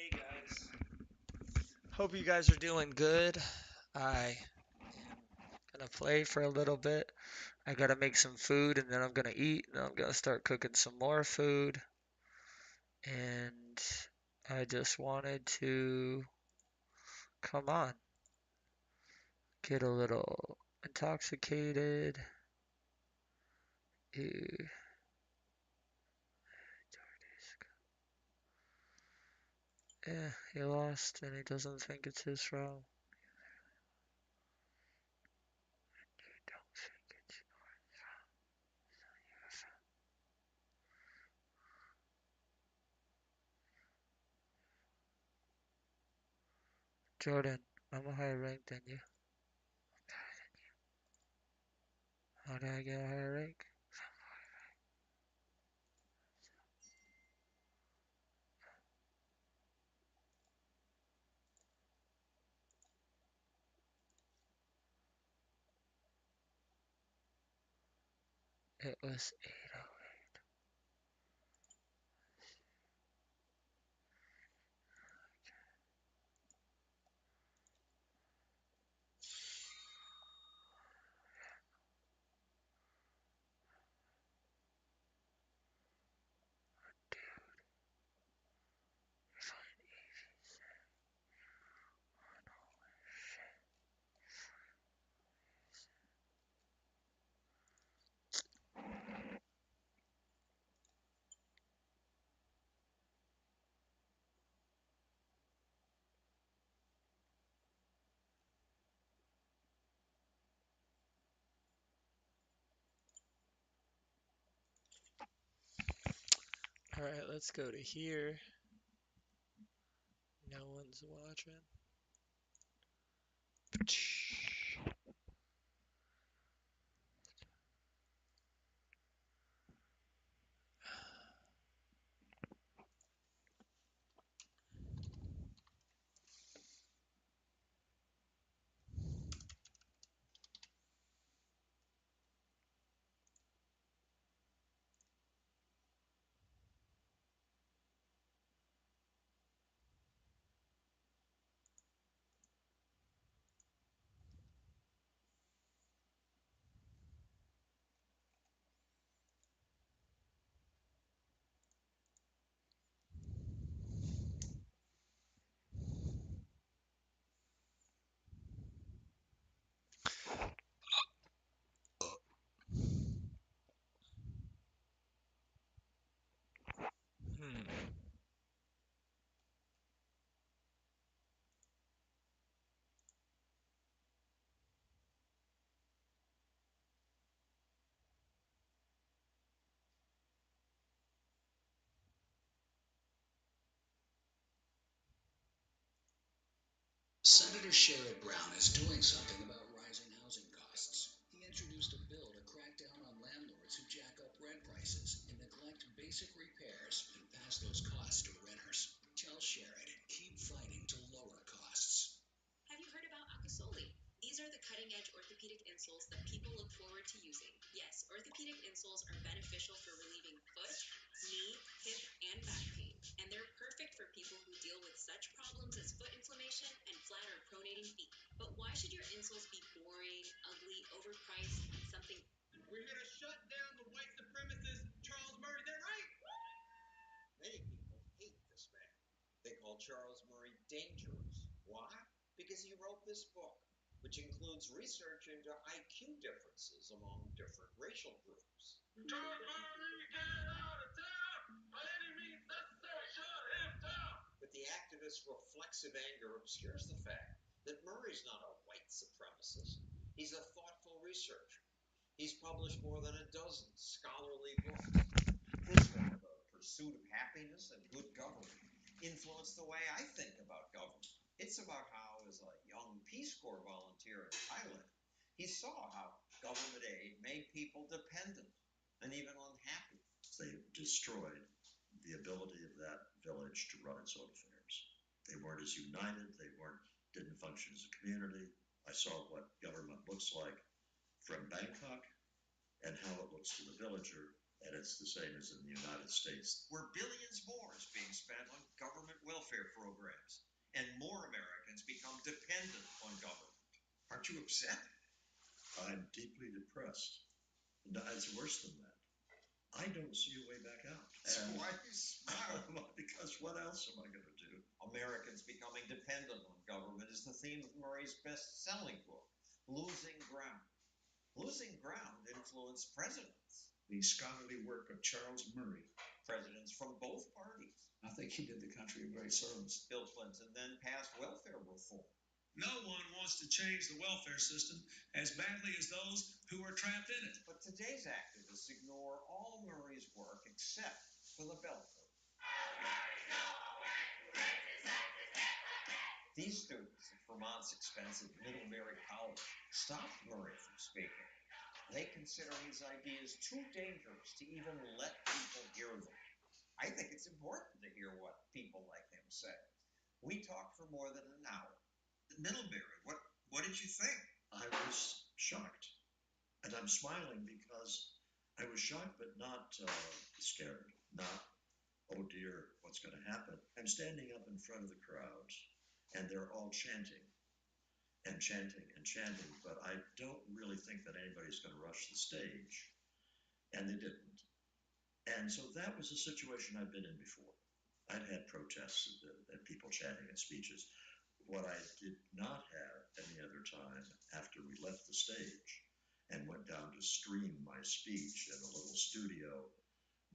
Hey guys, hope you guys are doing good. I gonna play for a little bit. I gotta make some food and then I'm gonna eat and then I'm gonna start cooking some more food. And I just wanted to come on, get a little intoxicated. Ew. Yeah, he lost and he doesn't think it's his fault. You don't think it's your fault. Jordan, I'm a higher rank than you. How did I get a higher rank? It was 808. Alright, let's go to here. No one's watching. Hmm. Senator Sherrod Brown is doing something about rising housing costs. He introduced a bill to crack down on landlords who jack up rent prices and neglect basic repairs and pass those costs to renters. Tell Sherrod, keep fighting to lower costs. Have you heard about Akasoli? These are the cutting edge orthopedic insoles that people look forward to using. Yes, orthopedic insoles are beneficial for relieving foot, knee, hip, and back pain. And they're perfect for people who deal with such problems as foot inflammation and flat or pronating feet. But why should your insoles be boring, ugly, overpriced, and something? We're here to shut down the white supremacist Charles Murray. They're right. Many people hate this man. They call Charles Murray dangerous. Why? Because he wrote this book, which includes research into IQ differences among different racial groups. Charles Murray, get out of town! By any means necessary, shut him down! But the activist's reflexive anger obscures the fact that Murray's not a white supremacist. He's a thoughtful researcher. He's published more than a dozen scholarly books. His book, The Pursuit of Happiness and Good Government, influenced the way I think about government. It's about how, as a young Peace Corps volunteer in Thailand, he saw how government aid made people dependent and even unhappy. They destroyed the ability of that village to run its own affairs. They weren't as united, didn't function as a community. I saw what government looks like from Bangkok and how it looks to the villager And it's the same as in the United States, where billions more is being spent on government welfare programs, and more Americans become dependent on government. Aren't you upset? I'm deeply depressed. No, it's worse than that. I don't see a way back out. So why do you smile? Because what else am I going to do? Americans becoming dependent on government is the theme of Murray's best-selling book, Losing Ground. Losing Ground influenced presidents. The scholarly work of Charles Murray. Presidents from both parties. I think he did the country a great service. Bill Clinton then passed welfare reform. No one wants to change the welfare system as badly as those who are trapped in it. But today's activists ignore all Murray's work except for the bell curve. These students at Vermont's expensive Middlebury College stopped Murray from speaking. They consider his ideas too dangerous to even let people hear them. I think it's important to hear what people like him say. We talked for more than an hour. Middlebury, what did you think? I was shocked. And I'm smiling because I was shocked but not scared. Not, oh dear, what's going to happen? I'm standing up in front of the crowd, and they're all chanting and chanting and chanting, but I don't really think that anybody's going to rush the stage. And they didn't. And so that was a situation I've been in before. I'd had protests and people chanting at speeches. What I did not have any other time after we left the stage and went down to stream my speech in a little studio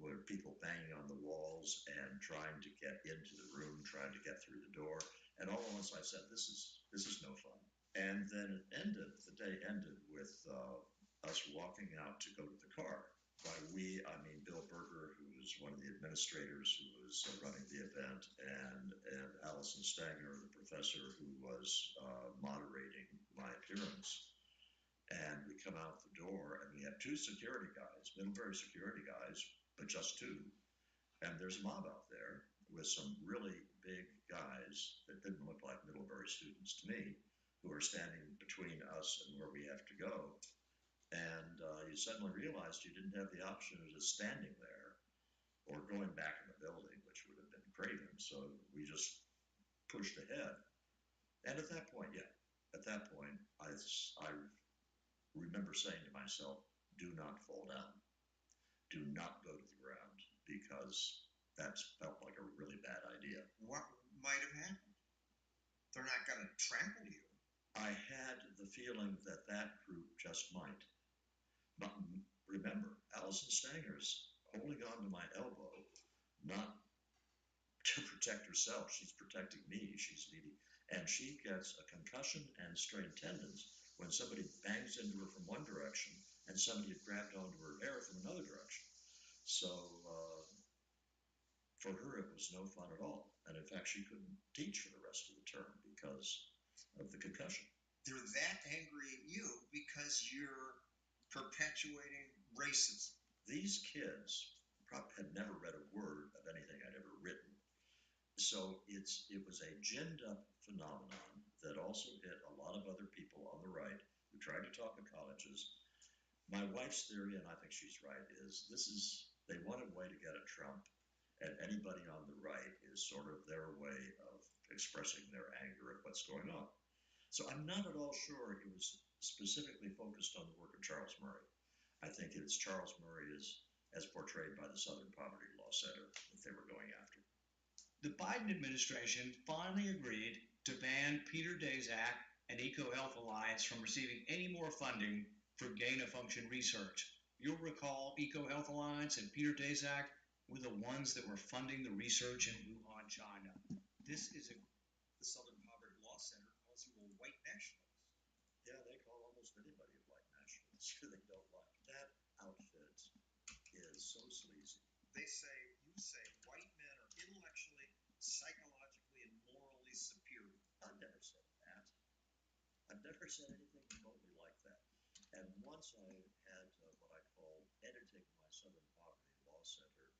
where people banging on the walls and trying to get into the room, trying to get through the door. And all at once I said, this is no fun. And then the day ended with us walking out to go to the car. By we, I mean Bill Berger, who was one of the administrators who was running the event, and Allison Stanger, the professor who was moderating my appearance. And we come out the door, and we have two security guys, Middlebury security guys, but just two. And there's a mob out there with some really big guys that didn't look like Middlebury students to me, who are standing between us and where we have to go. And you suddenly realized you didn't have the option of just standing there or going back in the building, which would have been craven. So we just pushed ahead. And at that point, I remember saying to myself, do not fall down. Do not go to the ground, because that felt like a really bad idea. What might have happened? They're not going to trample you. I had the feeling that that group just might. But remember, Allison Stanger's holding on to my elbow, not to protect herself. She's protecting me. She's leading. And she gets a concussion and strained tendons when somebody bangs into her from one direction and somebody had grabbed onto her hair from another direction. So for her, it was no fun at all. And in fact, she couldn't teach for the rest of the term because of the concussion. They're that angry at you because you're perpetuating racism. These kids had never read a word of anything I'd ever written. So it was a ginned up phenomenon that also hit a lot of other people on the right who tried to talk at colleges. My wife's theory, and I think she's right, is they want a way to get at Trump, and anybody on the right is sort of their way of expressing their anger at what's going on. So I'm not at all sure it was specifically focused on the work of Charles Murray. I think it's Charles Murray as portrayed by the Southern Poverty Law Center that they were going after. The Biden administration finally agreed to ban Peter Daszak and EcoHealth Alliance from receiving any more funding for gain-of-function research. You'll recall EcoHealth Alliance and Peter Daszak were the ones that were funding the research in Wuhan, China. The Southern Poverty Law Center calls you a white nationalist. Yeah, they call almost anybody a white nationalist who they don't like. That outfit is so sleazy. You say white men are intellectually, psychologically, and morally superior. I've never said that. I've never said anything remotely like that. And once I had what I call editing my Southern Poverty Law Center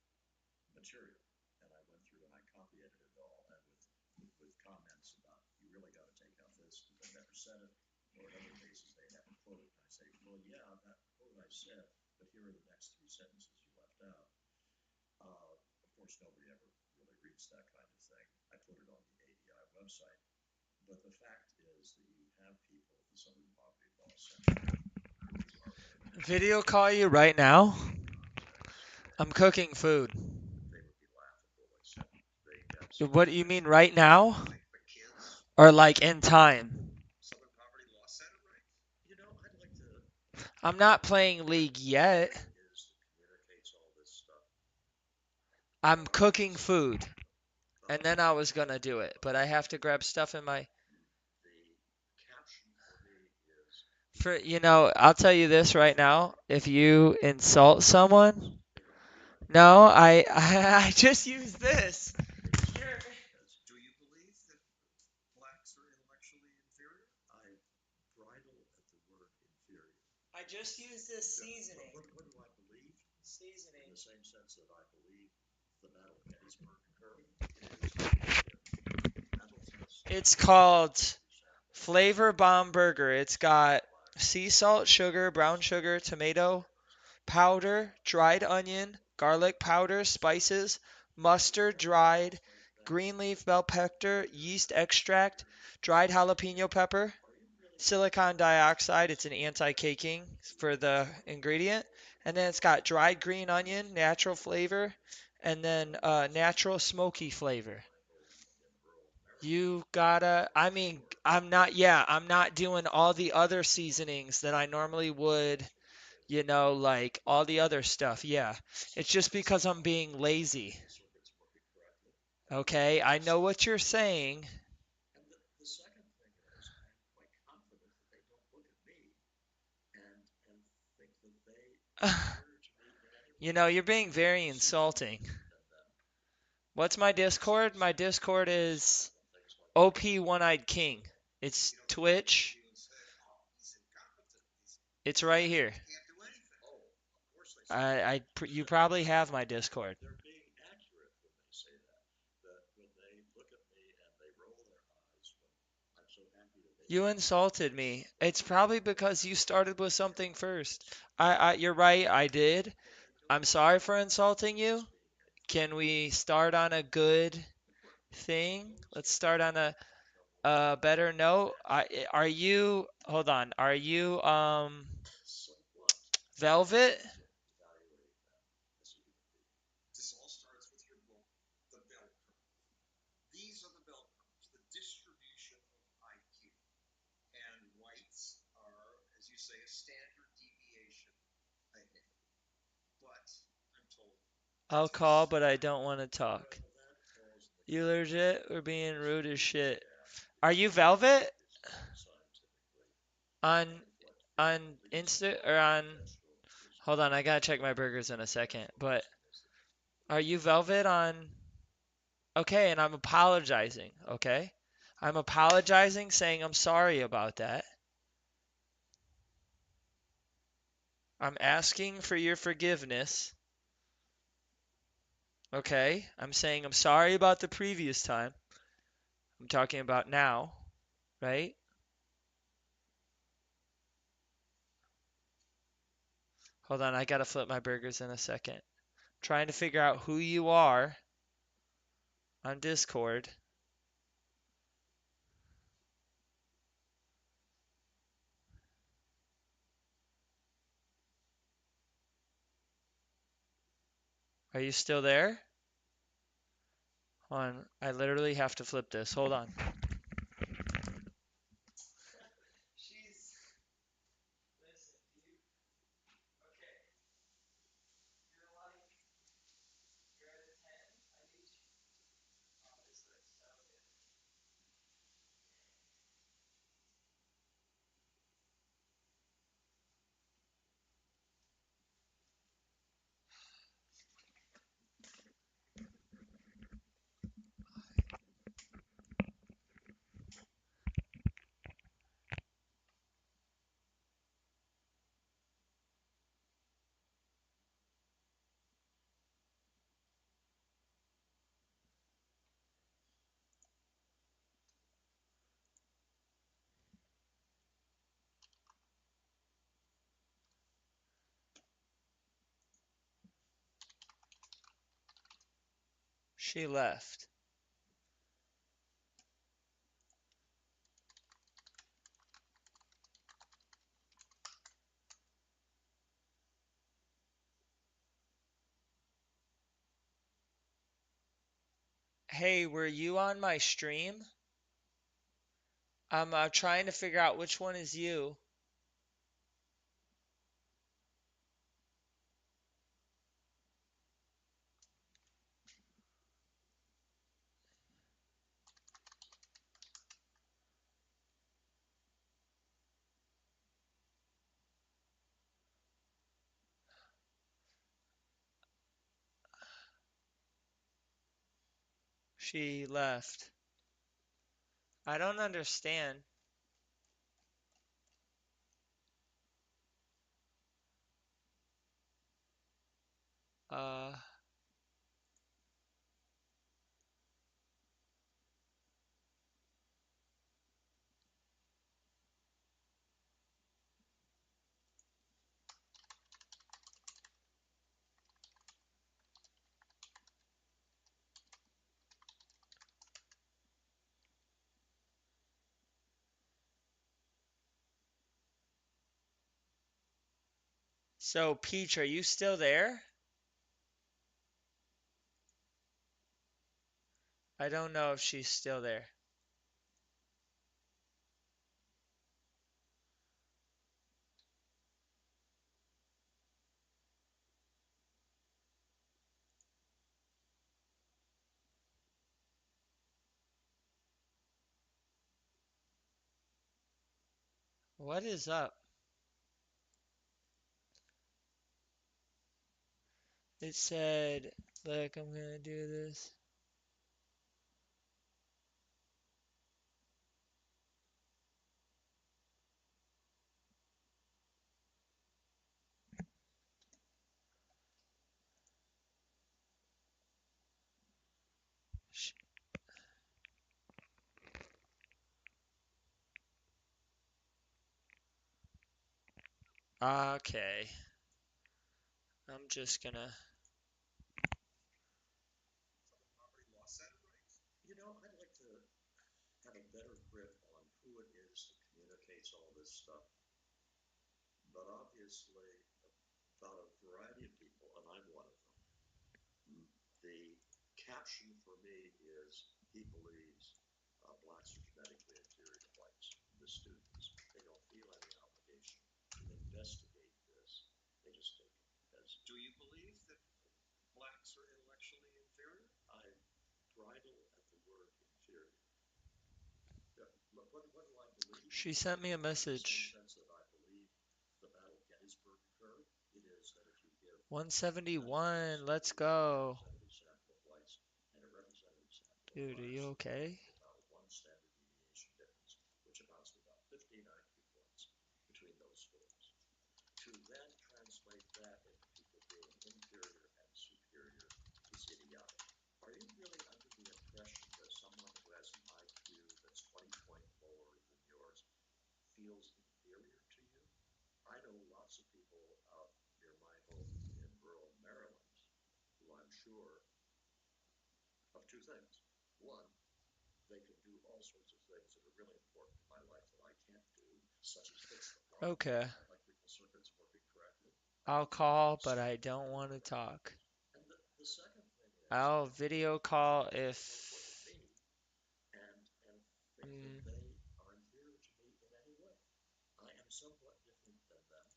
material, and I went through and I copy edited it all, and with comments about you really got to take out this because I never said it, or in other cases they have a quote, and I say, well, yeah, that quote I said, but here are the next three sentences you left down. Of course, nobody ever really reads that kind of thing. I put it on the ADI website. But the fact is that you have people at the Southern Poverty Law Center who are Video call you right now? I'm cooking food. they would be laughable, except they have What do you mean right now? Or like in time? Southern Poverty Law Center, right? You know, I'd like to I'm not playing League yet. is that communicates all this stuff. I'm cooking food. And then I was gonna do it, but I have to grab stuff in my. The caption for me is I'll tell you this right now. If you insult someone, no, I just used this. Here. do you believe that blacks are intellectually inferior? I bridle at the word inferior. I just used this seasoning. What do I believe? Seasoning. In the same sense that I believe the Battle of Gettysburg occurred. It's called Flavor Bomb Burger. It's got sea salt, sugar, brown sugar, tomato powder, dried onion, garlic powder, spices, mustard, dried, green leaf bell pepper, yeast extract, dried jalapeno pepper, silicon dioxide. It's an anti-caking for the ingredient. And then it's got dried green onion, natural flavor, and then natural smoky flavor. I'm not doing all the other seasonings that I normally would, like all the other stuff. Yeah. It's just because I'm being lazy. Okay, I know what you're saying. And the second thing is, I'm quite confident that they don't look at me and think that they encourage me in any way. You're being very insulting. What's my Discord? My Discord is OP One Eyed King. It's Twitch. It's right here. You probably have my Discord. They're being accurate when they say that. That when they look at me and they roll their eyes when I'm so happy that they You insulted me. It's probably because you started with something first. You're right, I did. I'm sorry for insulting you. Can we start on a good thing? Let's start on a better note. Hold on. Are you Velvet? This all starts with your book, The Bell Curve. These are the bell curves, the distribution of IQ. And whites are, as you say, a standard deviation ahead. But I'm told I'll call, but I don't want to talk. You legit were being rude as shit. Are you Velvet? On on Insta or on Hold on, I gotta check my burgers in a second. But are you Velvet on Okay, and I'm apologizing, okay? I'm apologizing, saying I'm sorry about that. I'm asking for your forgiveness. Okay? I'm saying I'm sorry about the previous time. I'm talking about now, right? Hold on, I gotta flip my burgers in a second. Trying to figure out who you are on Discord. Are you still there? Hold on, I literally have to flip this. Hold on. She left. Hey, were you on my stream? I'm trying to figure out which one is you. She left. I don't understand. Uh, so Peach, are you still there? I don't know if she's still there. What is up? It said, look, I'm gonna do this. Okay. I'm just gonna. You know, I'd like to have a better grip on who it is that communicates all this stuff. But obviously, about a variety of people, and I'm one of them. The caption for me is he believes blacks are genetically inferior to whites, the students. They don't feel any obligation to investigate this. They just take it as. Do you believe that blacks are intellectually inferior? I bridle at the word inferior. Yeah, what do I believe? She sent me a In the message. same sense that I believe the Battle of Gettysburg occurred, it is that if you give 171. Let's go. representative sample of whites and a representative sample of Dude, are you blacks, okay? about one standard deviation difference, which amounts to about 59 points between those scores. To then translate that into people being inferior and superior is idiotic. Are you really under the impression that someone who has an IQ that's 20 points lower than yours feels inferior to you? I know lots of people out near my home in rural Maryland who I'm sure of two things. One, they can do all sorts of things that are really important in my life that I can't do, such as fix the problem. Okay. Electrical circuits working correctly. I'll call, but I don't want to talk. And the second thing is, I'll video call if. and think that they are inferior to me in any way. I am somewhat different than them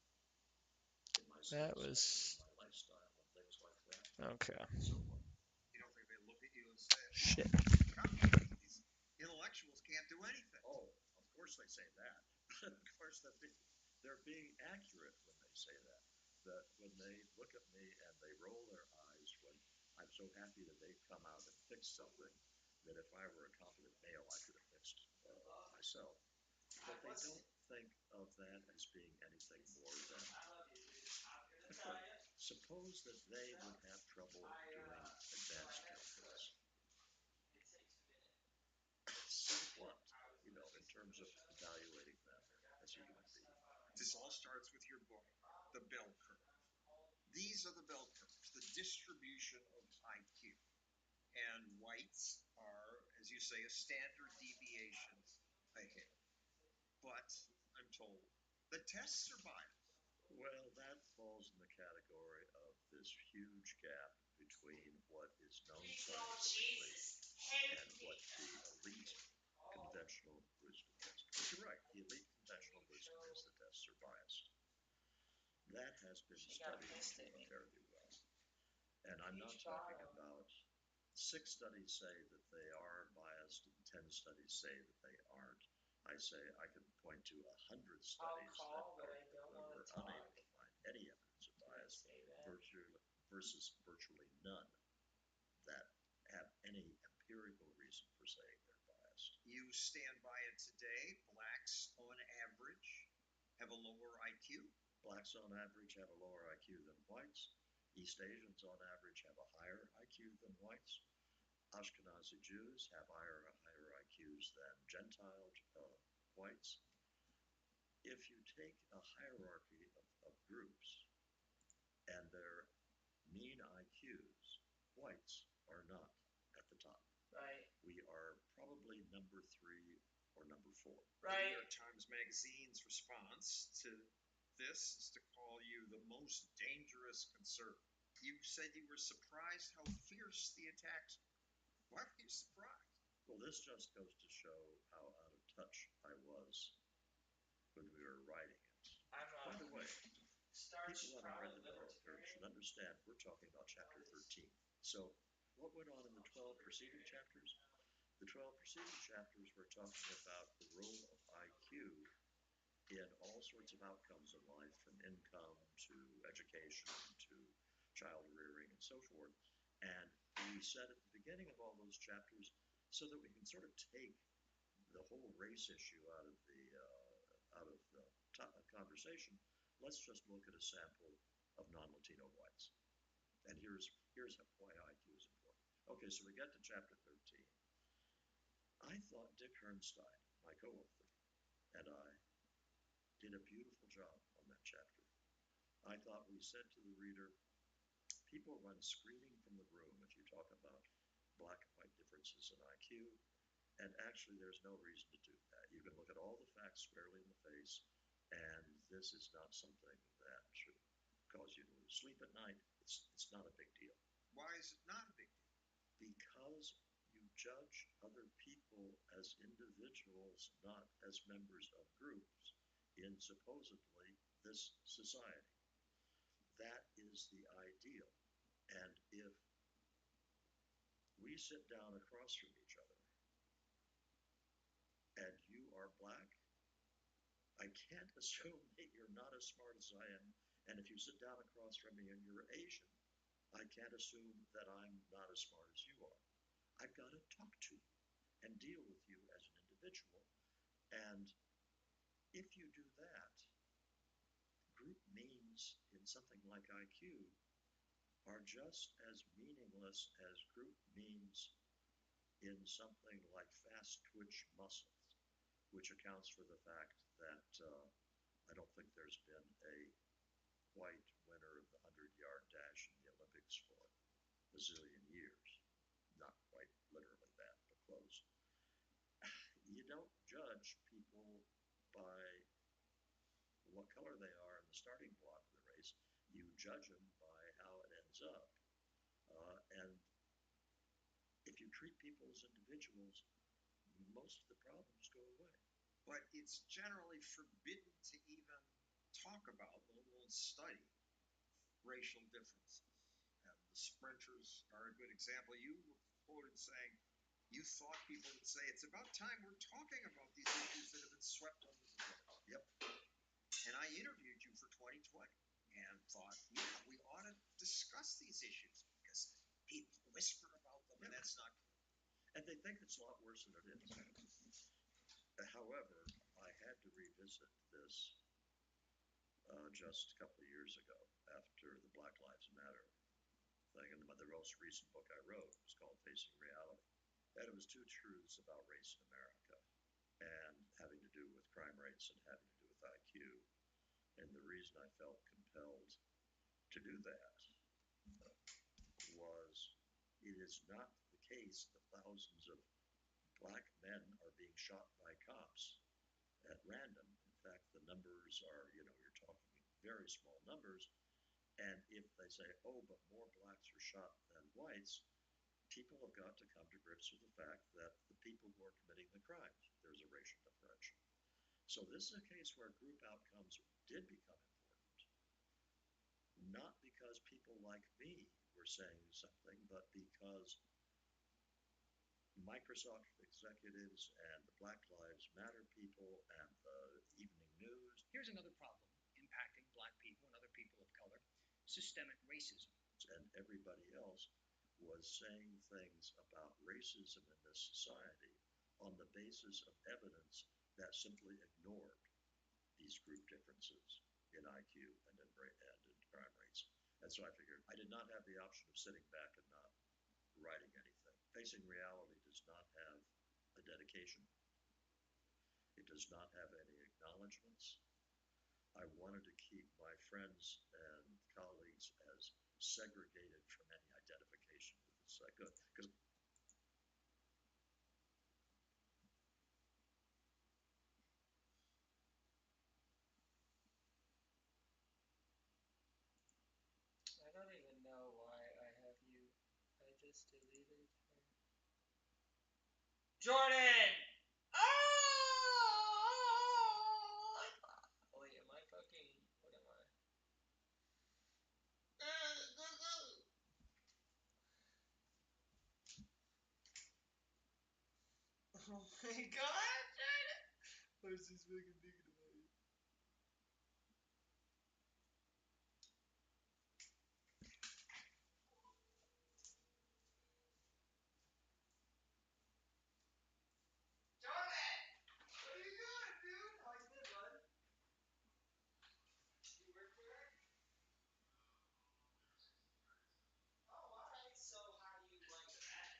in my skill That set, was. in my lifestyle, and things like that. Okay. So what? You don't think they look at you and say, Shit. these intellectuals can't do anything? Oh, of course they say that. Of course they're being accurate when they say that. That when they look at me and they roll their eyes when I'm so happy that they've come out and fixed something that if I were a competent male I could have fixed myself. But they don't think of that as being anything more than. Suppose that they would have trouble doing advanced calculus. So what? You know, in terms of evaluating them as a human being. This all starts with your book, The Bell Curve. These are the bell curves, the distribution of IQ. and whites are, as you say, a standard deviation ahead. But I'm told the tests are biased. Well, that falls in the category of this huge gap between what is known scientifically and what the elite conventional wisdom is. But you're right, the elite conventional wisdom is the tests are biased. That has been studied fairly well. And I'm not talking about 6 studies say that they are biased and 10 studies say that they aren't. I say I can point to 100 studies that were unable to find any evidence of bias versus virtually none that have any empirical reason for saying they're biased. You stand by it today. Blacks, on average, have a lower IQ. Blacks, on average, have a lower IQ than whites. East Asians, on average, have a higher IQ than whites. Ashkenazi Jews have higher IQs than Gentile whites. If you take a hierarchy of groups and their mean IQs, whites are not at the top. Right. We are probably number 3 or number 4. The New York Times Magazine's response to this is to call you the most dangerous conservative. You said you were surprised how fierce the attacks were. Why were you surprised? Well, this just goes to show how out of touch I was when we were writing it. By the way, people who haven't read the book should understand we're talking about chapter 13. So what went on in the 12 preceding chapters? The 12 preceding chapters were talking about the role of IQ in all sorts of outcomes in life, from income to education to child rearing and so forth. And we said at the beginning of all those chapters, so that we can sort of take the whole race issue out of the conversation, let's just look at a sample of non-Latino whites. And here's why IQ is important. Okay, so we get to chapter 13. I thought Dick Hernstein, my co-author, and I did a beautiful job on that chapter. I thought we said to the reader, people run screaming from the room if you talk about black and white differences in IQ, and actually there's no reason to do that. You can look at all the facts squarely in the face, and this is not something that should cause you to lose sleep at night. It's not a big deal. Why is it not a big deal? Because you judge other people as individuals, not as members of groups in supposedly this society. That is the ideal. And if we sit down across from each other and you are black, I can't assume that you're not as smart as I am. And if you sit down across from me and you're Asian, I can't assume that I'm not as smart as you are. I've got to talk to you and deal with you as an individual. And if you do that, group means in something like IQ are just as meaningless as group means in something like fast twitch muscles, which accounts for the fact that I don't think there's been a white winner of the 100-yard dash in the Olympics for a zillion years. Not quite literally that, but close. You don't judge people by what color they are in the starting block of the race. You judge them by how it ends up. And if you treat people as individuals, most of the problems go away. But it's generally forbidden to even talk about, let alone study, racial differences. And the sprinters are a good example. You were quoted saying you thought people would say, it's about time we're talking about these issues that have been swept under the rug. Yep. And I interviewed you for 2020 and thought, yeah, we ought to discuss these issues because people whisper about them, and that's not good. And they think it's a lot worse than it is. However, I had to revisit this just a couple of years ago after the Black Lives Matter thing. And the most recent book I wrote was called Facing Reality. And it was 2 truths about race in America and having to do with crime rates and having to do with IQ. And the reason I felt compelled to do that was it is not the case that thousands of black men are being shot by cops at random. In fact, the numbers are, you're talking very small numbers. And if they say, oh, but more blacks are shot than whites, people have got to come to grips with the fact that the people who are committing the crimes, there's a racial differential. So this is a case where group outcomes did become important, not because people like me were saying something, but because Microsoft executives and the Black Lives Matter people and the evening news. Here's another problem impacting black people and other people of color: systemic racism. And everybody else was saying things about racism in this society on the basis of evidence that simply ignored these group differences in IQ and in crime rates. And so I figured I did not have the option of sitting back and not writing anything. Facing reality does not have a dedication. It does not have any acknowledgments. I wanted to keep my friends and colleagues as segregated from any identification with this as I could. Because I don't even know why I have you. I just deleted her. Jordan! Oh! Wait, am I fucking. What am I? Oh my god, Jordan! I was just fucking thinking about you. Jordan! What are you doing, dude? How you been, bud? You work here? Oh, alright. So how do you like that?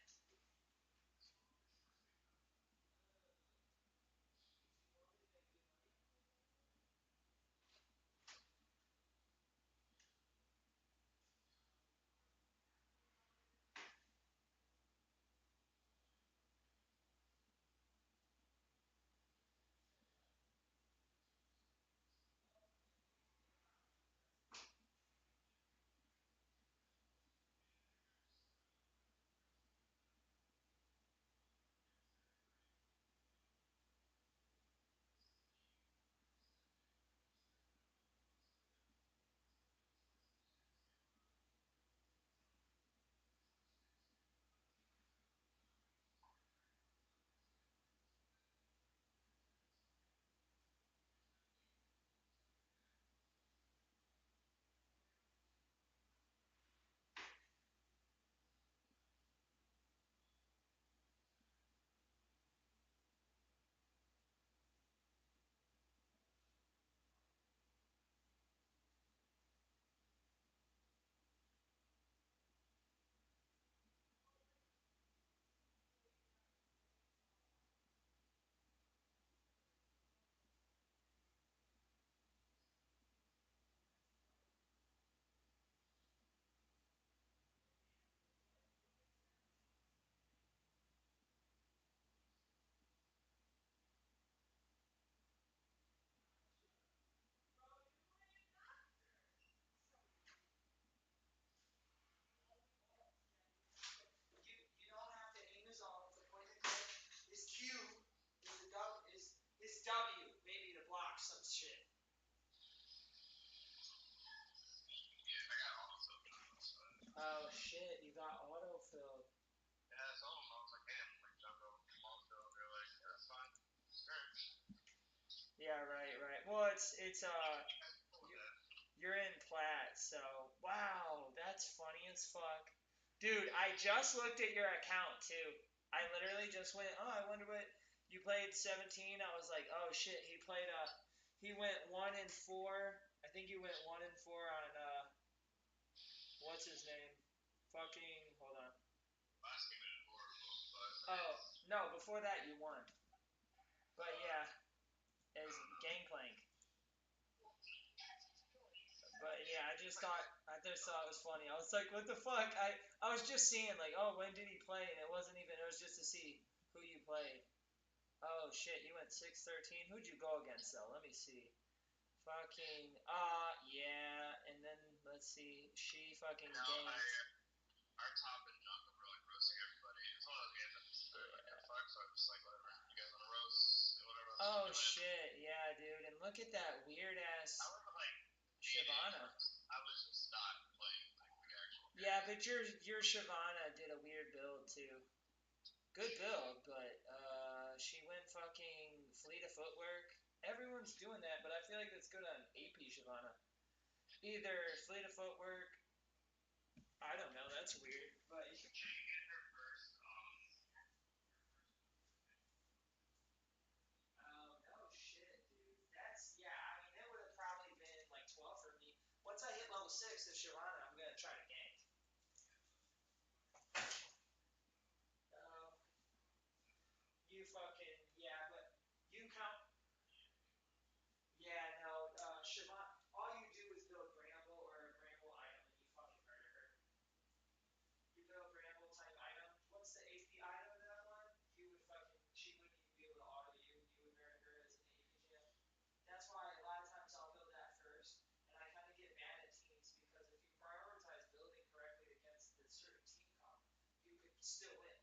You normally make good money? You don't have to aim his arm. The point of click is Q is W, maybe to block some shit. Oh shit, you got autofill. Yeah, right. Well, you're in Platt, so wow, that's funny as fuck. Dude, I just looked at your account too. I literally just went, oh, I wonder what you played 17. I was like, oh shit, he went 1-4. I think he went 1-4 on what's his name? Fucking hold on. Oh no, before that you won. But yeah, as Gangplank. But yeah, I I just thought it was funny. I was like, what the fuck? I was just seeing like, oh, when did he play? And it wasn't even. It was just to see who you played. Oh shit, you went 6-13. Who'd you go against though? Let me see. Fucking yeah. And then let's see. She fucking ganked. Our top and junk were like roasting everybody. It's one of those games that just like you're fucked, so I'm just like whatever. You guys wanna roast, whatever. Oh shit, yeah, dude. And look at that weird ass I was like Shyvana. I was just not playing like the actual game. Yeah, but your Shyvana did a weird build too. Good build, but she went fucking fleet of footwork. Everyone's doing that, but I feel like it's good on AP Shyvana. Either fleet of footwork. I don't know. That's weird, but. Can you get her first? Oh no shit, dude. That's yeah. I mean, it would have probably been like 12 for me. Once I hit level 6 of Shyvana, I'm gonna try to gank. You fucking yeah, but you count. Yeah, no, Siobhan, all you do is build Bramble or a Bramble item and you fucking murder her. You build Bramble type item. What's the AP item of that one? You would fucking, she wouldn't even be able to auto you. You would murder her as an AP gem. That's why a lot of times I'll build that first. And I kind of get mad at teams because if you prioritize building correctly against the certain team comp, you could still win.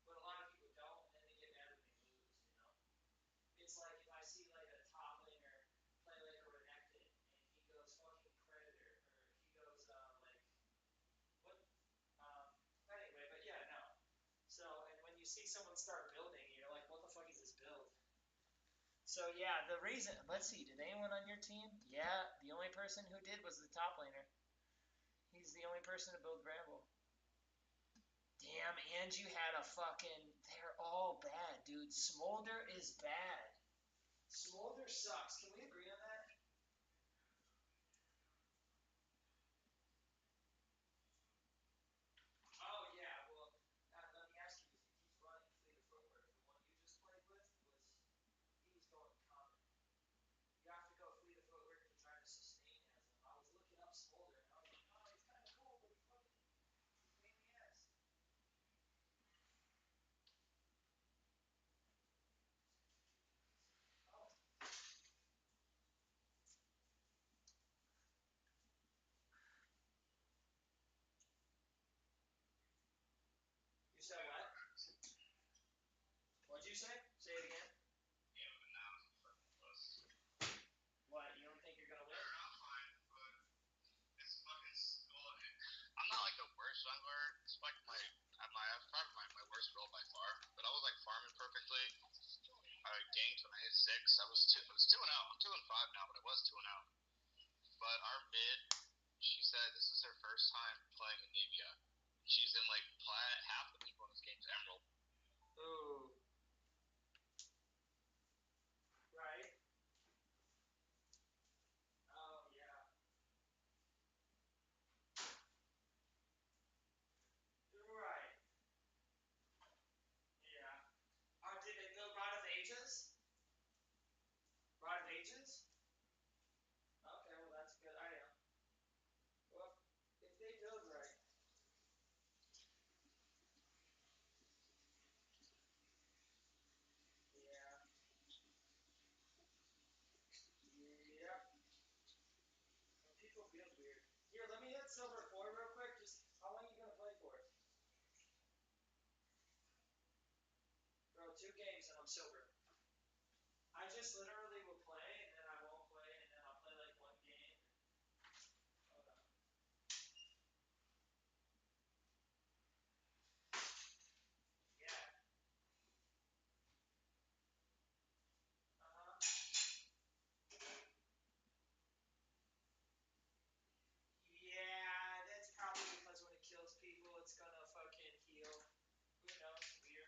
But a lot of people don't, and then they get mad when they lose, you know? It's like if I see like a top laner play like a Renekton and he goes fucking Predator or he goes like what anyway, but yeah, no. So and when you see someone start building, you're like, what the fuck is this build? So yeah, the reason let's see, did anyone on your team? Yeah, the only person who did was the top laner. He's the only person to build Bramble. Damn, and you had a fucking they're all bad, dude. Smolder is bad. Smolder sucks. Can we agree on that? Oh yeah. Well, let me ask you: if he's running fleet of footwork, the one you just played with was he was going common. You have to go fleet of footwork to try to sustain as him. I was looking up Smolder and I was like, oh, he's kind of cool, but he fucking pain in the ass. Oh, you said what? What'd you say? Say it again. Yeah, but now it's fucking close. What? You don't think you're gonna win? I'm fine, but it's fucking well, I'm not like the worst jungler. It's like probably my worst role by far. But I was like farming perfectly. I ganked when I hit 6. I was 2-0. I'm 2-5 now, but I was 2-0. But our mid, she said this is her first time playing Anivia. She's in like plat. Half the people in this game's Emerald. Ooh. Right. Oh yeah. Right. Yeah. Did they build Rod of Ages? Rod of Ages? Okay, well that's a good item. Well, if they build right. Yeah. Yep. And people build weird. Here, let me hit silver 4 real quick. Just how long are you gonna play for? Bro, 2 games and I'm silver. I just literally will play and then I won't play and then I'll play like 1 game. Hold on. Yeah. Yeah, that's probably because when it kills people, it's gonna fucking heal. Who knows? Weird.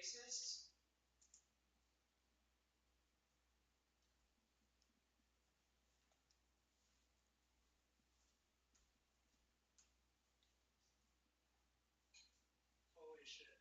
racists. Holy shit.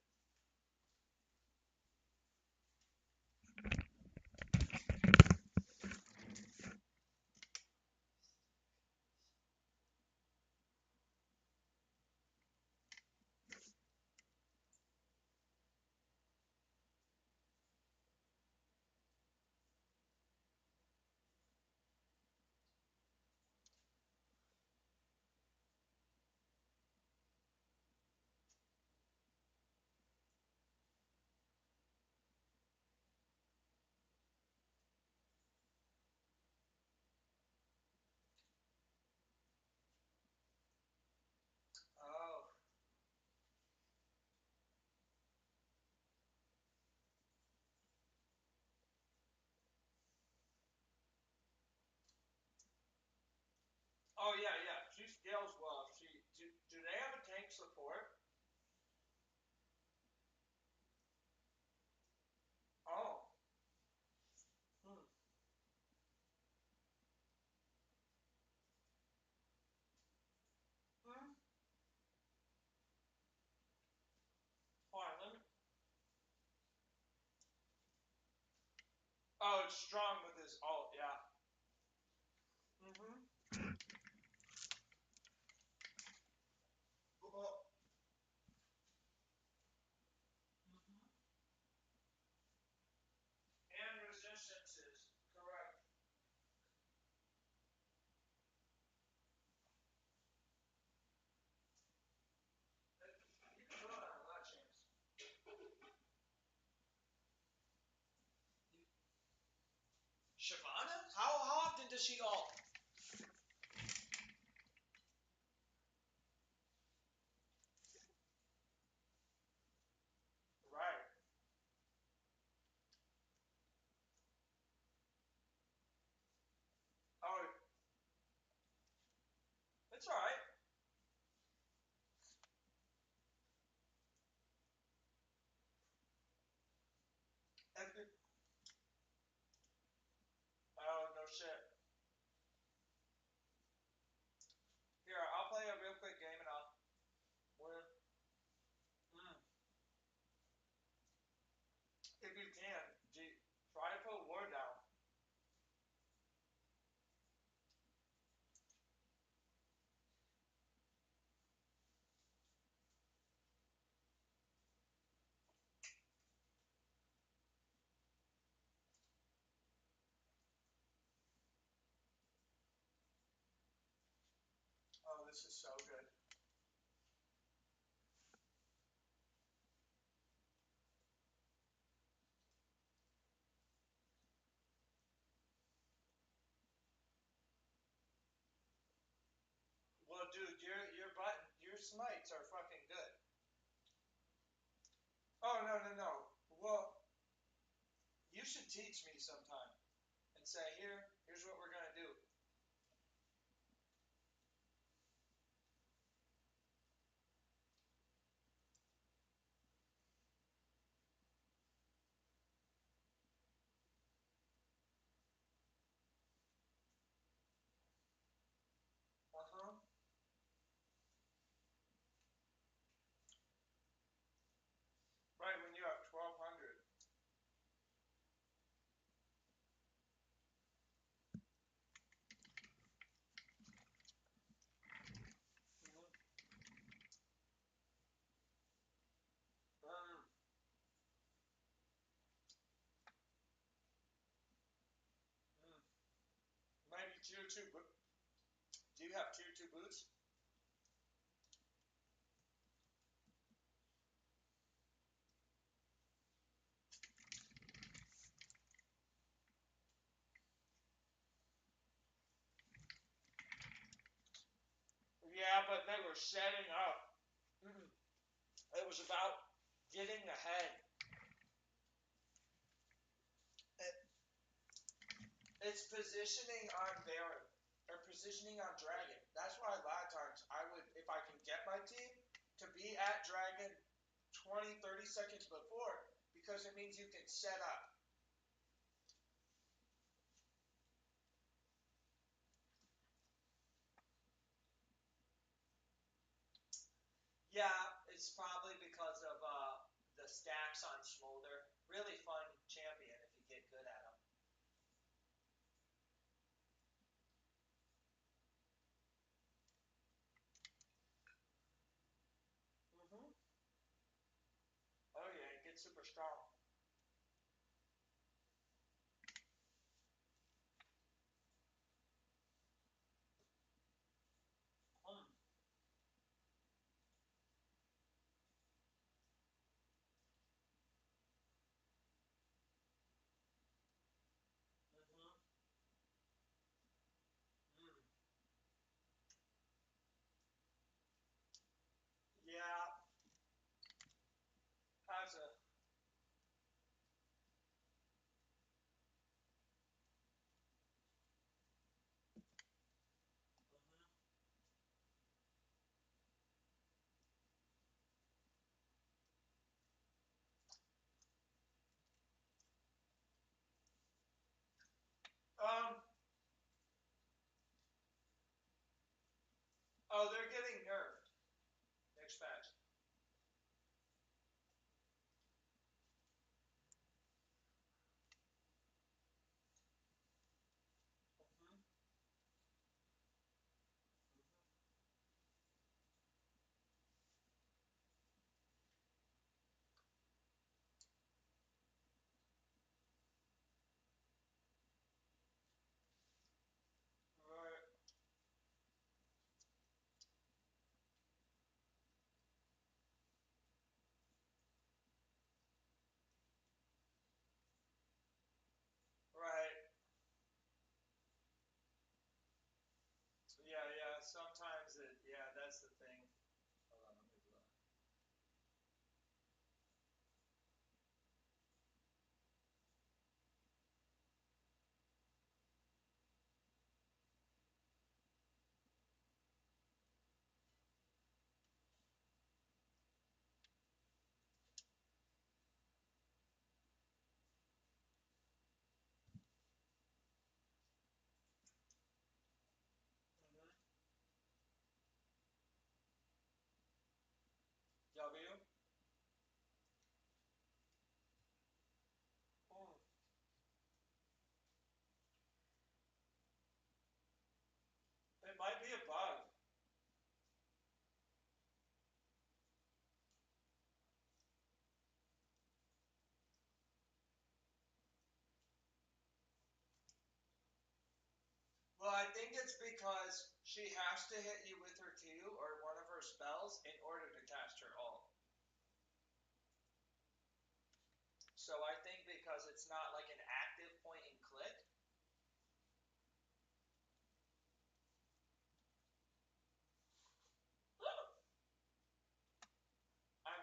Oh. Oh yeah, yeah. She scales well. Do they have a tank support? Oh. Hmm. Hmm. Hold on, let me. Oh, it's strong with his alt, yeah. Mm-hmm. Well, mm-hmm. And resistances, correct. You can throw it on a lot of chance. Shyvana? How often does she alt? Right. Oh, it's alright. Oh, no shit. Here, I'll play a real quick game and I'll. Where? Mm. If you can, try to put war down. Oh, this is so good. Well, dude, your smites are fucking good. Oh no. Well, you should teach me sometime and say here's what we're gonna do. Uh huh. Right when you have 1,200. Mm-hmm. Mm. Maybe tier two. Do you have tier two boots? Yeah, but they were setting up. Mm. It was about getting ahead. It, it's positioning on Baron or positioning on Dragon. That's why a lot of times I would, if I can get my team to be at Dragon 20, 30 seconds before, because it means you can set up. Yeah, it's probably because of the stacks on Smolder. Really fun champion if you get good at him. Oh yeah, it gets super strong. Mm. Mm-hmm. Mm. Yeah, has a. Mm-hmm. Um. Oh, they're getting nerfed next patch. Mm-hmm. Right. Right. Yeah, yeah. Sometimes it. Yeah, that's the thing. Hold on, let me look. Mm-hmm. W. Mm. It might be a bug. Well, I think it's because she has to hit you with her Q or one of her spells in order to cast her ult. So I think because it's not like an active point and click. I'm,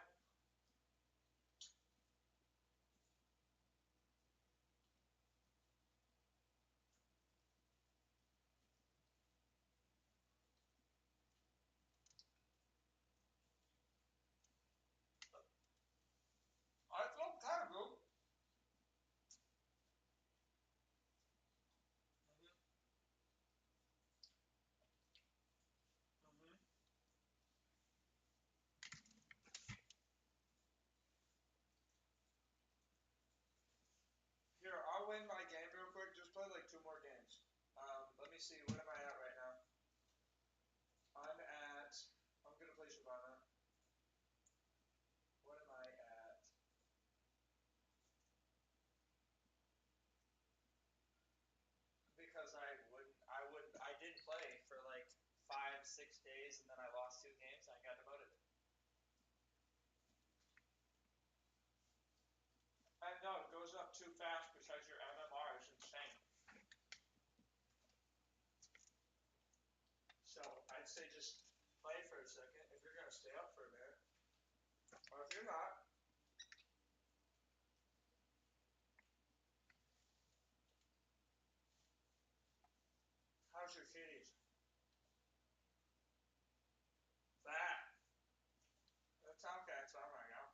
I feel kind of good. Mm-hmm. Mm-hmm. Here, I'll win my game real quick. Just play like 2 more games. Let me see. What am I at right now? I'm at. I'm gonna play Shyvana. What am I at? Because I didn't play for like 5, 6 days, and then I lost 2 games. And I got demoted. I know it goes up too fast because your MMR is insane. So I'd say just play for a second if you're gonna stay up for a minute, or if you're not. How's your kitties? Fat. That's how cats are right now.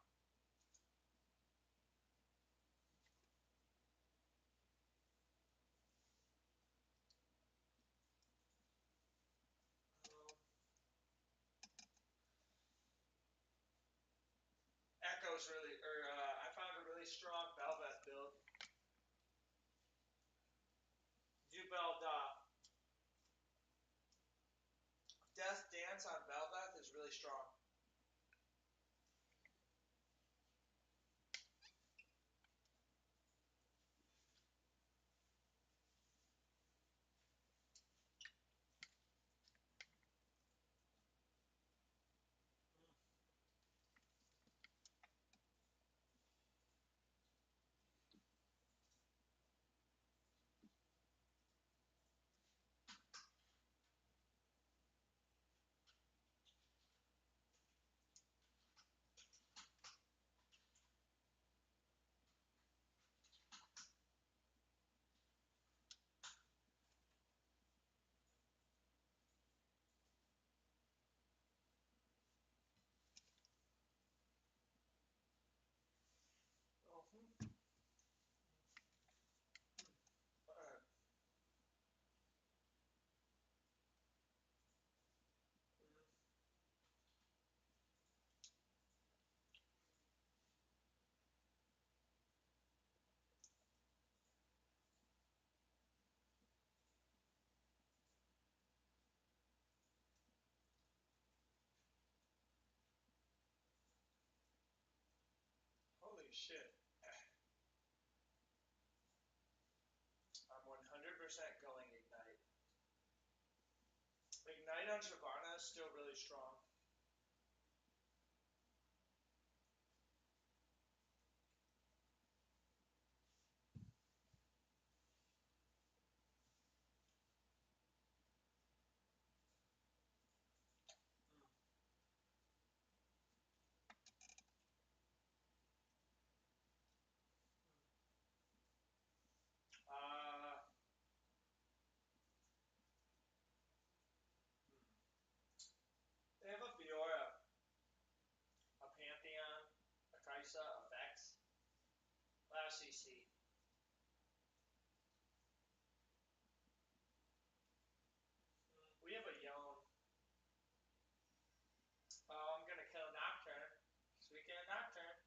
Shacko's really, I found a really strong Belveth build. You build Death Dance on Belveth is really strong. Holy shit. I'm 100% going Ignite. Ignite on Shyvana is still really strong. They have a Fiora, a Pantheon, a Kaisa, a Vex, last CC. We have a Yone. Oh, I'm gonna kill Nocturne. So we get a Nocturne.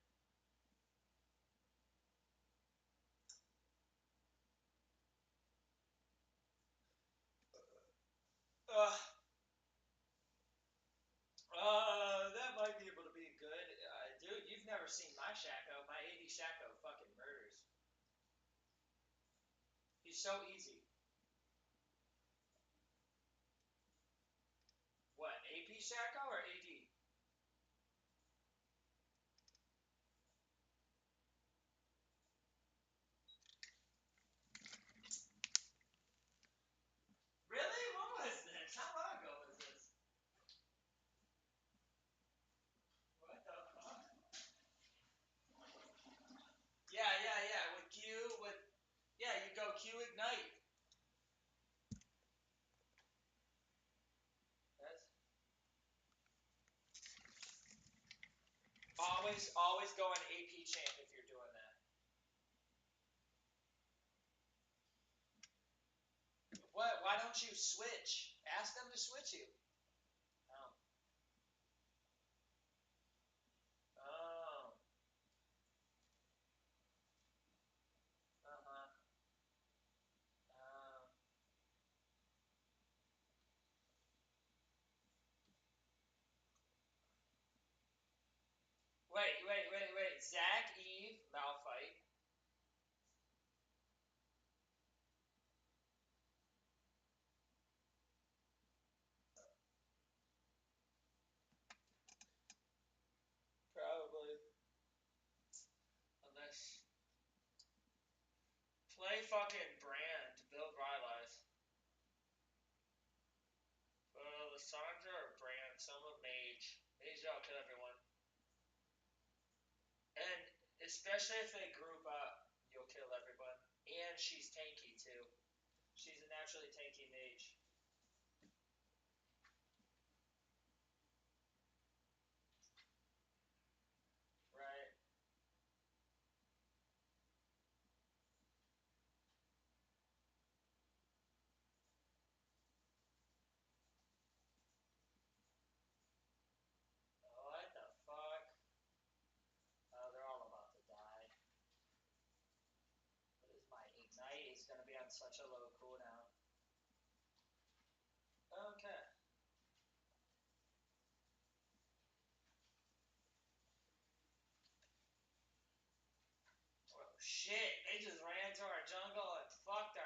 That might be able to be good. Dude, you've never seen my Shaco. My 80 Shaco fucking murders. He's so easy. What, AP Shaco or AD? Really? What was this? How long ago was this? What the fuck? Yeah. With Q, you go Q Ignite. That's always go on AP champ if you're doing that. What? Why don't you switch? Ask them to switch you. Oh. Oh. Uh-huh. Uh, wait. Zach, Eve, Malphite. Probably. Unless. Play fucking Brand. Build Rylai's. Lissandra or Brand? Someone Mage. Mage out kill everyone. And especially if they group up, you'll kill everyone. And she's tanky too. She's a naturally tanky mage. Right. What the fuck? on such a low cooldown. Okay. Oh shit, they just ran to our jungle and fucked our...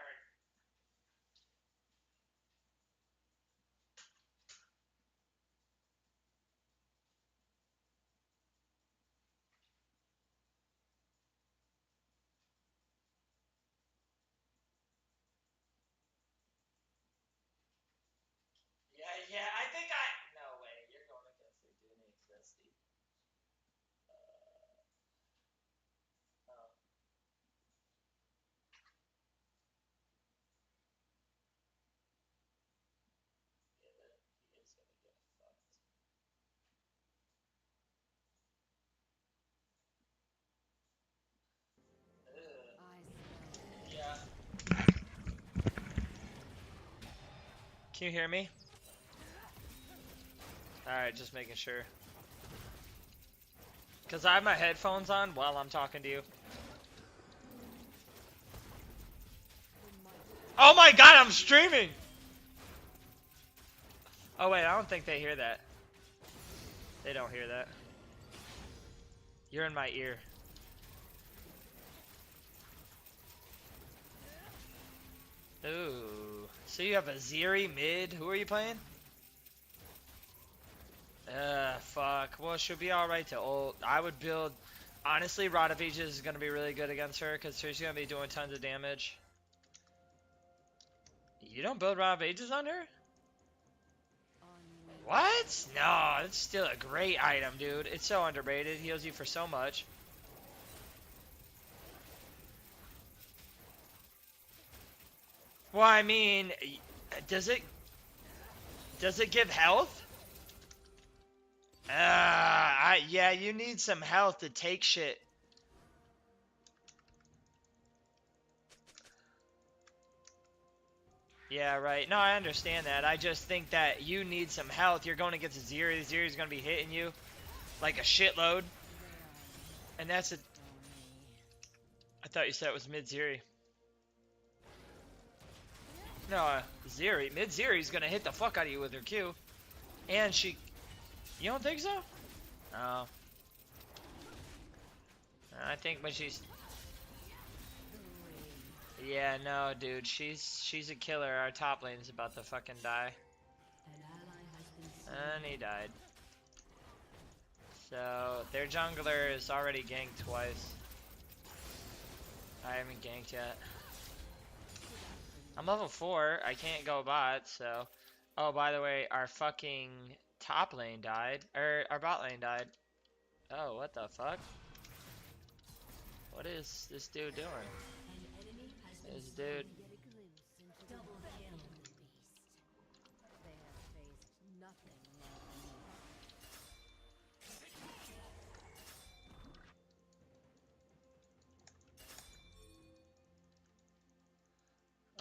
Yeah, I think I... No way, you're going against the Goonie Existy. Oh. Yeah, he is gonna get fucked. Ugh. Yeah. Can you hear me? Alright, just making sure. Because I have my headphones on while I'm talking to you. Oh my god, I'm streaming! Oh wait, I don't think they hear that. They don't hear that. You're in my ear. Ooh. So you have a Zeri mid. Who are you playing? Fuck. Well, she'll be alright to ult. I would build... Honestly, Rod of Ages is going to be really good against her because she's going to be doing tons of damage. You don't build Rod of Ages on her? What? No, it's still a great item, dude. It's so underrated. Heals you for so much. Well, I mean, does it give health? Yeah, you need some health to take shit. Yeah, right. No, I understand that. I just think that you need some health. You're going against a Zeri. The Zeri's going to be hitting you like a shitload. And that's a... I thought you said it was mid-Zeri. No, Zeri. Mid-Zeri's going to hit the fuck out of you with her Q. And she... You don't think so? No. I think when she's... Yeah, no, dude. She's a killer. Our top lane's about to fucking die. And he died. So, their jungler is already ganked twice. I haven't ganked yet. I'm level 4. I can't go bot, so... Oh, by the way, our fucking top lane died. Or, our bot lane died. Oh, what the fuck? What is this dude doing? This dude...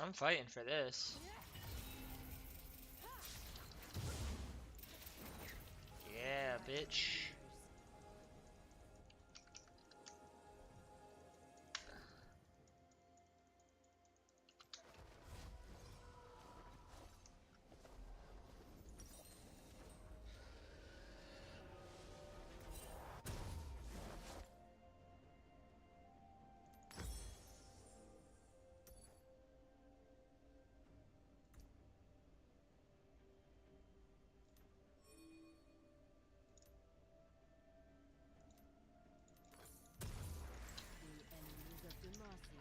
I'm fighting for this. Yeah, bitch.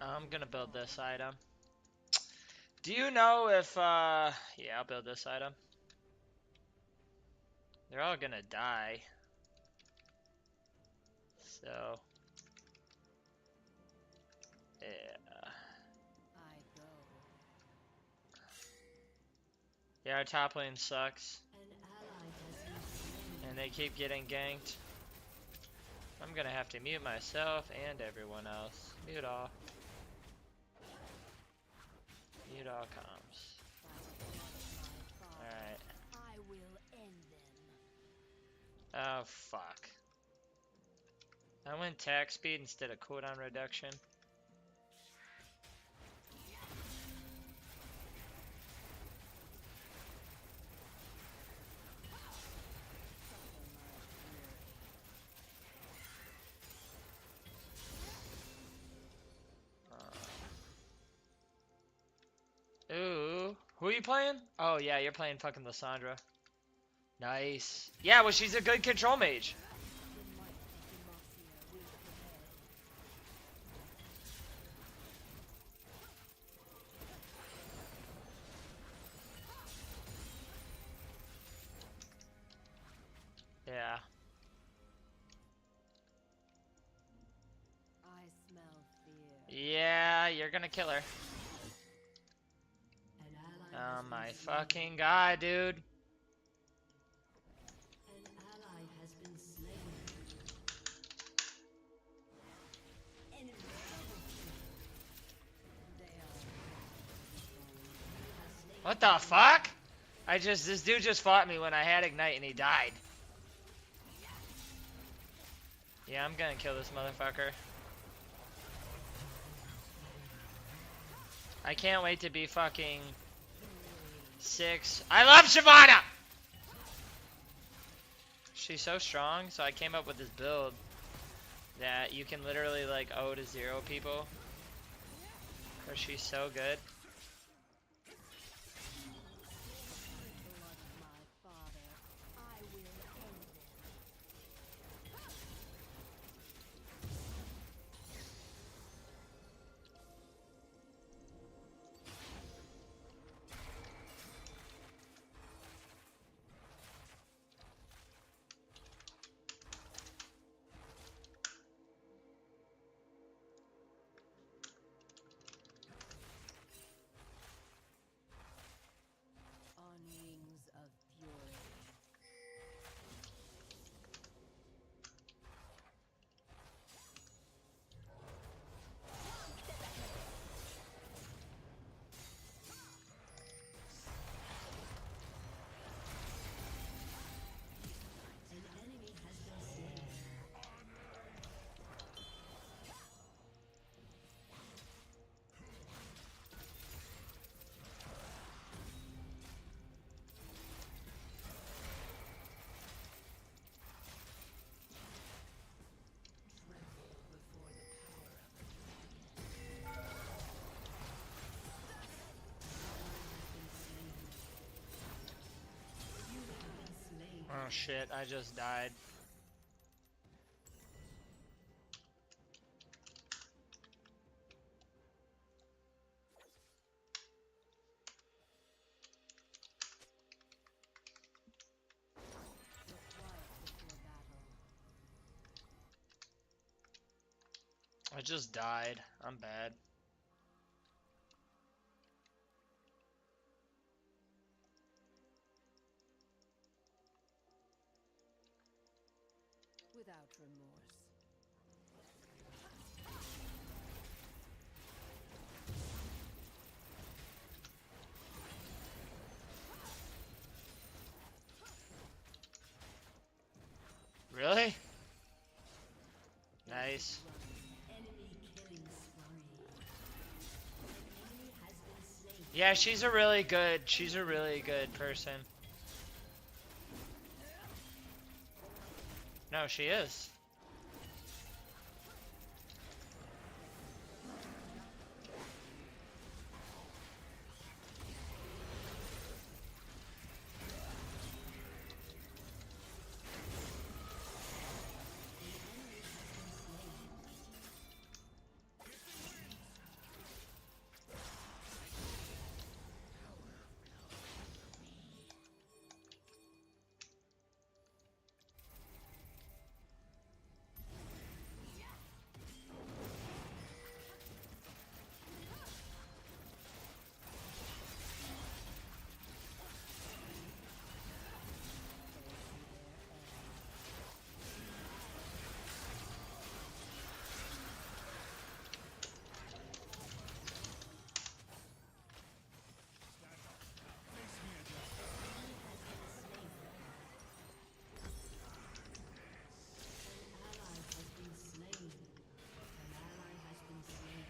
I'm gonna build this item. Do you know if, yeah, I'll build this item. They're all gonna die. So, yeah. Yeah, our top lane sucks. And they keep getting ganked. I'm gonna have to mute myself and everyone else. Mute all. Mute all comms. Alright. Oh, fuck. I went attack speed instead of cooldown reduction. Who are you playing? Oh yeah, you're playing fucking Lissandra. Nice. Yeah, well she's a good control mage. Yeah. I smell fear. Yeah, you're gonna kill her. An ally Oh has my been slain. fucking god, dude. An ally has been slain. Enemy double kill. They are slain. What the fuck? This dude just fought me when I had Ignite and he died. Yeah, I'm gonna kill this motherfucker. I can't wait to be fucking 6. I love Shyvana! She's so strong, so I came up with this build that you can literally like 0 to 0 people. Cause she's so good. Blood of my father. I will end it. On wings of fury. An enemy has been slain. Oh shit, I just died. Go quiet before battle. I just died. I'm bad. Without remorse. Really? Nice. Enemy killing spree. An enemy has been slain. Yeah, she's a really good person. No, she is. Ally has been slain. An ally has been slain.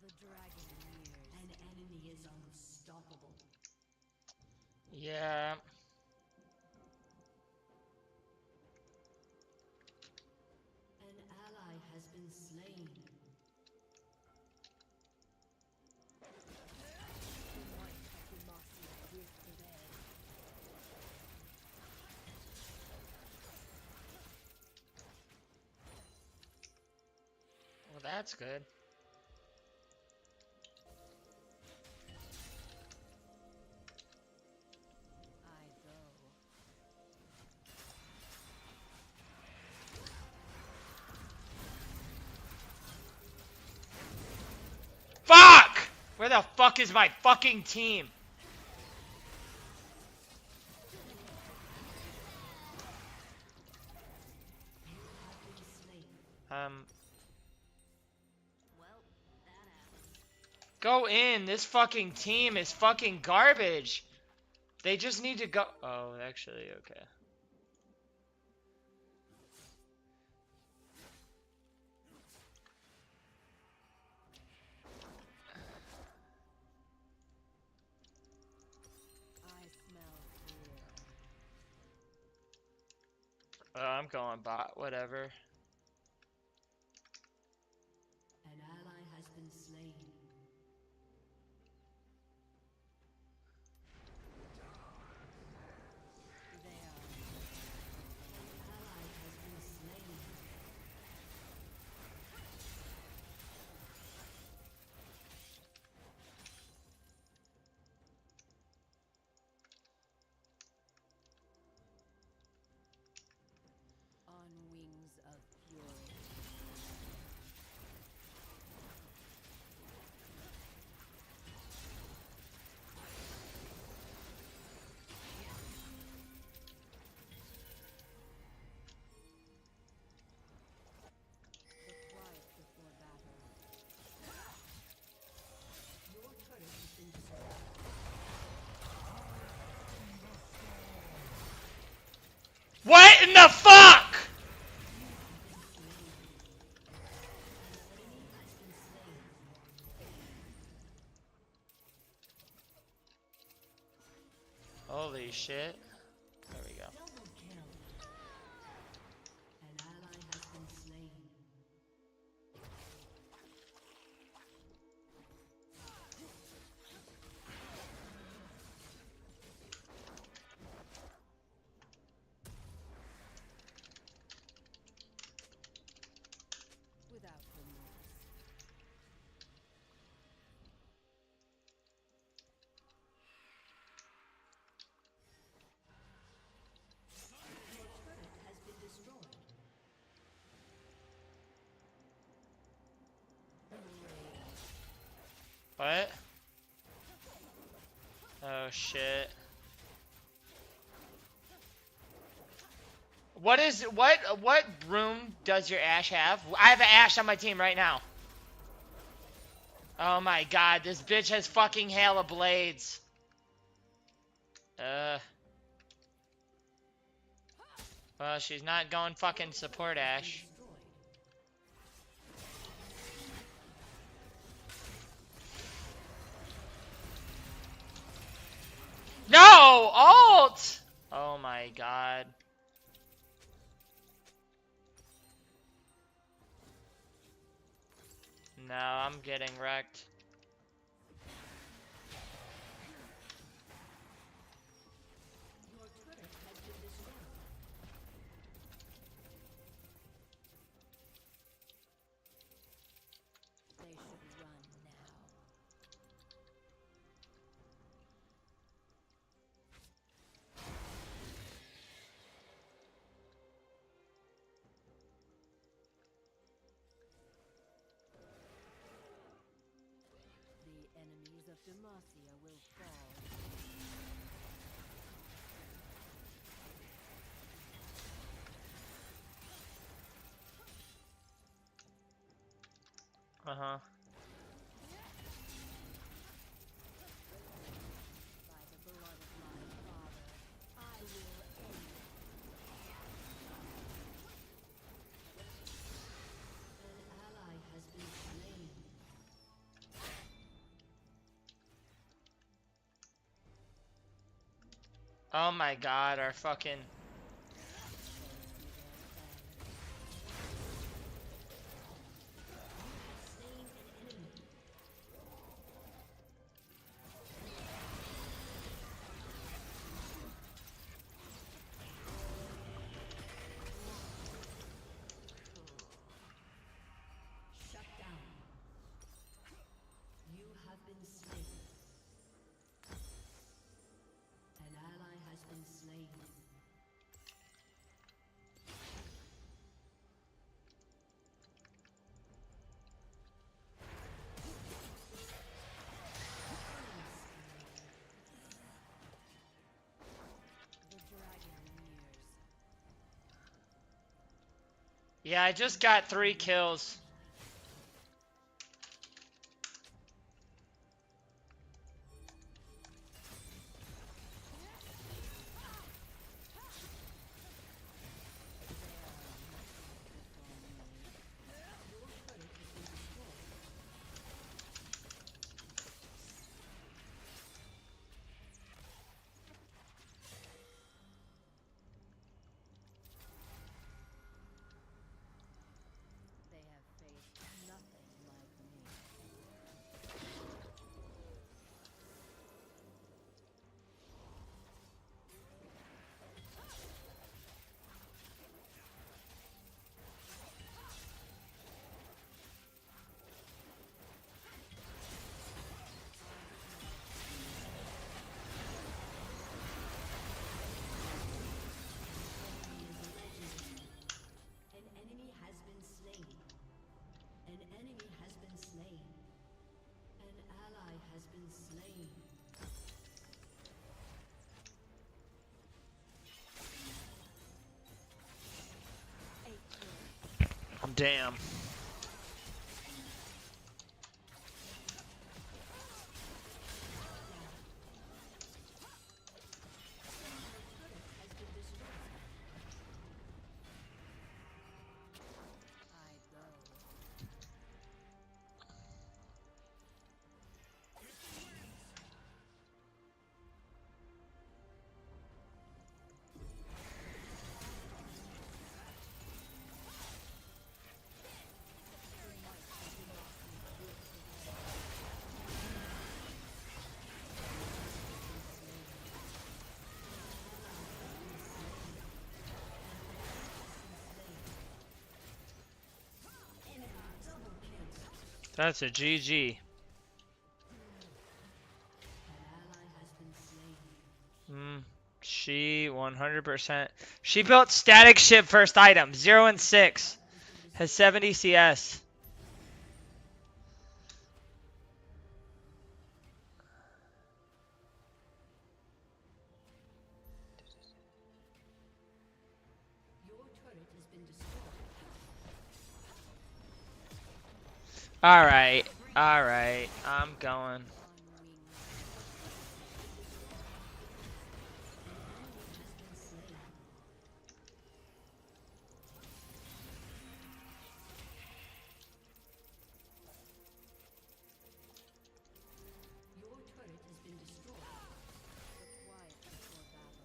The dragon nears. An enemy is unstoppable. Yeah. An ally has been slain. That's good. I go. Fuck! Where the fuck is my fucking team? Um, Well, that happened. go in. This fucking team is fucking garbage. They just need to go. Oh, actually, okay. I smell fear. I'm going bot. Whatever. An ally has been slain. There. An ally has been slain. On wings of fury. The quiet before battle. Your turret has been destroyed. What in the fuck? Holy shit. There we go. Double kill. An ally has been slain. Without remorse. Your turret has been destroyed. What? Oh shit. What room does your Ashe have? I have an Ashe on my team right now. Oh my god, this bitch has fucking hail of blades. Well, she's not going fucking support Ashe. No! Alt! Oh my god. No, I'm getting wrecked. Your turret has been destroyed. They should run now. The enemies of Demacia will fall. Uh-huh. By the blood of my father, I will end it. An ally has been slain. Oh my god, our fucking... Slain an enemy. Shut down. Yeah, I just got 3 kills. They have faced nothing like me. An enemy has been slain. An enemy has been slain. An ally has been slain. Damn. I go. That's a GG. An ally has been slain. She 100%. She built static ship first item, 0 and 6. Has 70 CS. Your turret has been destroyed. Alright. Alright. I'm going. On me. An enemy has been slain. Your turret has been destroyed. The quiet before battle.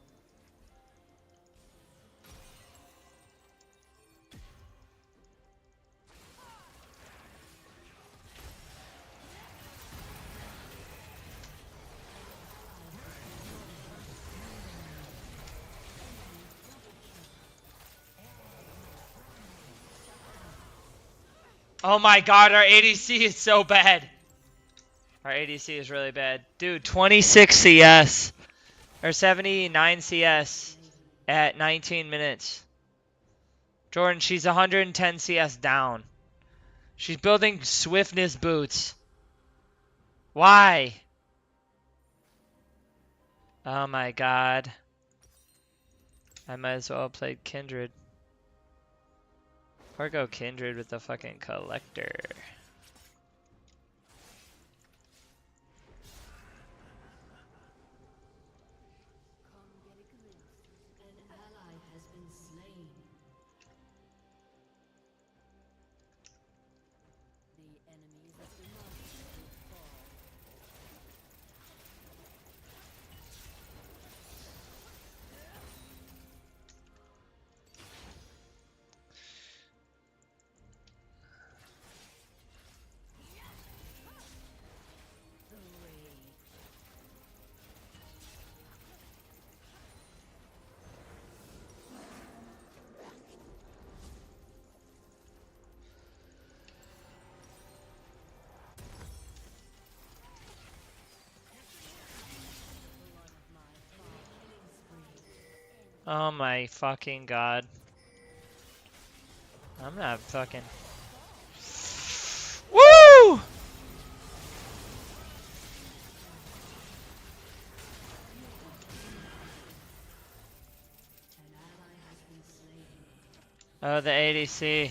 Oh my god, our ADC is so bad. Our ADC is really bad. Dude, 26 CS. Or 79 CS at 19 minutes. Jordan, she's 110 CS down. She's building swiftness boots. Why? Oh my god. I might as well have played Kindred. Or go Kindred with the fucking Collector. Come get a glimpse. An ally has been slain. The enemies of democracy will fall. Hooray. Blood of my father. Killing spree. Oh my fucking god. I'm not fucking... Woo! An ally has been slain. Oh, the ADC.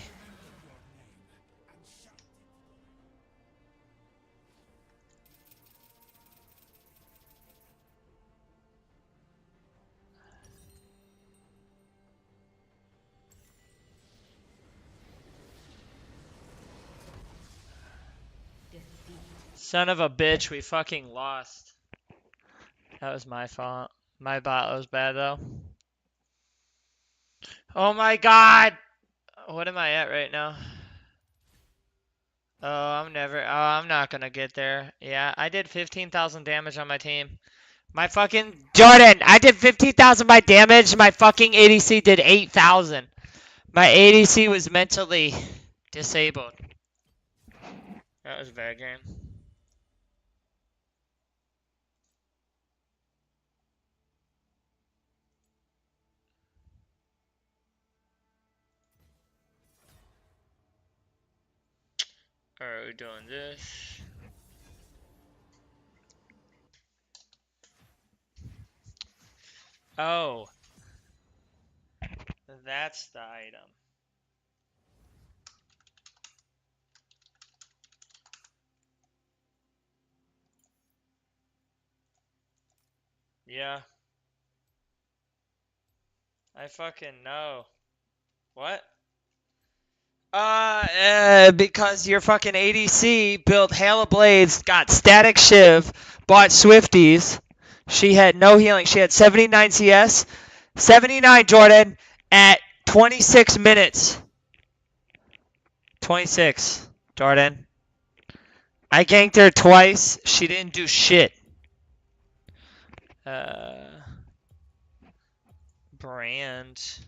Son of a bitch, we fucking lost. That was my fault. My bot was bad though. Oh my god! What am I at right now? Oh, I'm not gonna get there. Yeah, I did 15,000 damage on my team. My fucking Jordan, I did 15,000 by damage. My fucking ADC did 8,000. My ADC was mentally disabled. That was a bad game. Alright, we're doing this. Oh. That's the item. Yeah. I fucking know. What? Because your fucking ADC built Hail of Blades, got Static Shiv, bought Swifties. She had no healing. She had 79 CS. 79, Jordan, at 26 minutes. 26, Jordan. I ganked her twice. She didn't do shit. Brand.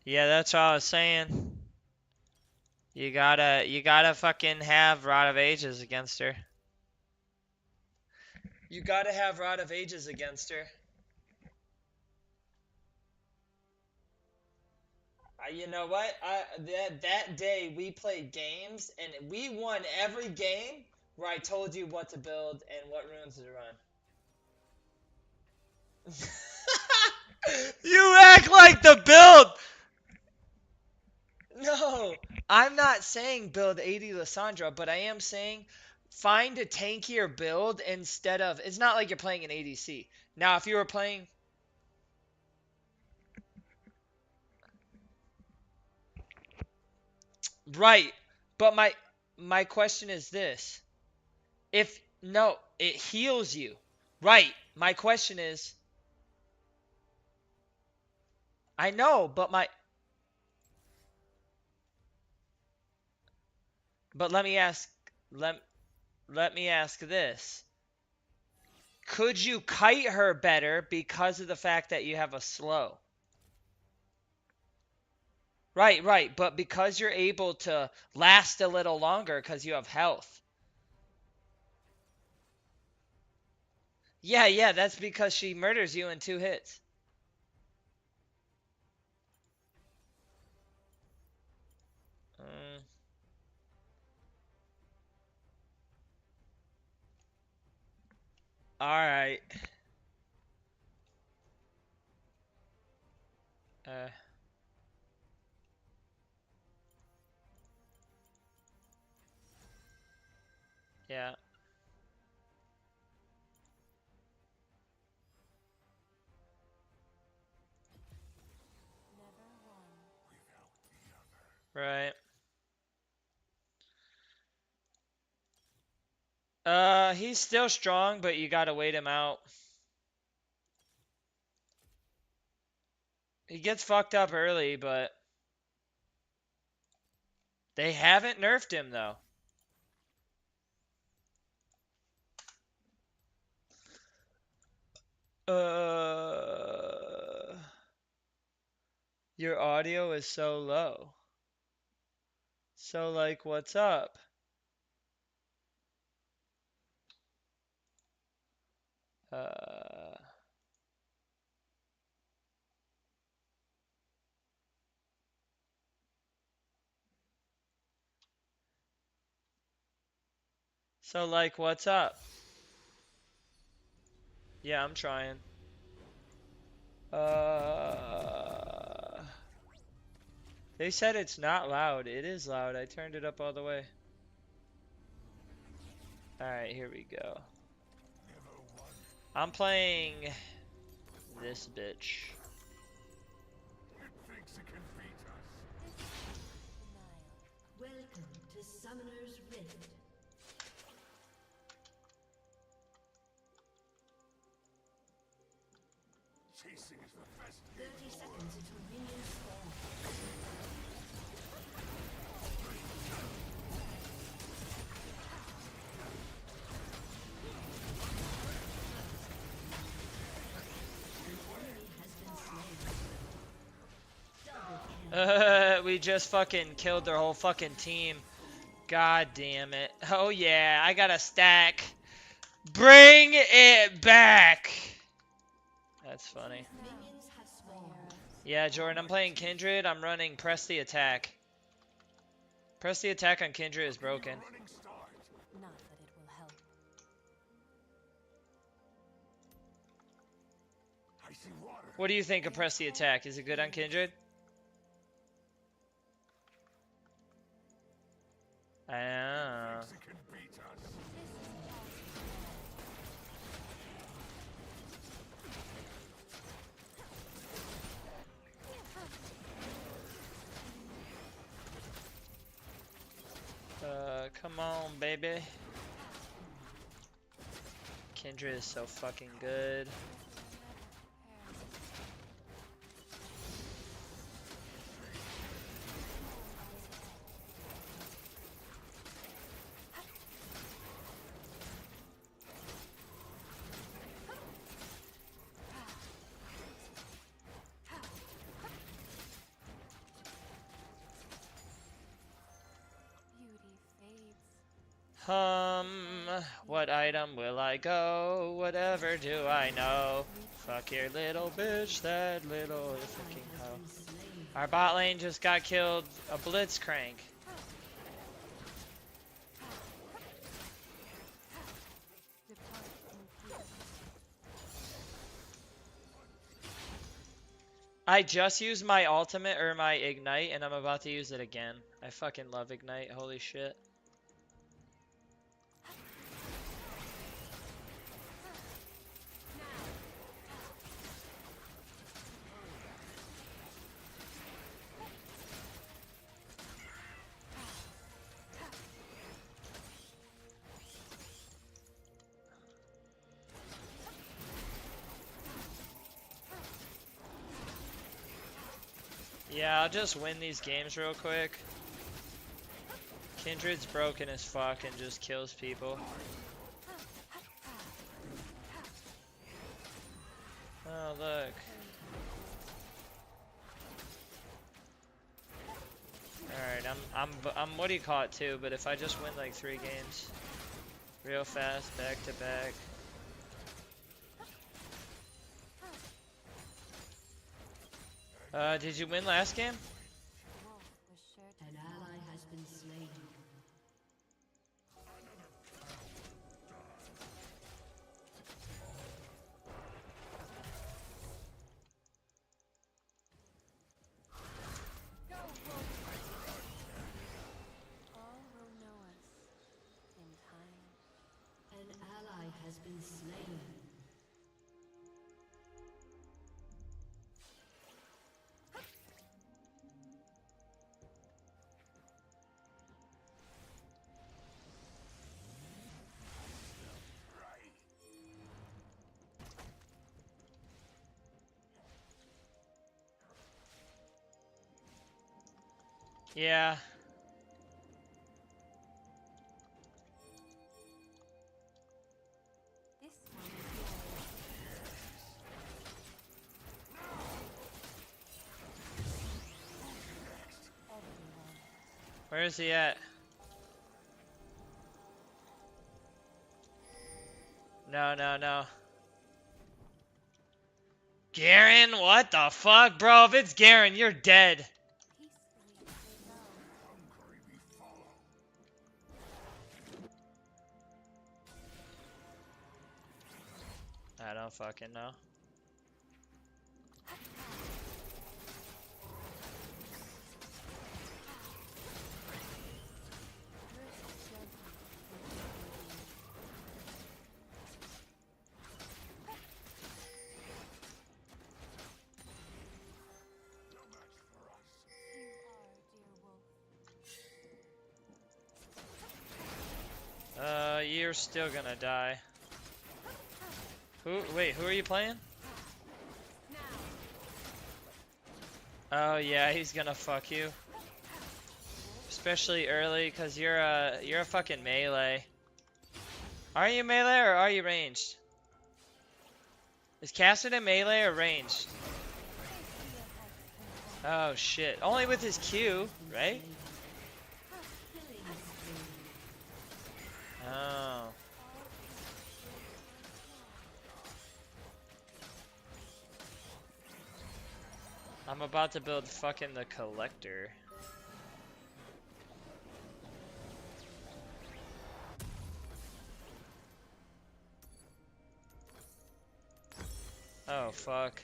Yeah, that's all I was saying. You gotta fucking have Rod of Ages against her. You gotta have Rod of Ages against her. You know what? That day we played games and we won every game where I told you what to build and what runes to run. You act like the build. No, I'm not saying build 80 Lissandra, but I am saying find a tankier build instead of. It's not like you're playing an ADC. Now, if you were playing. Right, but my question is this. If no, it heals you. Right. My question is I know, but let me ask this. Could you kite her better because of the fact that you have a slow? Right, but because you're able to last a little longer because you have health. Yeah, that's because she murders you in 2 hits. All right. Yeah. Right. He's still strong, but you gotta wait him out. He gets fucked up early, but they haven't nerfed him though. Your audio is so low. So like, what's up? So like, what's up? Yeah, I'm trying. They said it's not loud. It is loud. I turned it up all the way. Alright, here we go. I'm playing this bitch. Welcome to Summoner's Rift. Chasing is the best. 30 seconds until minions spawn. We just fucking killed their whole fucking team. God damn it. Oh yeah, I got a stack. Bring it back. That's funny. Minions have spawned. Yeah, Jordan, I'm playing Kindred. I'm running press the attack. Press the attack on Kindred is broken. Running start. Not that it will help. I see water. What do you think of press the attack? Is it good on Kindred? Ah. Thinks it can beat us. Come on, baby. Kindred is so fucking good. Beauty fades. What item will I go? Whatever do I know? Fuck your little bitch, that little fucking hoe. Our bot lane just got killed. A Blitzcrank. Depart in peace. I just used my ultimate or my ignite and I'm about to use it again. I fucking love ignite. Holy shit. Yeah, I'll just win these games real quick. Kindred's broken as fuck and just kills people. Oh, look. Alright, I'm what do you call it too, but if I just win like 3 games real fast, back to back. Did you win last game? Wolf was sure to An ally has been slain. all will know us in time. An ally has been slain. Yeah. This one is yours. Everyone. Where is he at? No, no, no. Garen, what the fuck? Bro, if it's Garen, you're dead. Peacefully they go. Hungry we follow. I don't fucking know. you're still gonna die. Wait, who are you playing? Oh yeah, he's gonna fuck you. Especially early, cause you're a fucking melee. Are you melee or are you ranged? Is Cassidy melee or ranged? Oh shit. Only with his Q, right? Oh. I'm about to build fucking the collector. Oh fuck.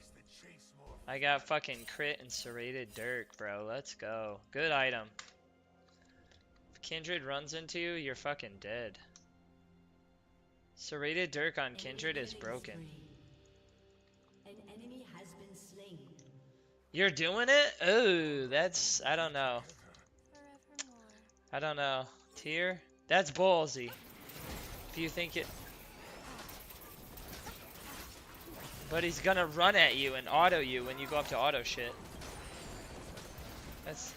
I got fucking crit and serrated Dirk, bro. Let's go. Good item. If Kindred runs into you, you're fucking dead. Serrated Dirk on Kindred is broken. An enemy has been slain. You're doing it? Oh, that's... I don't know. I don't know. Tier? That's ballsy. If you think it... But he's gonna run at you and auto you when you go up to auto shit. That's...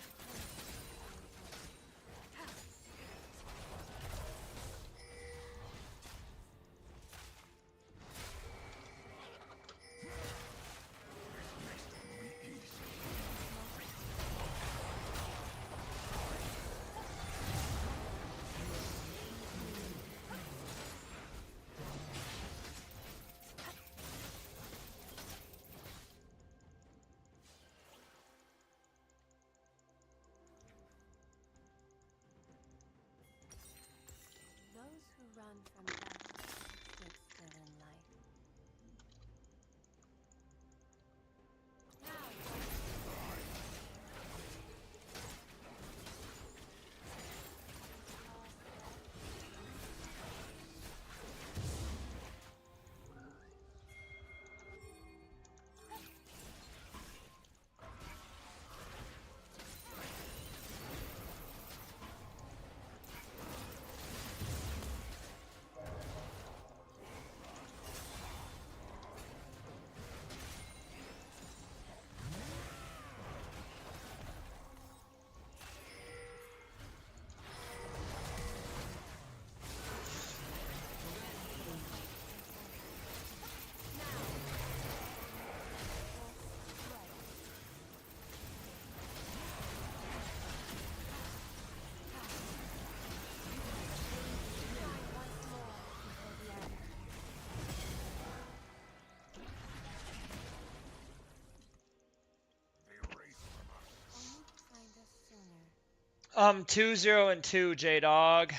Those who run from death sit still in life. Only to find us sooner. 2-0 and 2, J-Dog.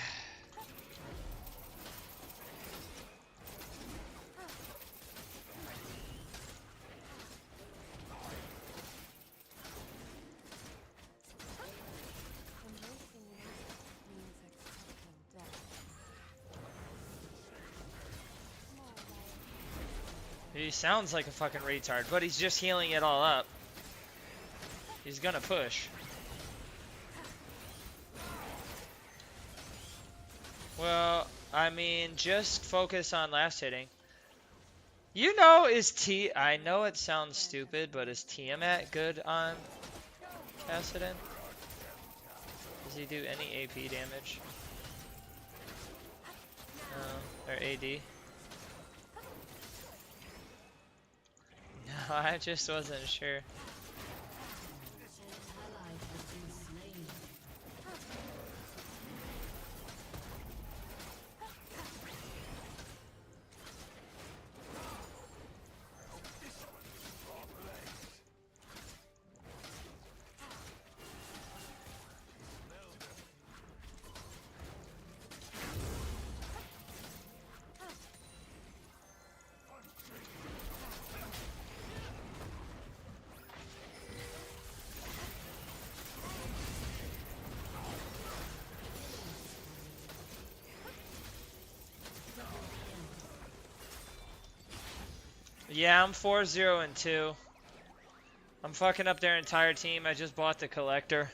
Embracing life means accepting death. More like He sounds like a fucking retard, but he's just healing it all up. He's gonna push. Well, I mean, just focus on last hitting. You know, I know it sounds stupid, but is Tiamat good on Kassadin? Does he do any AP damage? No, or AD? No, I just wasn't sure. An ally has been slain. Yeah, I'm 4-0 and 2. I'm fucking up their entire team. I just bought the collector.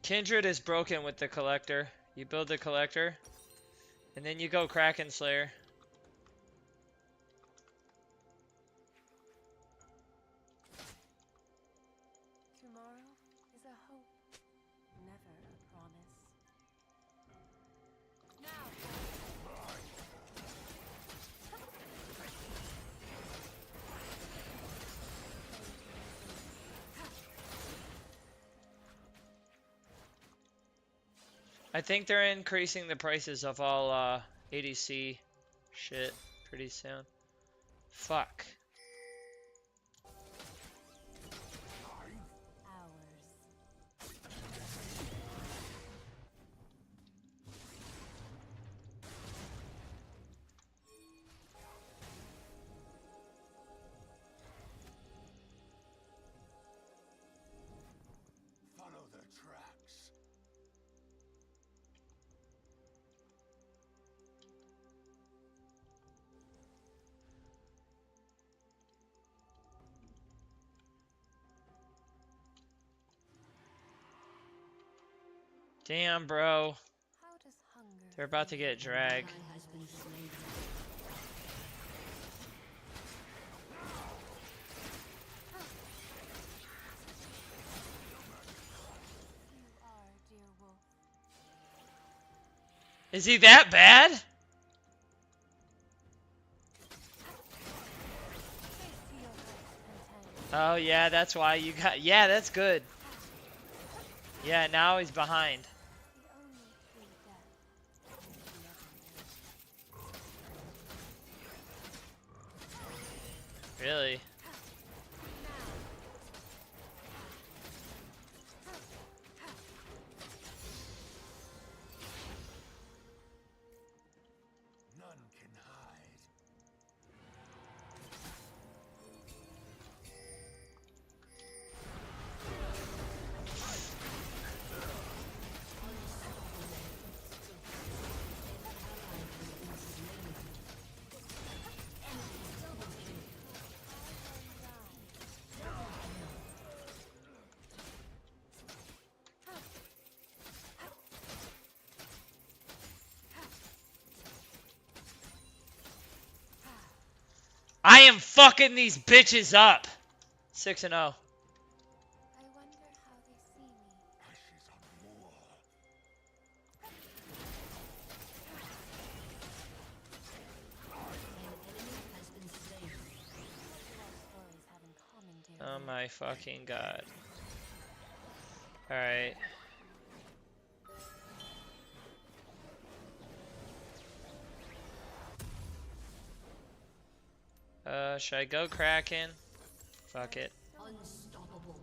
Kindred is broken with the collector. You build the collector, and then you go Kraken Slayer. Tomorrow is a hope, never a promise. Now! I think they're increasing the prices of all ADC shit pretty soon. Fuck. Follow the tracks. Damn, bro. How does hunger They're about to get dragged. Ally has been slain. You are, dear wolf. Is he that bad? Face to your heart's content. Oh yeah, that's why you got. Yeah, that's good. Yeah, now he's behind. The only true death is never Really? None can hide. I am fucking these bitches up. 6-0. I wonder how they see me. Ashes on war. Has been slain. What stories have in common, dear Oh wolf? my fucking god. Alright. Should I go Kraken? Fuck it. Unstoppable.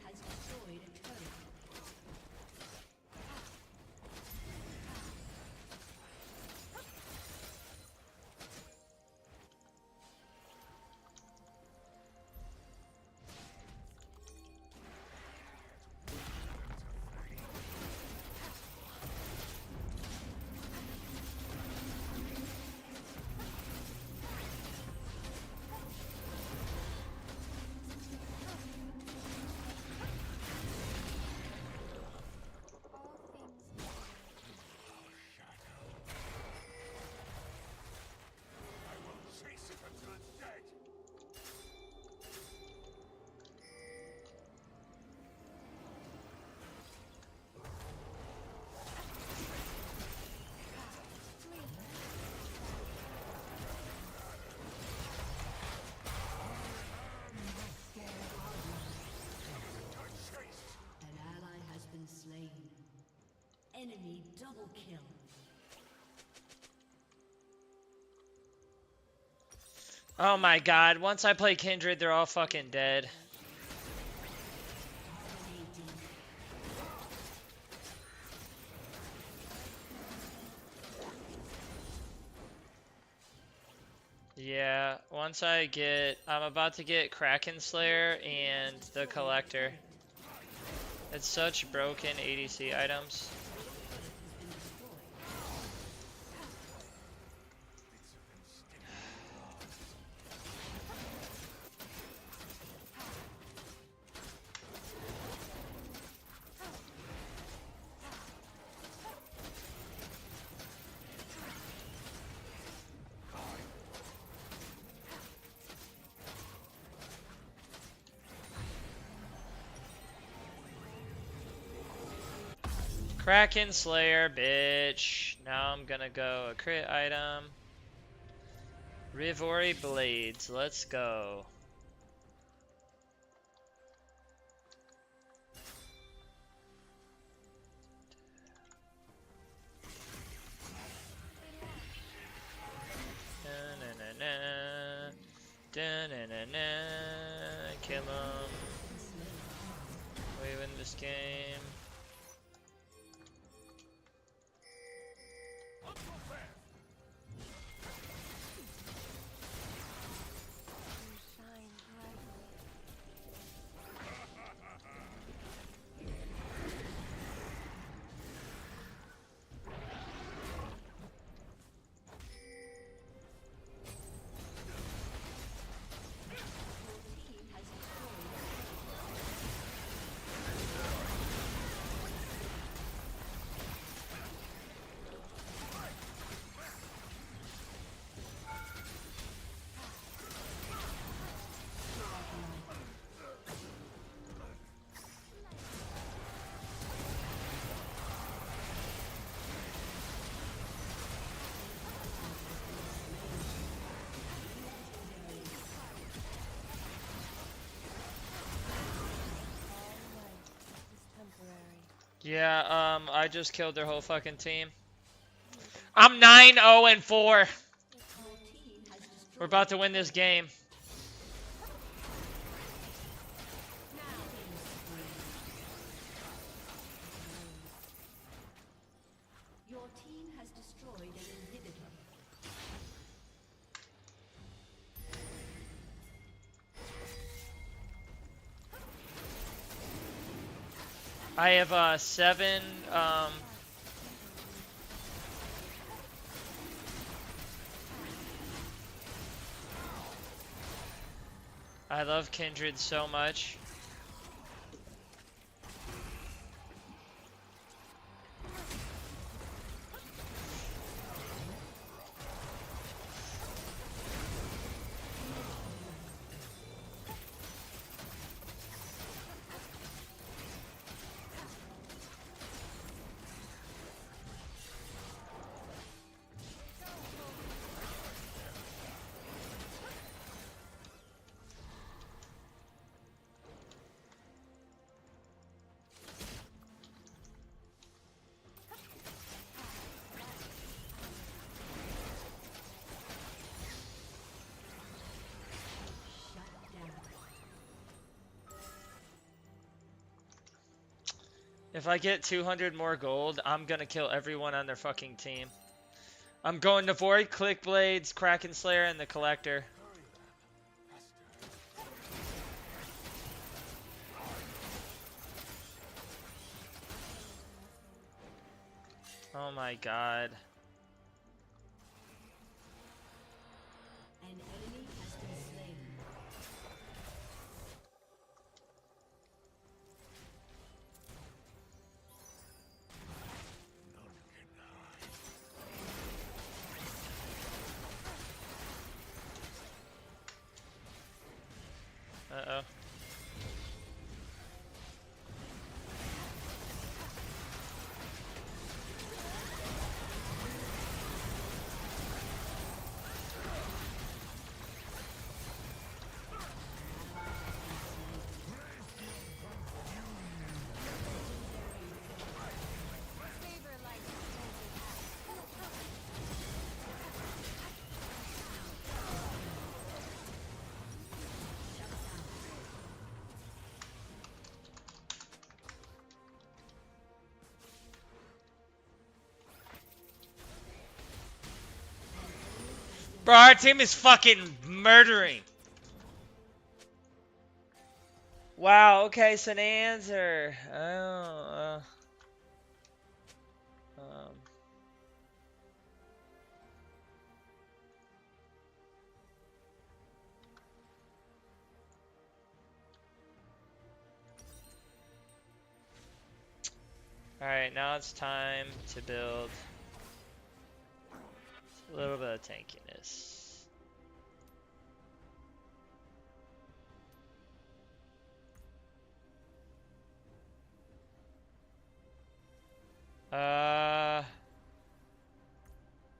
Has destroyed a turret. All things I will chase it until it's dead. An ally has been slain. Enemy double kill. Oh my god, once I play Kindred, they're all fucking dead. Dominating. Yeah, once I'm about to get Kraken Slayer and the Collector. It's such broken ADC items. Kraken Slayer, bitch. Now I'm gonna go a crit item. Rivori Blades, let's go. Da-na-na-na. Da-na-na-na. Kill him. We win this game. You shine brightly. Yeah, I just killed their whole fucking team. I'm 9-0-4. We're about to win this game. Your team has destroyed an inhibitor. I have 7 I love Kindred so much. If I get 200 more gold, I'm gonna kill everyone on their fucking team. I'm going to Void, Click Blades, Kraken Slayer, and the Collector. Oh my god. An enemy has been slain. Uh-oh. Bro, our team is fucking murdering. Wow, okay, so the answer. Oh, Alright, now it's time to build a little bit of tankiness.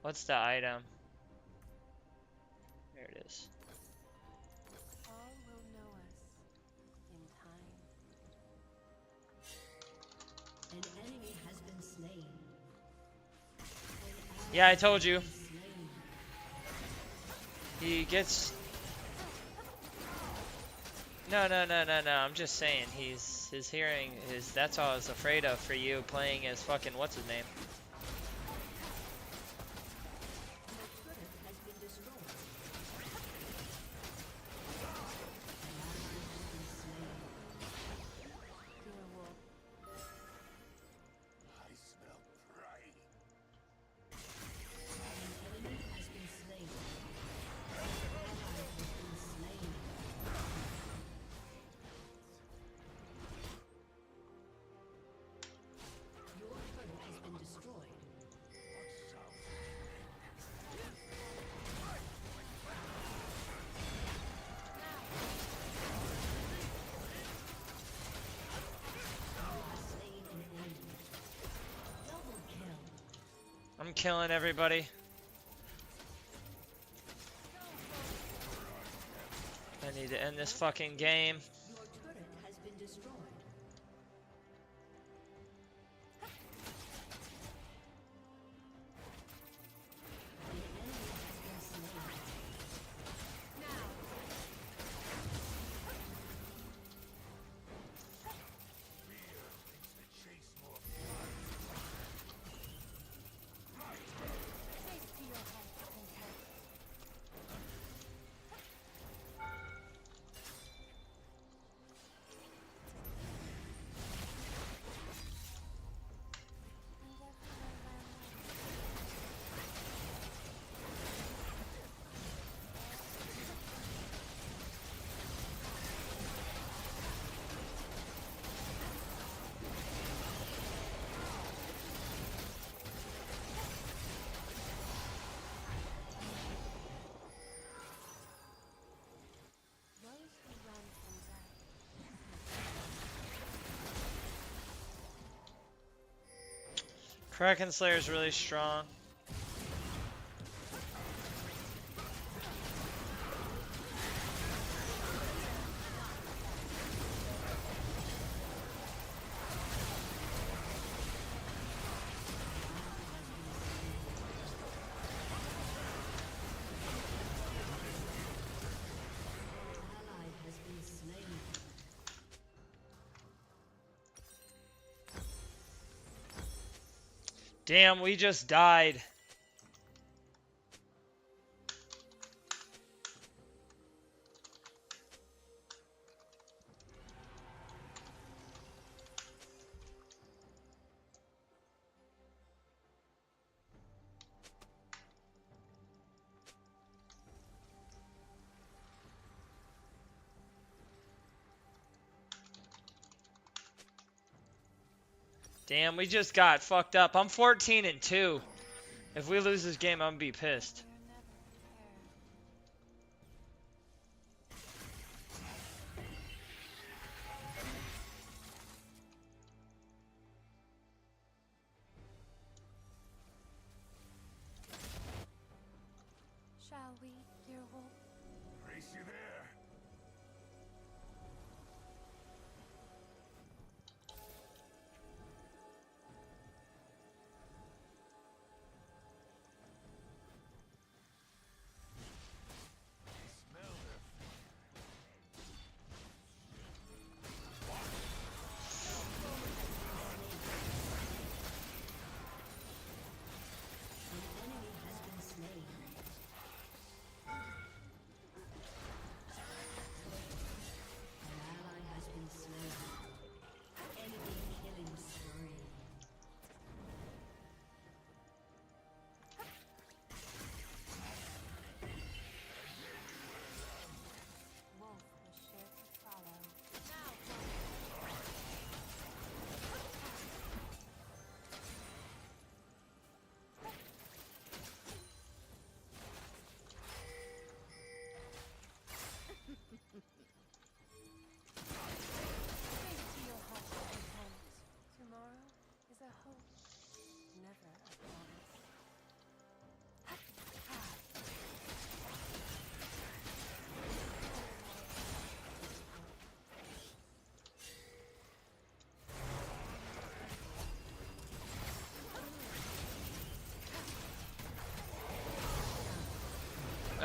What's the item? There it is. All will know us in time. An enemy has been slain. Yeah, I told you. He gets... No, I'm just saying, his hearing is... That's all I was afraid of for you playing as fucking... What's his name? I smell prey. I'm killing everybody. I need to end this fucking game. Your turret has been destroyed. An enemy has been slain. Those who run from death Kraken Slayer is really strong. Ally has been slain. Damn, we just died. Damn, we just got fucked up. I'm 14-2. If we lose this game, I'm gonna be pissed. we're never prepared. Shall we, dear wolf? Race you there. I smell their An enemy has been slain.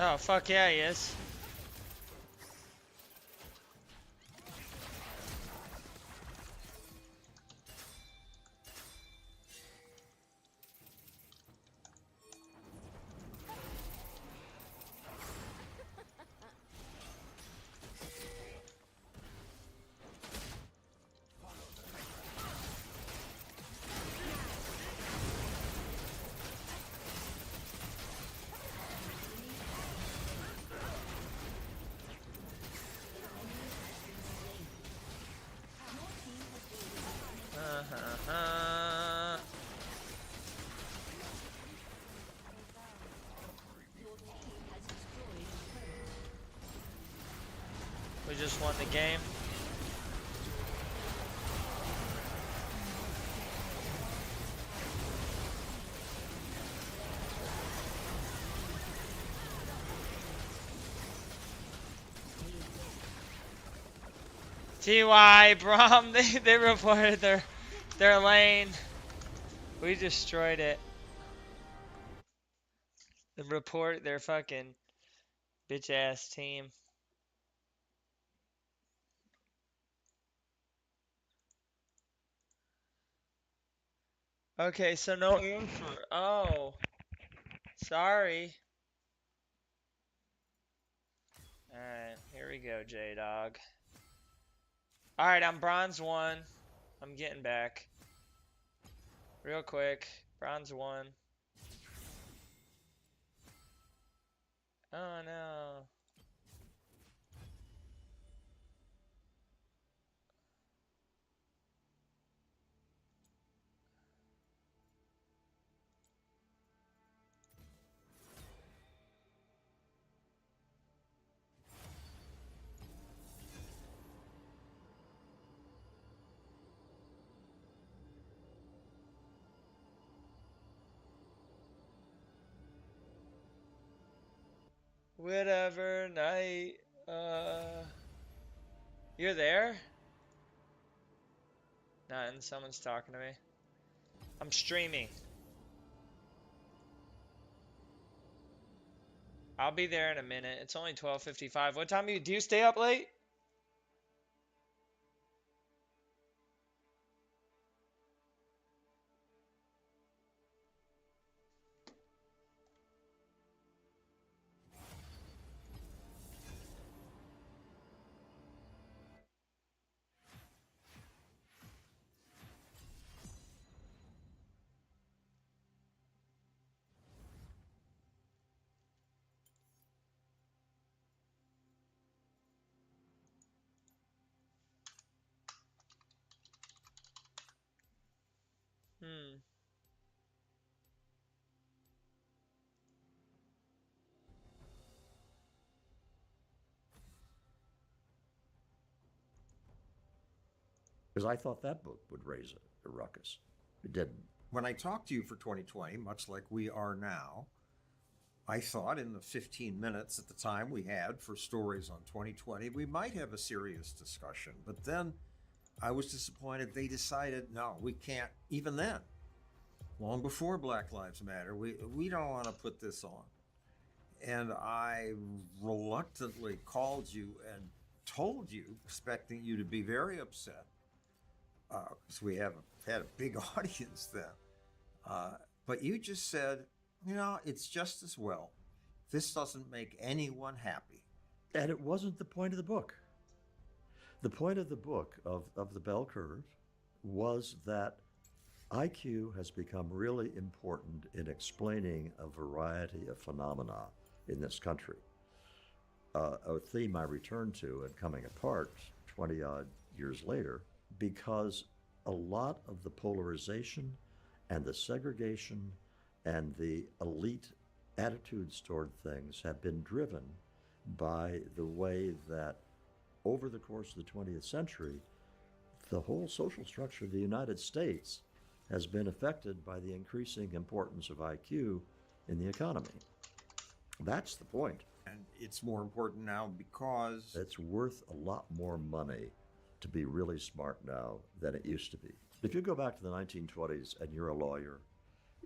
Oh, fuck yeah, he is. Uh-huh. We just won the game. TY, Brom, they reported their lane. We destroyed it. They report their fucking bitch ass team. Okay, so no answer. Oh, sorry. Alright, here we go, J-Dog. Alright, I'm bronze 1. I'm getting back. Real quick. Bronze 1. Oh no. Whatever night. You're there? Nothing. Someone's talking to me. I'm streaming. I'll be there in a minute. It's only 12:55. What time do you stay up late? Hmm. Because I thought that book would raise a ruckus. It didn't. When I talked to you for 2020, much like we are now, I thought in the 15 minutes at the time we had for stories on 2020, we might have a serious discussion. But then I was disappointed they decided, no, we can't, even then, long before Black Lives Matter, we don't want to put this on. And I reluctantly called you and told you, expecting you to be very upset, because we have had a big audience then. But you just said, you know, it's just as well. This doesn't make anyone happy. And it wasn't the point of the book. The point of the book, of the bell curve, was that IQ has become really important in explaining a variety of phenomena in this country. A theme I return to in Coming Apart 20 odd years later, because a lot of the polarization and the segregation and the elite attitudes toward things have been driven by the way that over the course of the 20th century, the whole social structure of the United States has been affected by the increasing importance of IQ in the economy. That's the point. And it's more important now because it's worth a lot more money to be really smart now than it used to be. If you go back to the 1920s and you're a lawyer,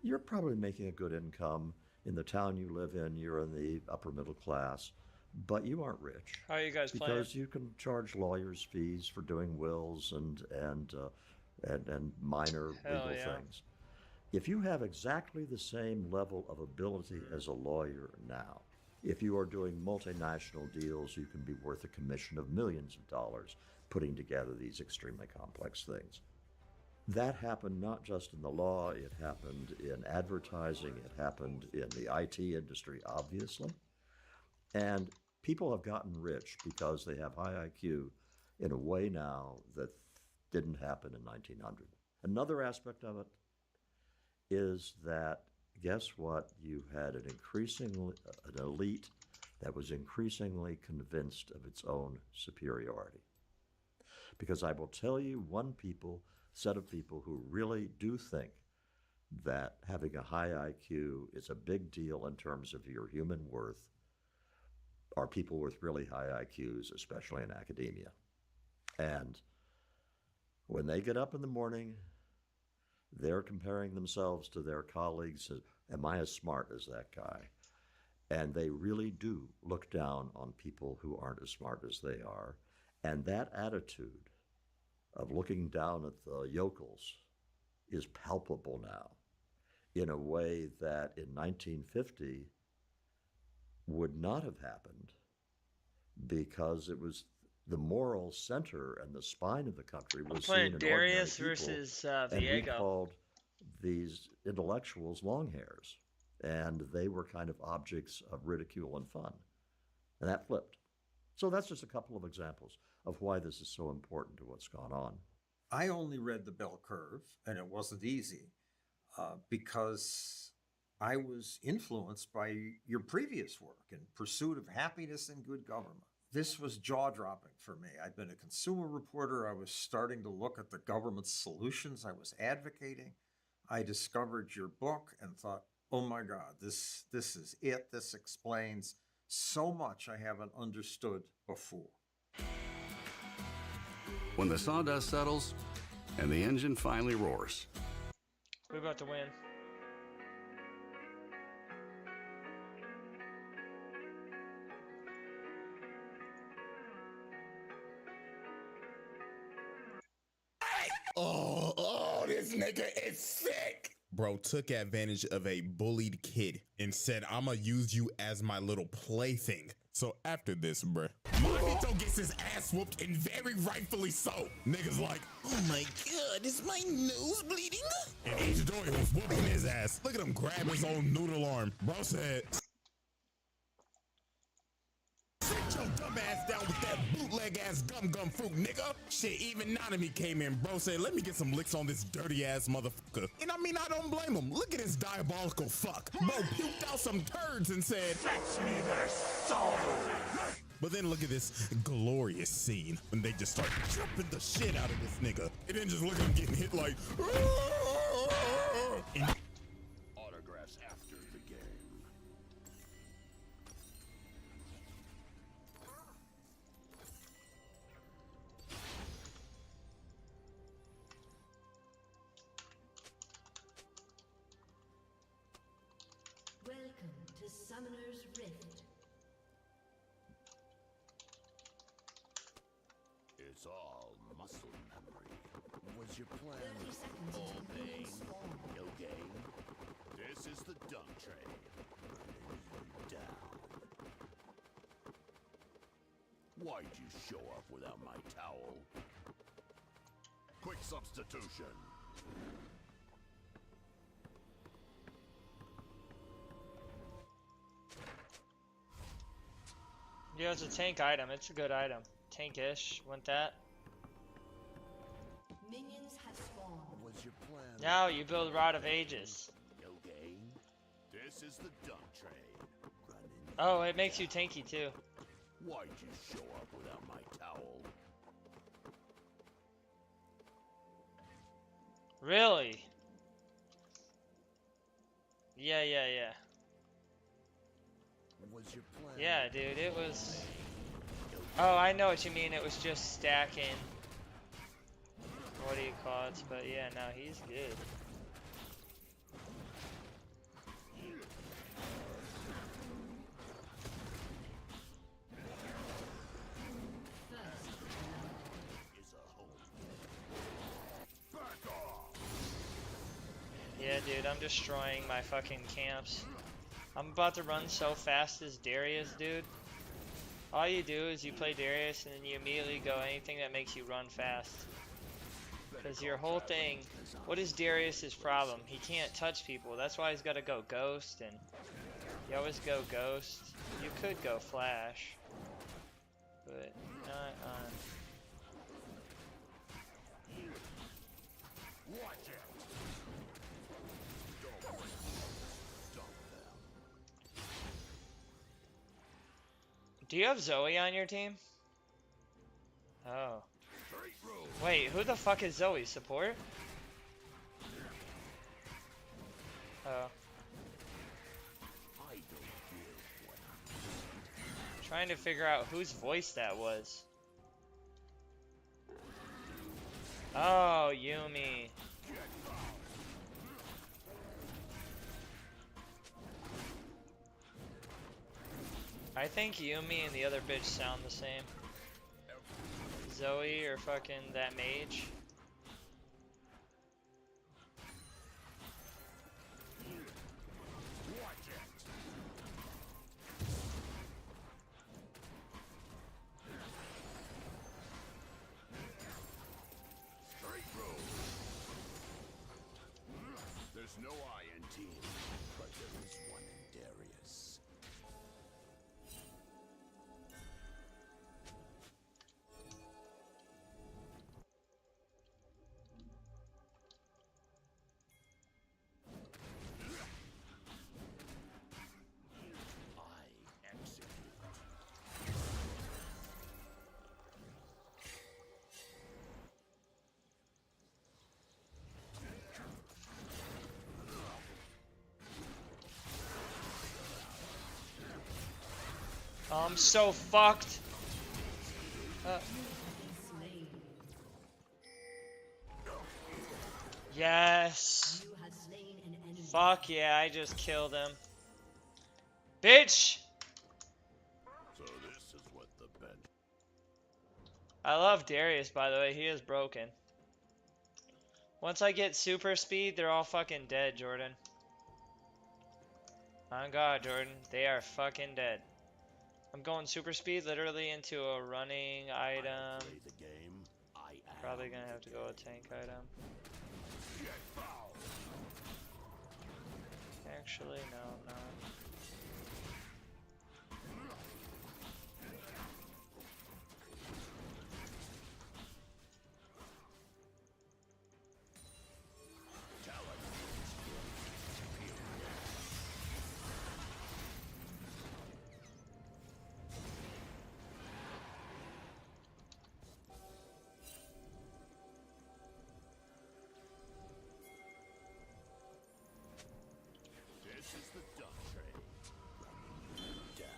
you're probably making a good income. In the town you live in, you're in the upper middle class, but you aren't rich. How are you guys playing? Because you can charge lawyers' fees for doing wills and minor Hell legal yeah. things. If you have exactly the same level of ability as a lawyer now, if you are doing multinational deals, you can be worth a commission of millions of dollars putting together these extremely complex things. That happened not just in the law, it happened in advertising, it happened in the IT industry, obviously. And people have gotten rich because they have high IQ in a way now that didn't happen in 1900. Another aspect of it is that, guess what? You had an elite that was increasingly convinced of its own superiority. Because I will tell you, set of people who really do think that having a high IQ is a big deal in terms of your human worth are people with really high IQs, especially in academia. And when they get up in the morning, they're comparing themselves to their colleagues. Am I as smart as that guy? And they really do look down on people who aren't as smart as they are. And that attitude of looking down at the yokels is palpable now in a way that in 1950 would not have happened, because it was the moral center and the spine of the country I'm was playing seen in Darius ordinary people, versus and we Viego. called these intellectuals long hairs, and they were kind of objects of ridicule and fun, and that flipped. So that's just a couple of examples of why this is so important to what's gone on. I only read The Bell Curve, and it wasn't easy because I was influenced by your previous work in Pursuit of Happiness and Good Government. This was jaw-dropping for me. I'd been a consumer reporter. I was starting to look at the government's solutions I was advocating. I discovered your book and thought, oh my God, this is it. This explains so much I haven't understood before. When the sawdust settles and the engine finally roars. We're about to win. Oh, this nigga is sick. Bro took advantage of a bullied kid and said, I'ma use you as my little plaything. So after this, bruh, Mahito gets his ass whooped, and very rightfully so. Niggas like, oh my God, is my nose bleeding? And H-Joy was whooping his ass. Look at him grab his own noodle arm. Bro said, sit your dumb ass down with that bootleg ass gum fruit, nigga. Shit, even Nanami came in. Bro said, let me get some licks on this dirty ass motherfucker. And I mean, I don't blame him. Look at this diabolical fuck. Bro puked out some turds and said, fetch me their soul. But then look at this glorious scene when they just start jumping the shit out of this nigga. And then just look at him getting hit like, and Autographs after the game. Welcome to Summoner's Rift. It's all muscle memory. Was your plan 30 seconds all until pain, minions spawn. no gain? This is the dump train. Running you down. Why'd you show up without my towel? Quick substitution. Yeah, it's a tank item. It's a good item. Tankish. Want that? Minions have spawned. Was your plan Now you build Rod of Ages. no gain? This is the dump train. Running. Oh, it makes you tanky too. Why'd you show up without my towel? Really? Yeah. Was your plan Yeah, dude, it was... Oh, I know what you mean. It was just stacking. What do you call it? But yeah, no, he's good. dude. I'm destroying my fucking camps. I'm about to run so fast as Darius, dude. All you do is you play Darius and then you immediately go anything that makes you run fast. Because your whole thing, what is Darius's problem? He can't touch people. That's why he's got to go Ghost, and you always go Ghost. You could go Flash, but not on. Do you have Zoe on your team? Oh. Wait, who the fuck is Zoe? Support? Oh. Trying to figure out whose voice that was. Oh, Yumi. I think Yumi and the other bitch sound the same. Zoe or fucking that mage. There's no I in team, but there is one in Darius. I execute. I'm so fucked. Yes. Fuck yeah, I just killed him. Bitch! So this is what the bench. I love Darius, by the way. He is broken. Once I get super speed, they're all fucking dead, Jordan. On God, Jordan. They are fucking dead. I'm going super speed literally into a running item. Play the game. Probably gonna have to go a tank item. Actually, no, I'm not. This is the dump tray. Down.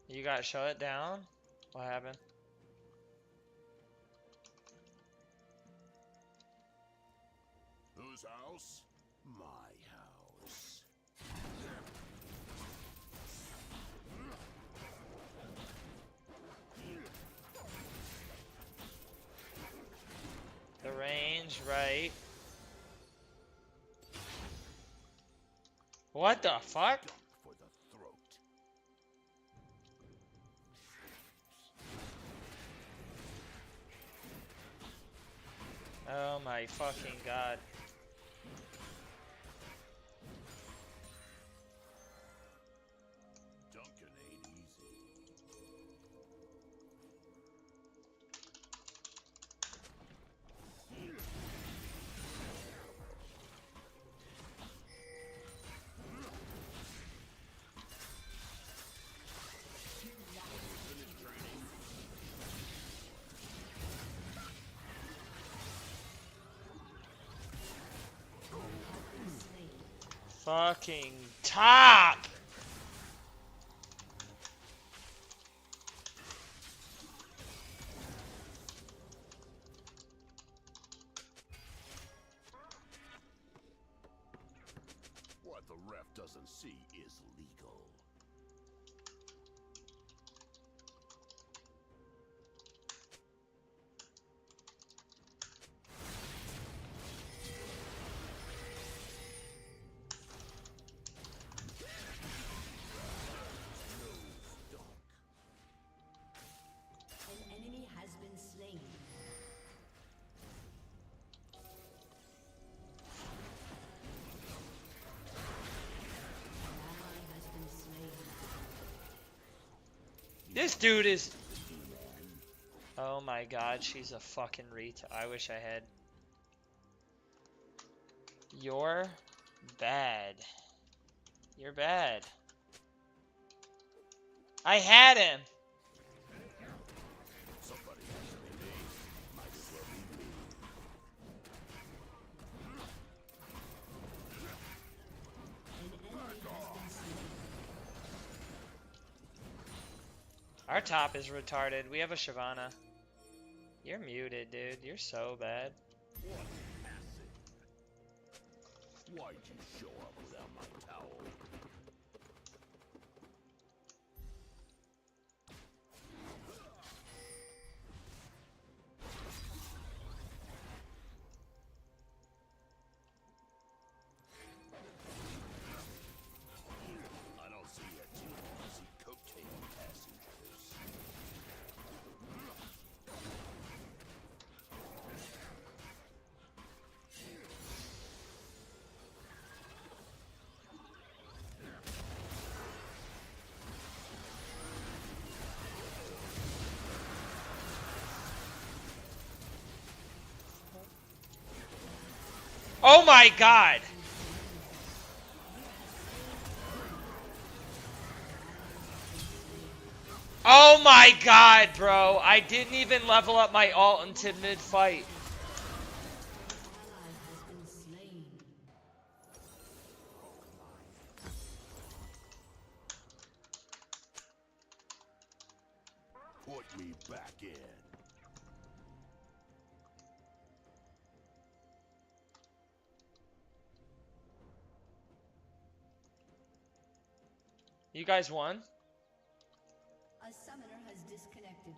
You got shut down? What happened? Whose house? My house. The range, right? What the fuck? For the throat. Oh my fucking God. Duncan ain't easy. Fucking top! What the ref doesn't see is legal. This dude is... Oh my god, she's a fucking retard. I wish I had... You're bad. You're bad. I had him! Somebody actually made. Might as well be me. Our top is retarded. We have a Shyvana. You're muted, dude. You're so bad. What acid? Why'd you show up without my towel? I don't see a too easy coattail passengers. Oh my god! Oh my god, bro! I didn't even level up my ult until mid-fight. Put me back in. You guys won? A summoner has disconnected.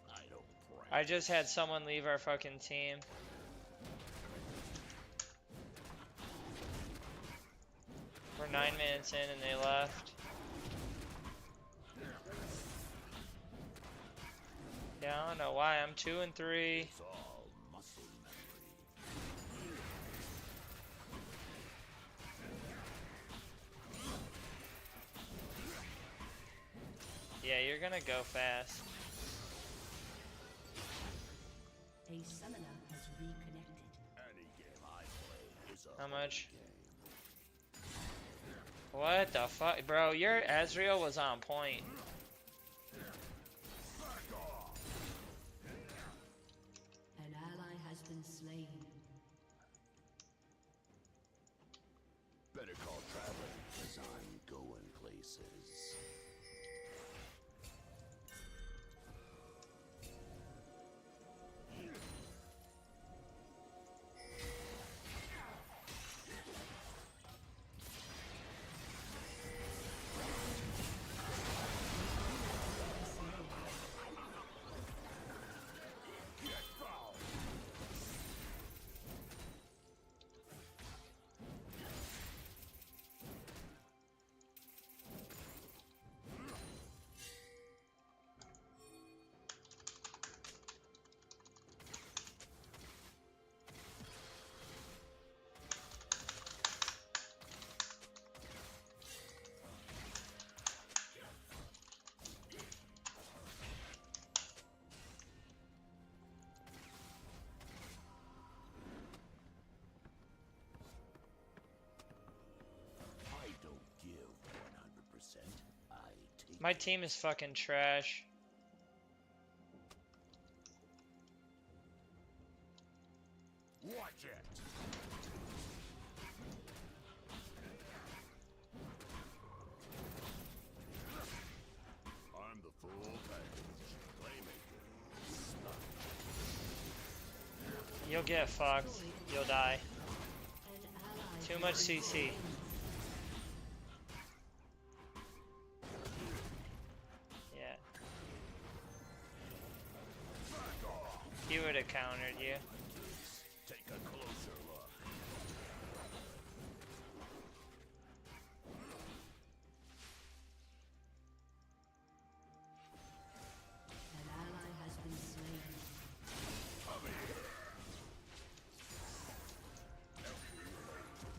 I don't brag. I just had someone leave our fucking team. We're 9 minutes in and they left. Yeah, I don't know why. I'm 2 and 3. It's all muscle memory. Yeah, you're gonna go fast. A summoner has reconnected. Any game I play is a How much? game. What the fuck? Bro, your Ezreal was on point. An ally has been slain. Better call traveling, cause I'm going places. I don't give 100%. I take My team is fucking trash. Watch it. I'm the full package. Playmaker. Stuck. You'll get fucked. You'll die. An ally Too much CC. Yeah. He would have countered you. Take a closer look. An ally has been slain. Come here.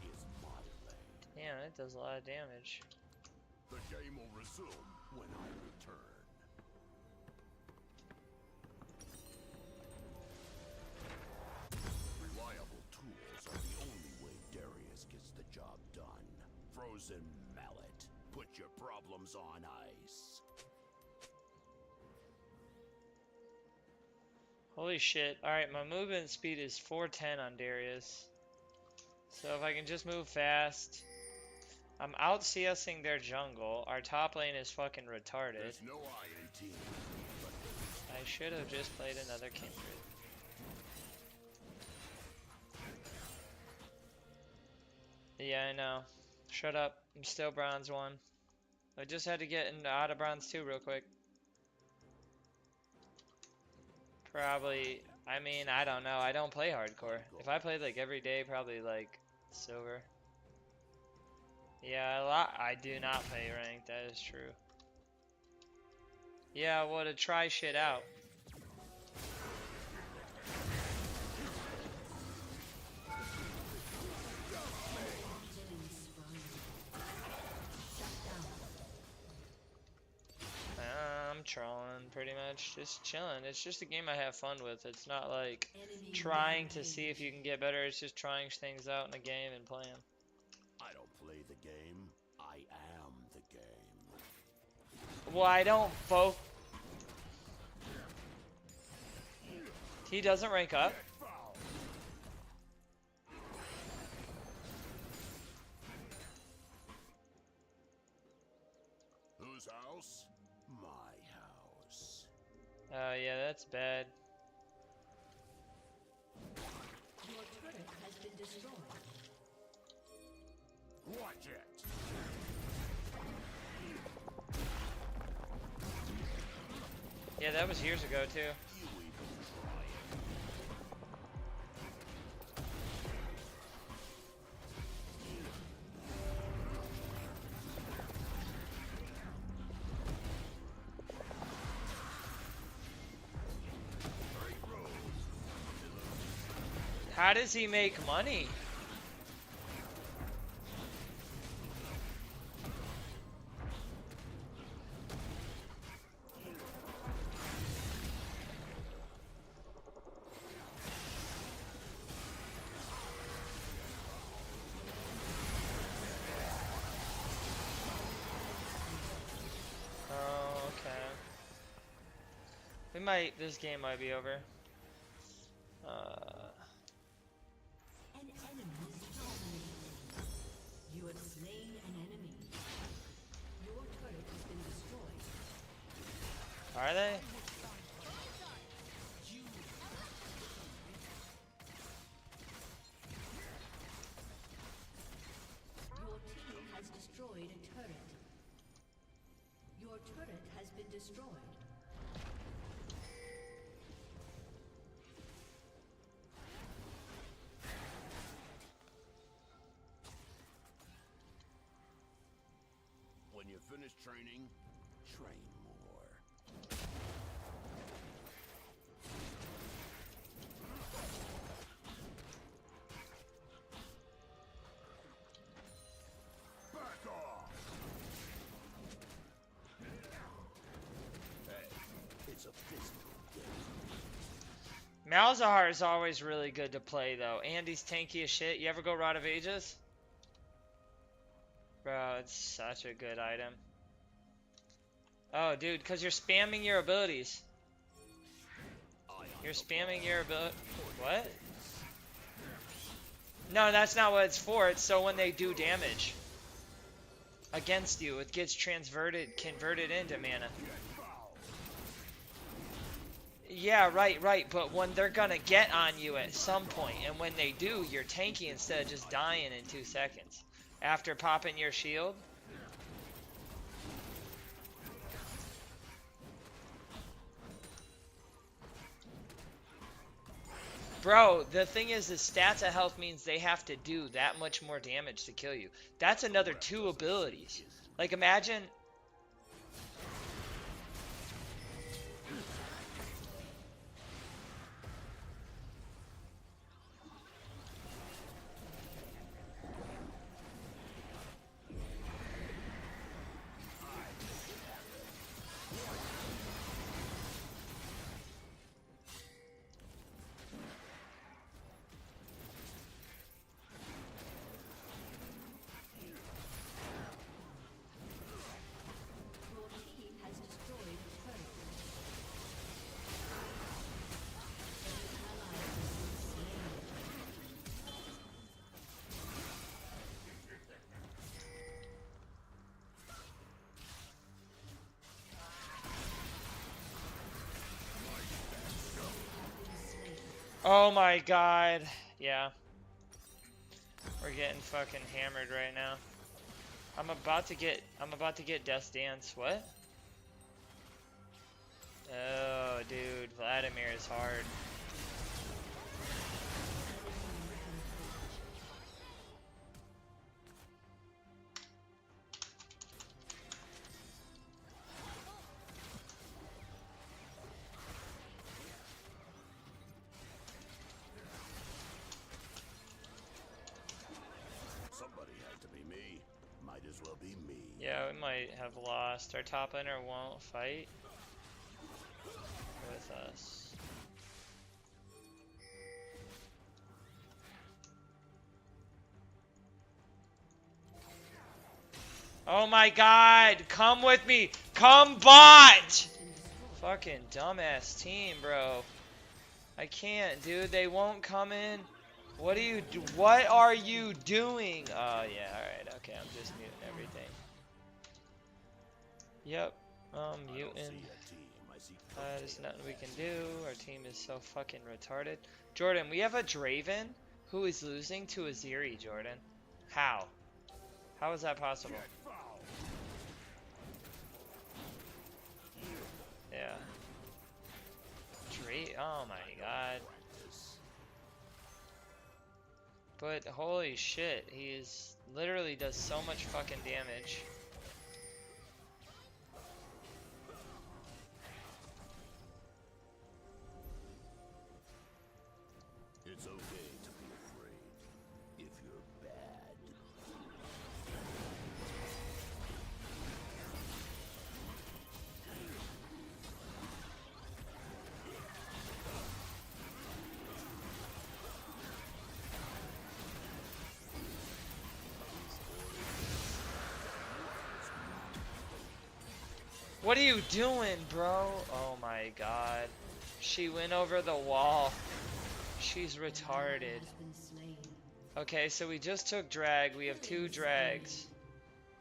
Is my land. Damn, it does a lot of damage. The game will resume when I return. Reliable tools are the only way Darius gets the job done. Frozen Mallet. Put your problems on ice. Holy shit. Alright, my movement speed is 410 on Darius. So if I can just move fast. I'm out CSing their jungle. Our top lane is fucking retarded. There's no I in team. I should have just played another Kindred. Yeah, I know. Shut up. I'm still bronze 1. I just had to get out of bronze 2 real quick. Probably, I mean, I don't know. I don't play hardcore. If I played like every day, probably like silver. Yeah, I do not play ranked, that is true. Yeah, well, to try shit out. I'm trolling pretty much, just chilling. It's just a game I have fun with. It's not like trying to see if you can get better. It's just trying things out in a game and playing. I don't play the game. I am the game. Well, I don't both. He doesn't rank up. Whose house? My house. Oh, yeah, that's bad. Your turret has been destroyed. Watch it. Yeah, that was years ago, too. You even try it. How does he make money? Oh, okay. This game might be over. An enemy is dominating. You have slain an enemy. Your turret has been destroyed. Are they? Your team has destroyed a turret. Your turret has been destroyed. When you finish training, train more. Back off! Hey, it's a physical game. Malzahar is always really good to play, though. Andy's tanky as shit. You ever go Rod of Ages? Bro, it's such a good item. Oh, dude, because you're spamming your abilities. You're spamming your ability. What? No, that's not what it's for. It's so when they do damage against you, it gets converted into mana. Yeah, right. But when they're gonna get on you at some point, and when they do, you're tanky instead of just dying in 2 seconds. After popping your shield. Bro, the thing is, the stats of health means they have to do that much more damage to kill you. That's another 2 abilities. Like, imagine... Oh my god. Yeah. We're getting fucking hammered right now. I'm about to get Death's Dance. What? Oh, dude, Vladimir is hard. Somebody had to be me. Might as well be me. Yeah, we might have lost. Our top laner won't fight with us. Oh my god! Come with me! Come bot! Fucking dumbass team, bro. I can't, dude. They won't come in. What are you doing? Oh yeah, alright, okay, I'm just muting everything. Yep, muting. There's nothing we can do. Our team is so fucking retarded. Jordan, we have a Draven who is losing to a Zeri, Jordan. How? How is that possible? Yeah. Oh my god. But holy shit, he literally does so much fucking damage. It's okay to be afraid if you're bad. What are you doing, bro? Oh my god. She went over the wall. She's retarded. Okay, so we just took drag. We have 2 drags.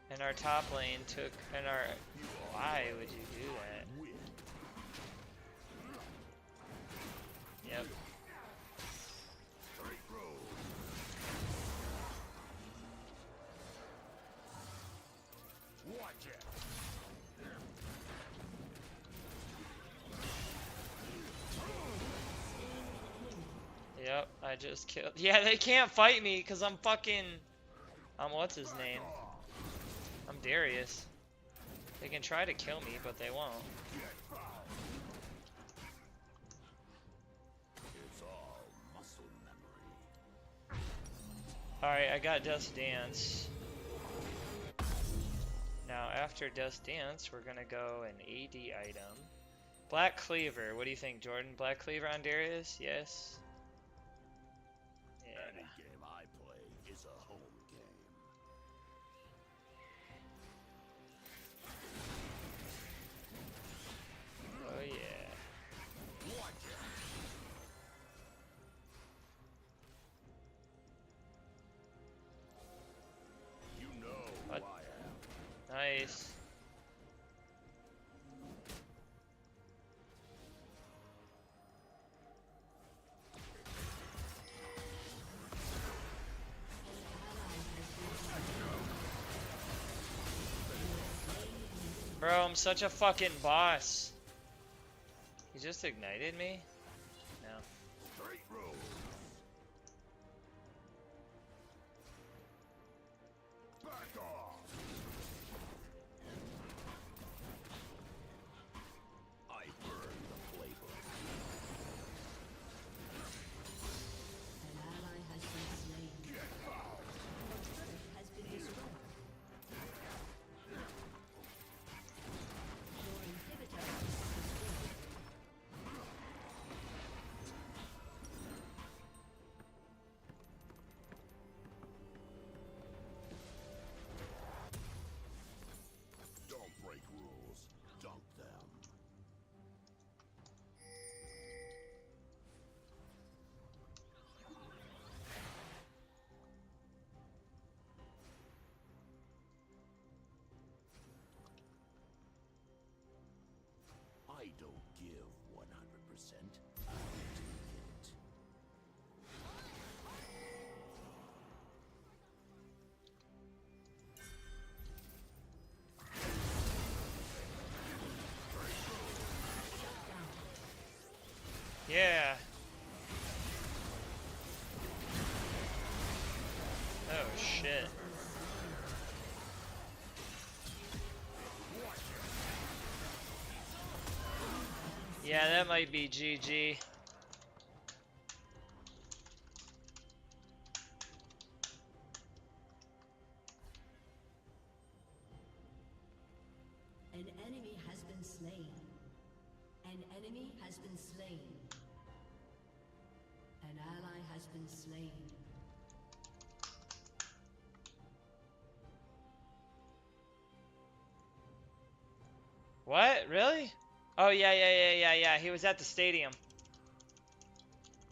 And our top lane took... Why would you do that? Yep. Watch it. Yep, I just killed... Yeah, they can't fight me because I'm fucking... what's his name? I'm Darius. They can try to kill me, but they won't. It's all muscle memory. Alright, I got Death's Dance. Now, after Death's Dance, we're gonna go an AD item. Black Cleaver, what do you think, Jordan? Black Cleaver on Darius? Yes? Any game I play is a home game. Oh yeah. Watch it. You know What? who I am. Nice. Bro, I'm such a fucking boss. He just ignited me? No. Straight road. Back off. I burn the playbook. An ally has been slain. Get foul. Turret has been destroyed. Your inhibitor is destroyed. Yeah. Oh shit. Yeah, that might be GG. An enemy has been slain. An enemy has been slain. An ally has been slain. What? Really? Oh yeah. He was at the stadium.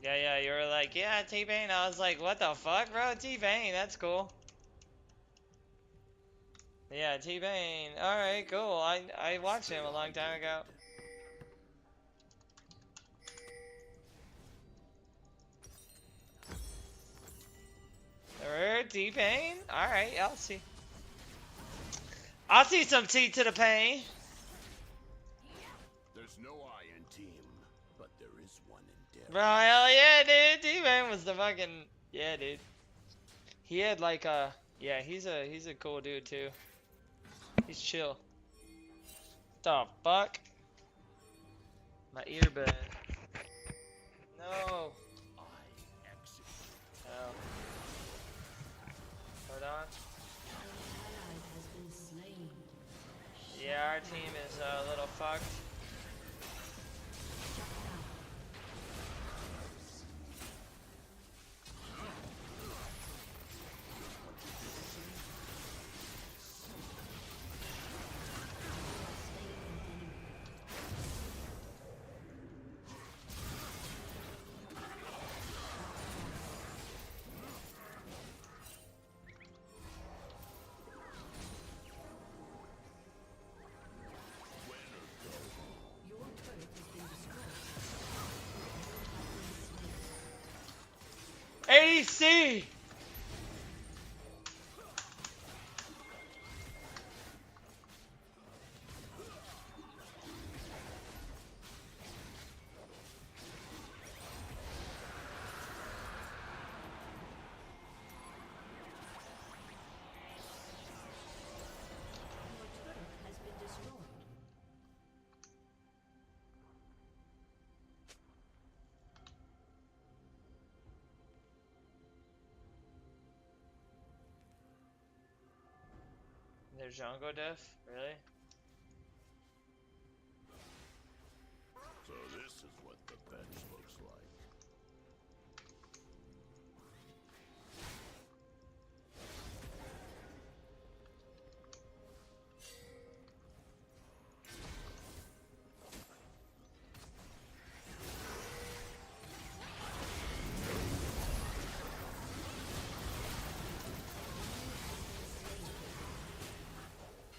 Yeah, you were like, yeah, T-Bane. I was like, what the fuck, bro? T-Bane, that's cool. Yeah, T-Bane. Alright, cool. I watched him a long time ago. T-Pain? Alright, I'll see. I'll see some T to the pain. There's no I in team, but there is one in Darius. Bro, hell yeah, dude. T-Pain was the fucking... Yeah, dude. He had like a... Yeah, he's a cool dude, too. He's chill. The fuck? My earbud. No. I execute. Oh. Hold on. Ally has been slain. Yeah, our team is a little fucked. Your turret has been destroyed. ADC! Your turret has been destroyed. There's Jungle Def? Really? So this is what the bench looks like.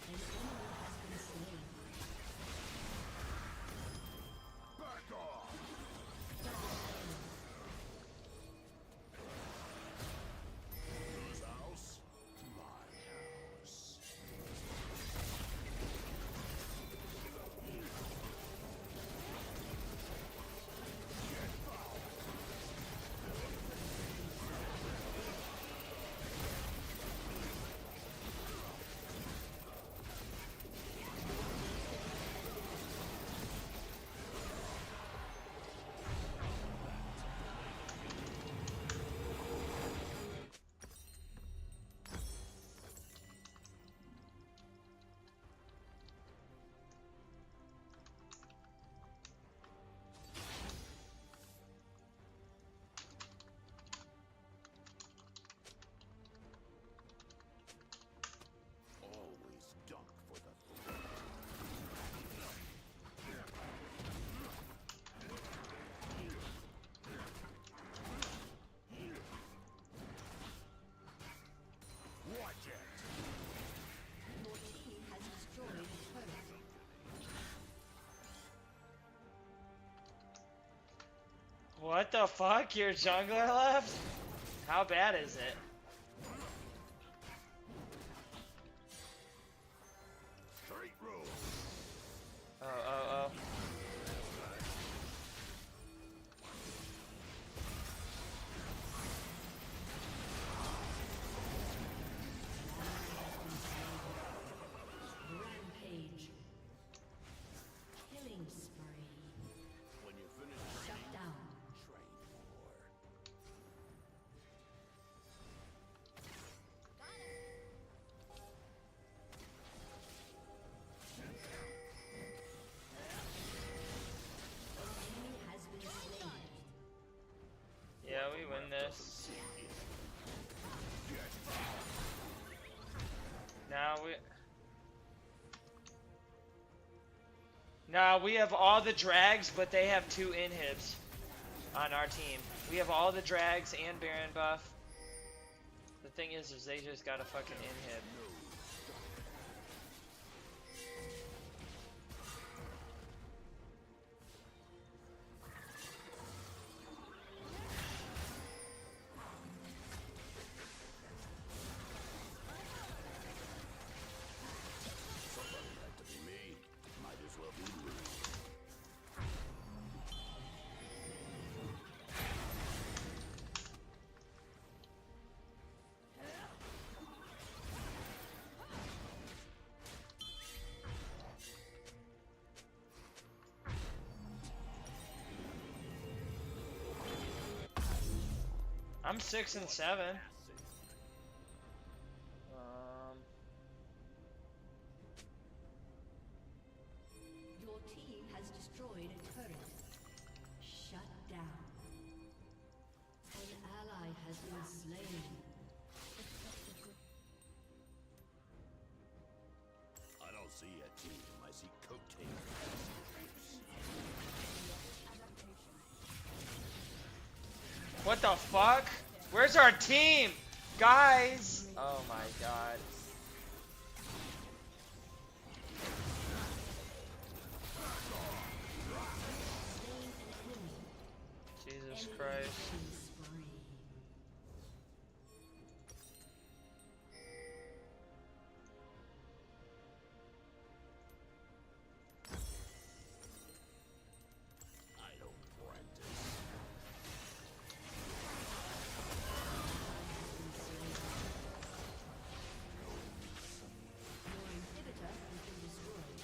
An enemy has been slain. Back off! Whose house? My house. Always dunk for the throat. Watch it! Your team has destroyed a turret. What the fuck? Your jungler left? How bad is it? Straight road. Oh. this. Now we have all the drags, but they have 2 inhibs on our team. We have all the drags and Baron buff. The thing is they just got a fucking inhib. Somebody had to be me. Might as well be me. I'm 6 and 7. Your team has destroyed a turret. Shut down. An ally has been slain. I don't see a team. I see coattails. What the fuck? Where's our team? Guys! Oh my god. Jesus Christ. I don't practice. Your inhibitor has been destroyed.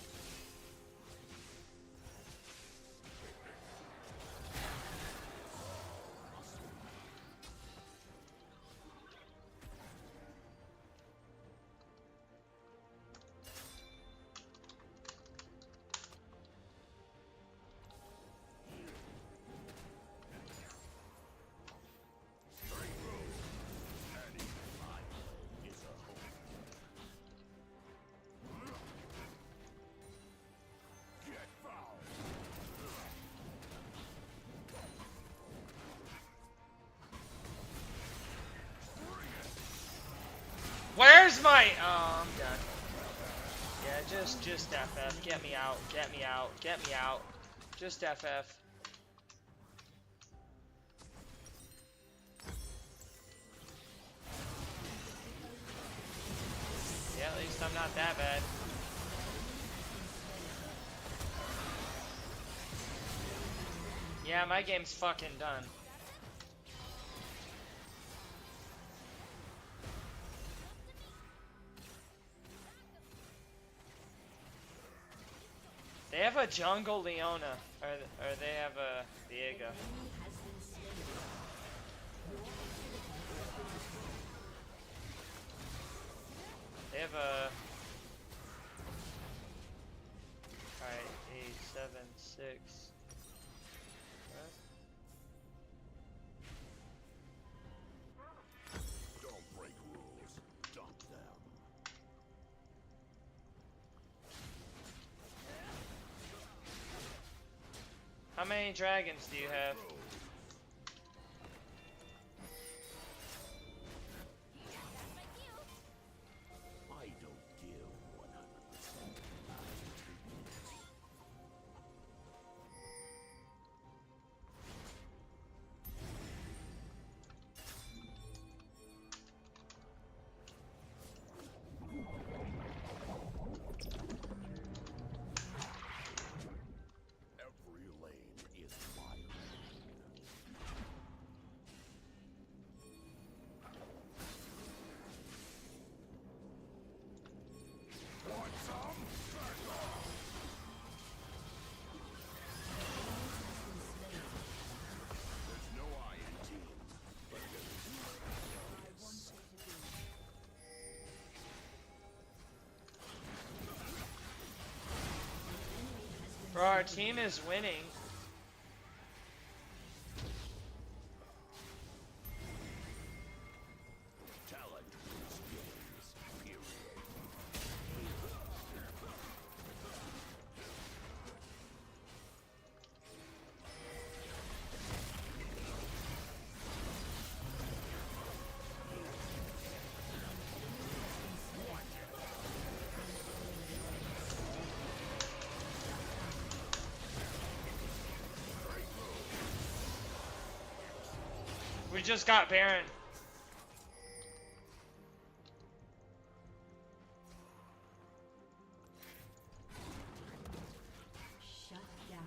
Where's my... Oh, I'm done. Yeah, just FF. Get me out. Get me out. Get me out. Just FF. Yeah, at least I'm not that bad. Yeah, my game's fucking done. They have a jungle Leona, or they have a Viego. They have a... Alright, 8, 7, 6. Don't break rules. Dump them. How many dragons do you have? I don't give 100%. Every lane is my lane. Want some? Back off! There's no I in team, but there is. Bro, our team is winning. We just got Baron. Shut down.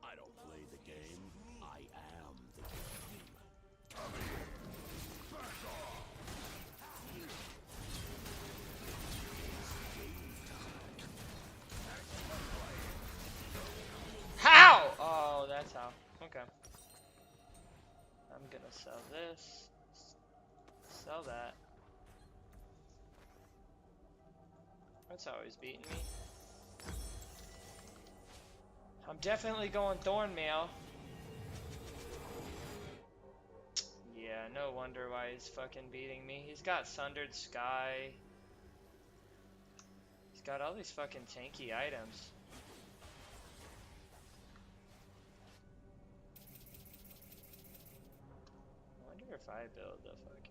I don't play the game. I am the game. Come here. Back off. How? Oh, that's how. Okay. I'm gonna sell this. Sell that. That's always beating me. I'm definitely going Thornmail. Yeah, no wonder why he's fucking beating me. He's got Sundered Sky. He's got all these fucking tanky items. I wonder if I build the fucking...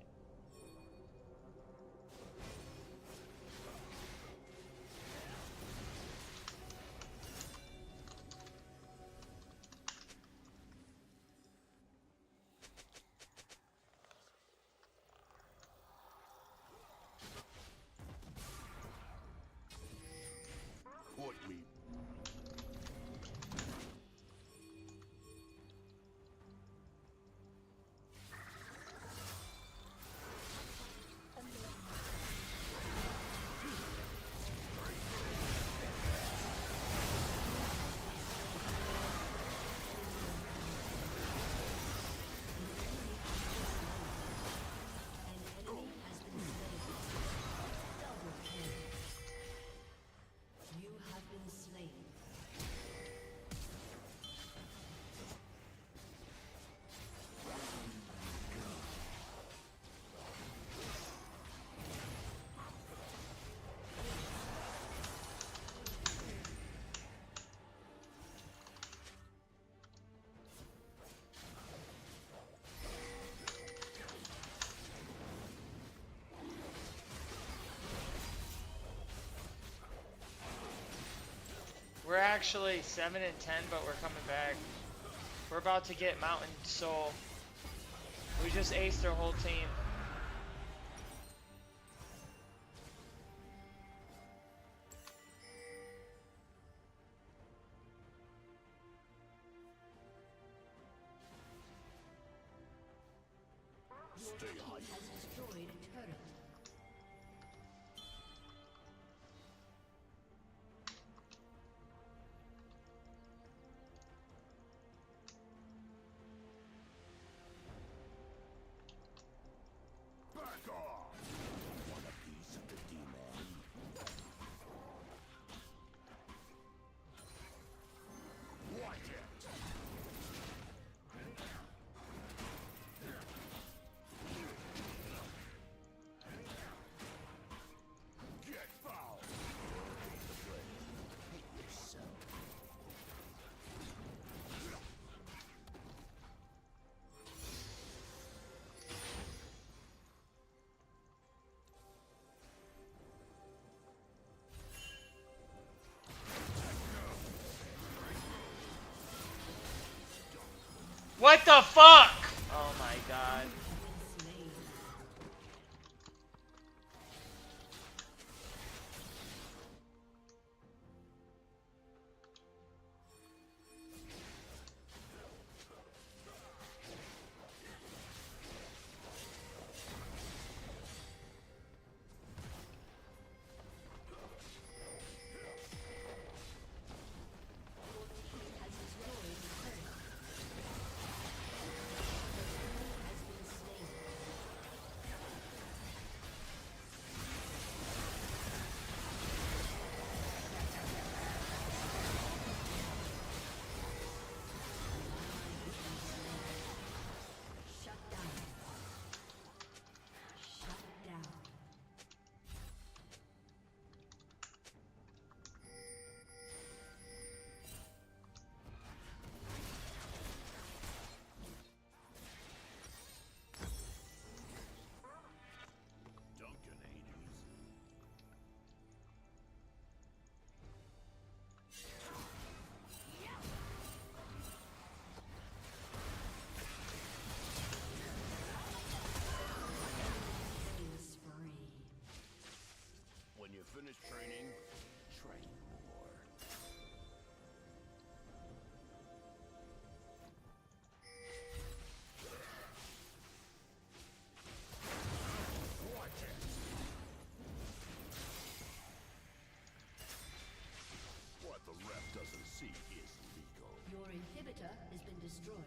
What we An enemy has been slain. Double kill. You have been slain. We're actually 7 and 10, but we're coming back. We're about to get Mountain Soul. We just aced their whole team. Your Stay team high. has destroyed a turret. back off. Want a piece of the demon? Watch it. Get foul. Hate yourself. What the fuck? Oh my god. Slain. Has destroyed a turret. finished training? Train more. Watch it. What the ref doesn't see is legal. Your inhibitor has been destroyed.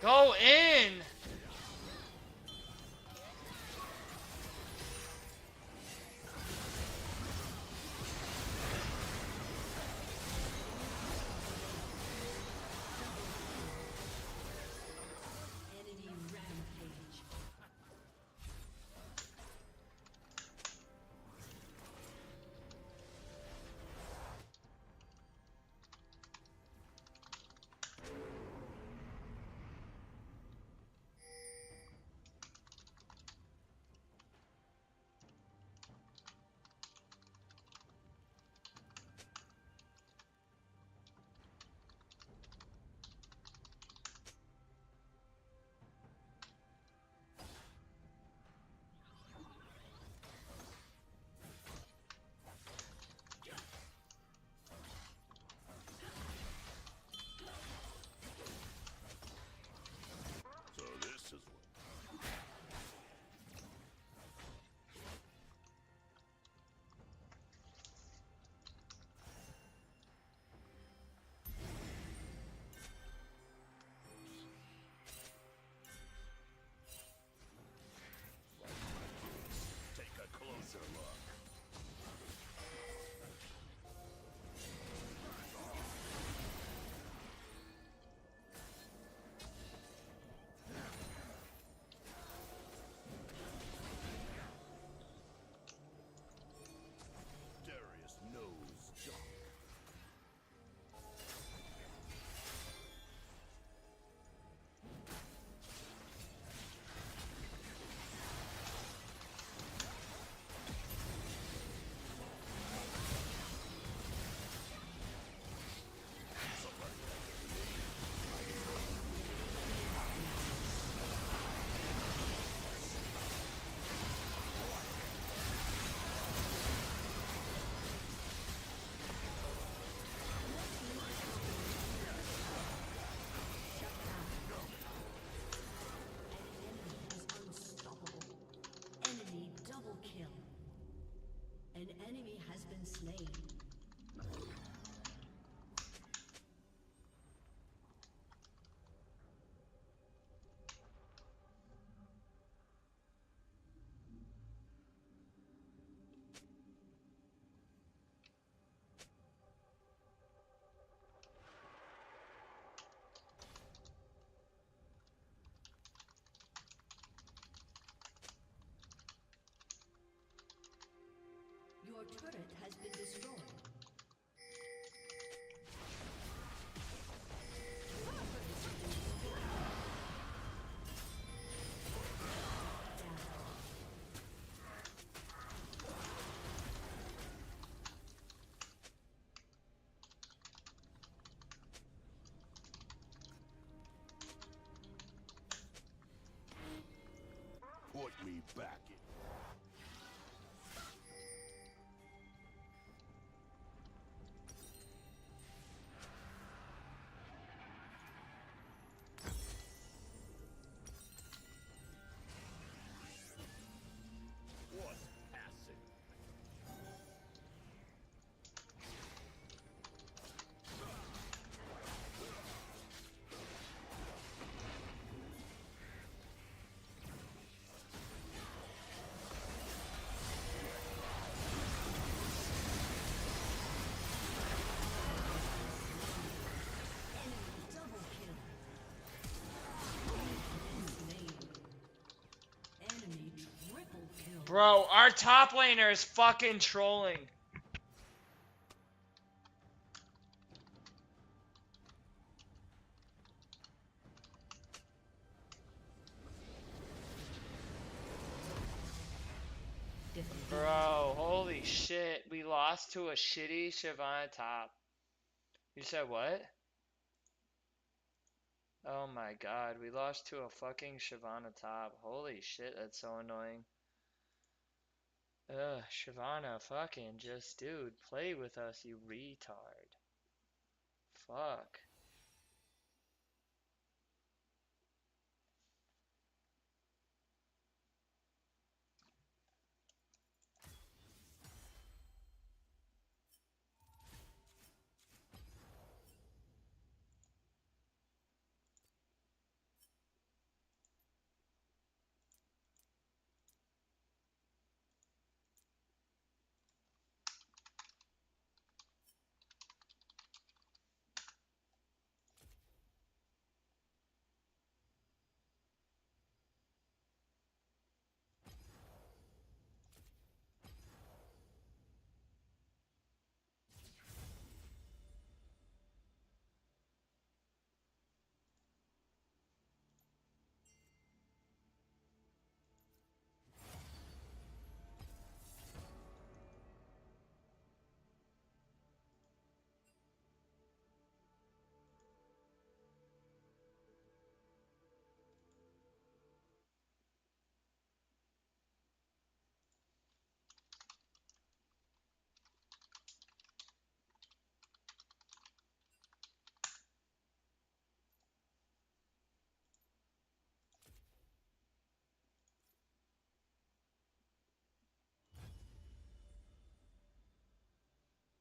Go in! Enemy rampage. So this is what. Take a closer look. Darius knows junk. Unstoppable. Enemy double kill. An enemy has been slain. Your turret has been destroyed. Put me back in. What's passing? Double kill. Slain. Enemy triple kill. Bro, our top laner is fucking trolling. Holy shit, we lost to a shitty Shyvana top. You said what? Oh my god, we lost to a fucking Shyvana top. Holy shit, that's so annoying. Ugh, Shyvana, fucking just, dude, play with us, you retard. Fuck.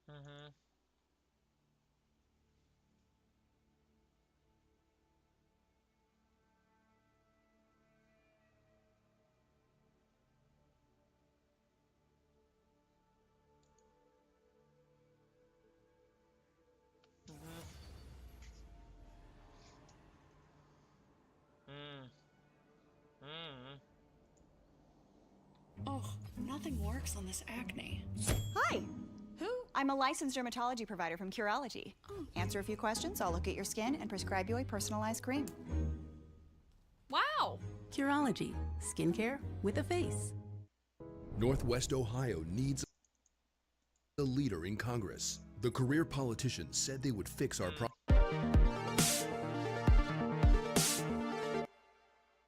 Mm-hmm. Oh, nothing works on this acne. Hi. Who? I'm a licensed dermatology provider from Curology. Answer a few questions, I'll look at your skin and prescribe you a personalized cream. Wow! Curology, skincare with a face. Northwest Ohio needs a leader in Congress. The career politicians said they would fix our problem.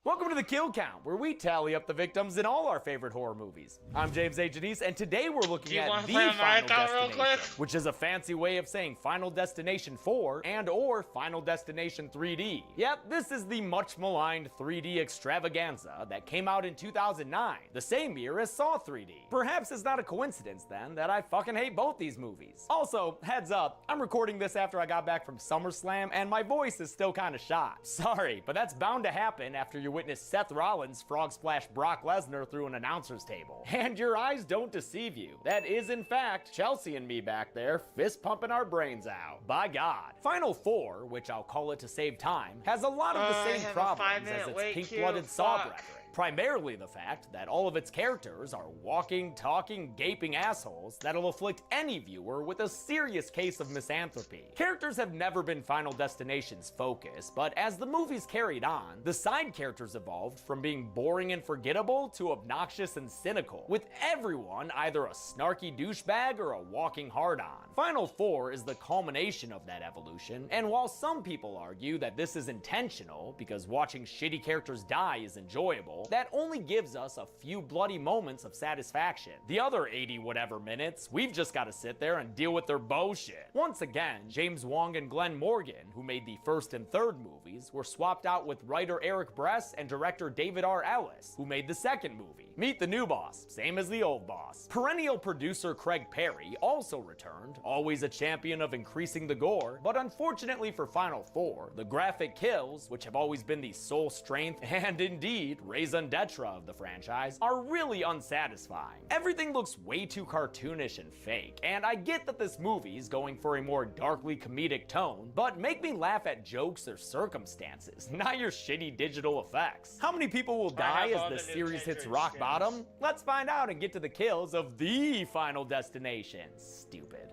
Welcome to the Kill Count, where we tally up the victims in all our favorite horror movies. I'm James A. Janice, and today we're looking at the Final Destination, which is a fancy way of saying Final Destination 4 and/or Final Destination 3D. Yep, this is the much maligned 3D extravaganza that came out in 2009, the same year as Saw 3D. Perhaps it's not a coincidence then that I fucking hate both these movies. Also, heads up, I'm recording this after I got back from SummerSlam, and my voice is still kind of shot. Sorry, but that's bound to happen after you witness Seth Rollins frog splash Brock Lesnar through an announcer's table. And your eyes don't deceive you. That is in fact Chelsea and me back there fist pumping our brains out. By God. Final 4, which I'll call it to save time, has a lot of the same problems as its pink-blooded Saw brethren. Primarily the fact that all of its characters are walking, talking, gaping assholes that'll afflict any viewer with a serious case of misanthropy. Characters have never been Final Destination's focus, but as the movies carried on, the side characters evolved from being boring and forgettable to obnoxious and cynical, with everyone either a snarky douchebag or a walking hard-on. Final 4 is the culmination of that evolution, and while some people argue that this is intentional because watching shitty characters die is enjoyable, that only gives us a few bloody moments of satisfaction. The other 80 whatever minutes, we've just got to sit there and deal with their bullshit. Once again, James Wong and Glenn Morgan, who made the first and third movies, were swapped out with writer Eric Bress and director David R. Ellis, who made the second movie. Meet the new boss, same as the old boss. Perennial producer Craig Perry also returned, always a champion of increasing the gore, but unfortunately for Final 4, the graphic kills, which have always been the sole strength and indeed raison d'etre of the franchise, are really unsatisfying. Everything looks way too cartoonish and fake, and I get that this movie's going for a more darkly comedic tone, but make me laugh at jokes or circumstances, not your shitty digital effects. How many people will die as the series hits rock bottom? Let's find out and get to the kills of the Final Destination. Stupid.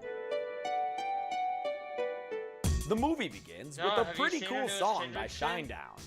The movie begins with a pretty cool song by Shinedown.